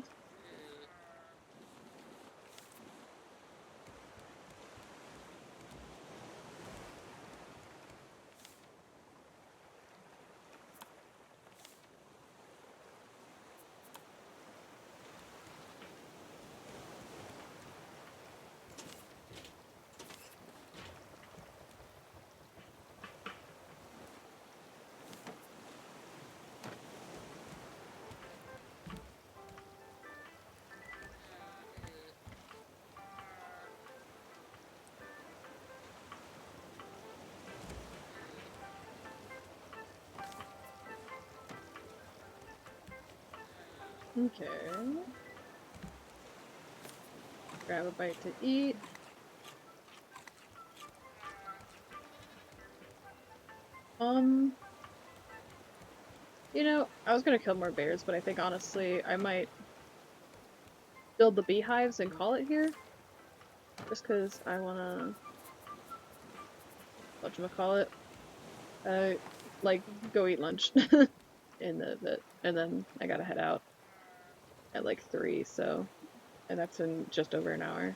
Okay. Grab a bite to eat. You know, I was gonna kill more bears, but I think honestly I might build the beehives and call it here. Just because I wanna, whatchamacallit, like, go eat lunch in a bit. And then I gotta head out at like 3, so, and that's in just over an hour.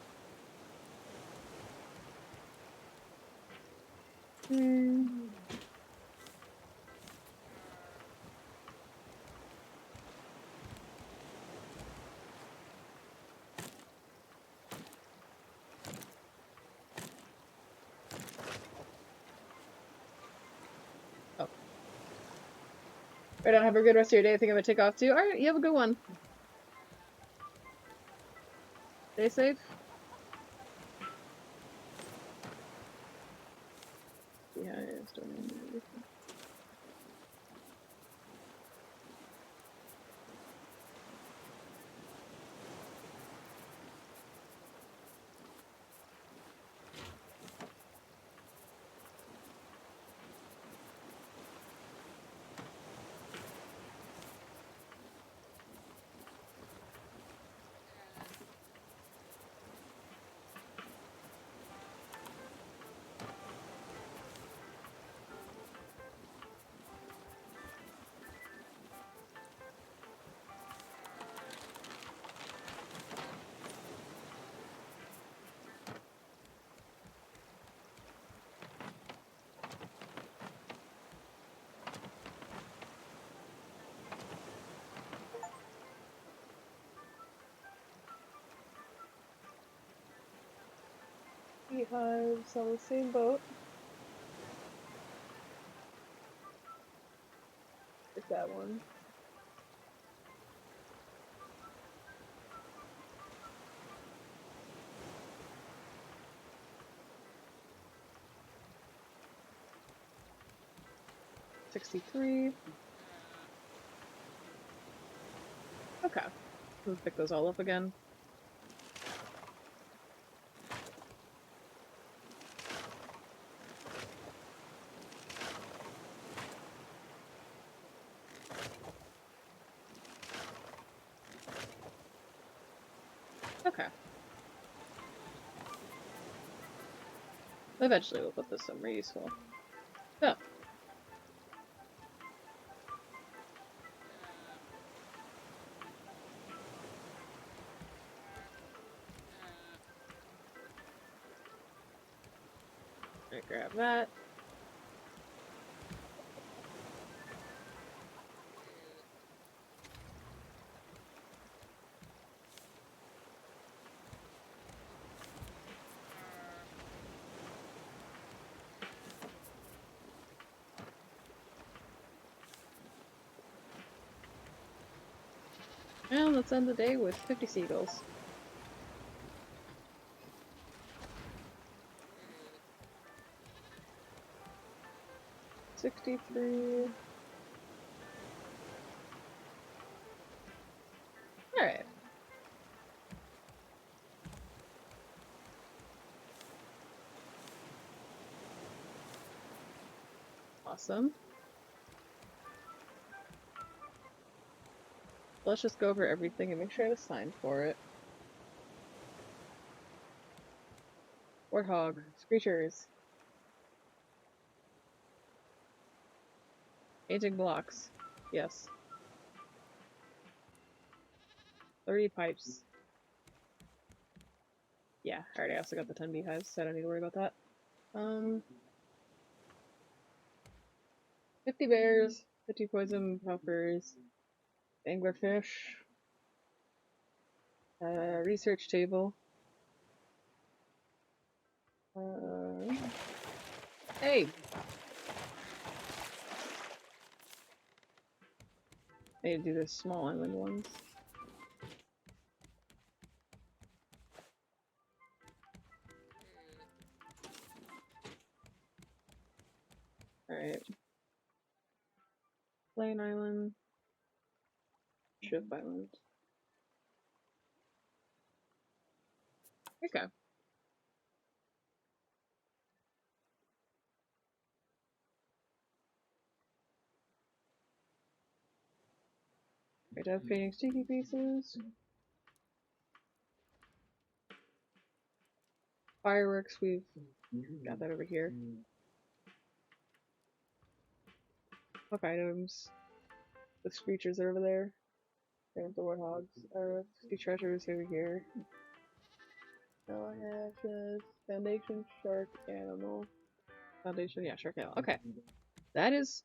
Oh. Right on, have a good rest of your day. I think I'm gonna take off too. Alright, you have a good one. Stay safe. Yeah, it's doing everything. Beehives on the same boat. Like that one. $63. Okay. Let's pick those all up again. Okay. Eventually we'll put this somewhere useful. Oh. I grab that. And let's end the day with 50 seagulls. $63. Alright. Awesome. Let's just go over everything and make sure I have a sign for it. Warthog. Screechers. Aging blocks. Yes. 30 pipes. Yeah, alright, I also got the 10 beehives, so I don't need to worry about that. 50 bears, 50 poison puffers, anglerfish, research table. Hey! I need to do the small island ones. Alright. Plain Island. Ship Island. Okay. I have painting sticky pieces. Fireworks, we've got that over here. Hook items. The screechers are over there. And the warthogs. 50 treasures over here. No ashes. Foundation, shark, animal. Foundation, yeah, shark, animal. Okay. That is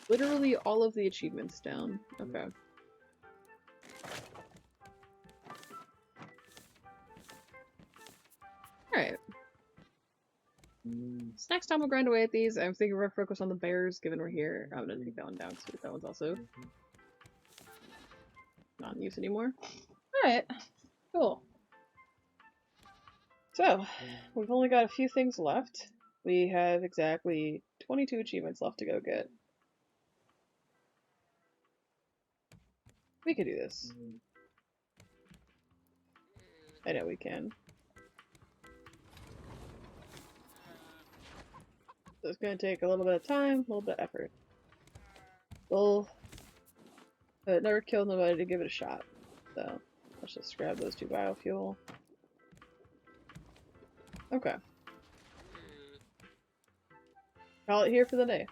literally all of the achievements down. Okay. Alright. So next time we'll grind away at these. I'm thinking we're gonna focus on the bears, given we're here. I'm gonna take that one down because that one's also not in use anymore. Alright. Cool. So, we've only got a few things left. We have exactly 22 achievements left to go get. We could do this. I know we can. So it's gonna take a little bit of time, a little bit of effort. We'll never kill nobody to give it a shot. So, let's just grab those 2 biofuel. Okay. Call it here for the day.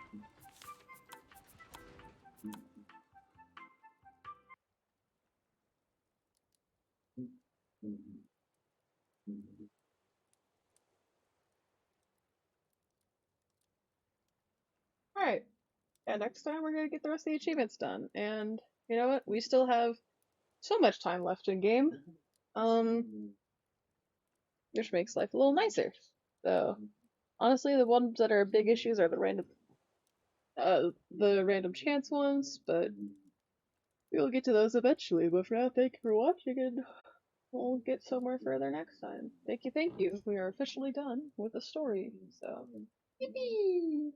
Alright. Yeah, next time we're gonna get the rest of the achievements done. And you know what? We still have so much time left in game. Which makes life a little nicer. So honestly, the ones that are big issues are the random chance ones, but we'll get to those eventually. But for now, thank you for watching, and we'll get somewhere further next time. Thank you, thank you. We are officially done with the story. So, yippee!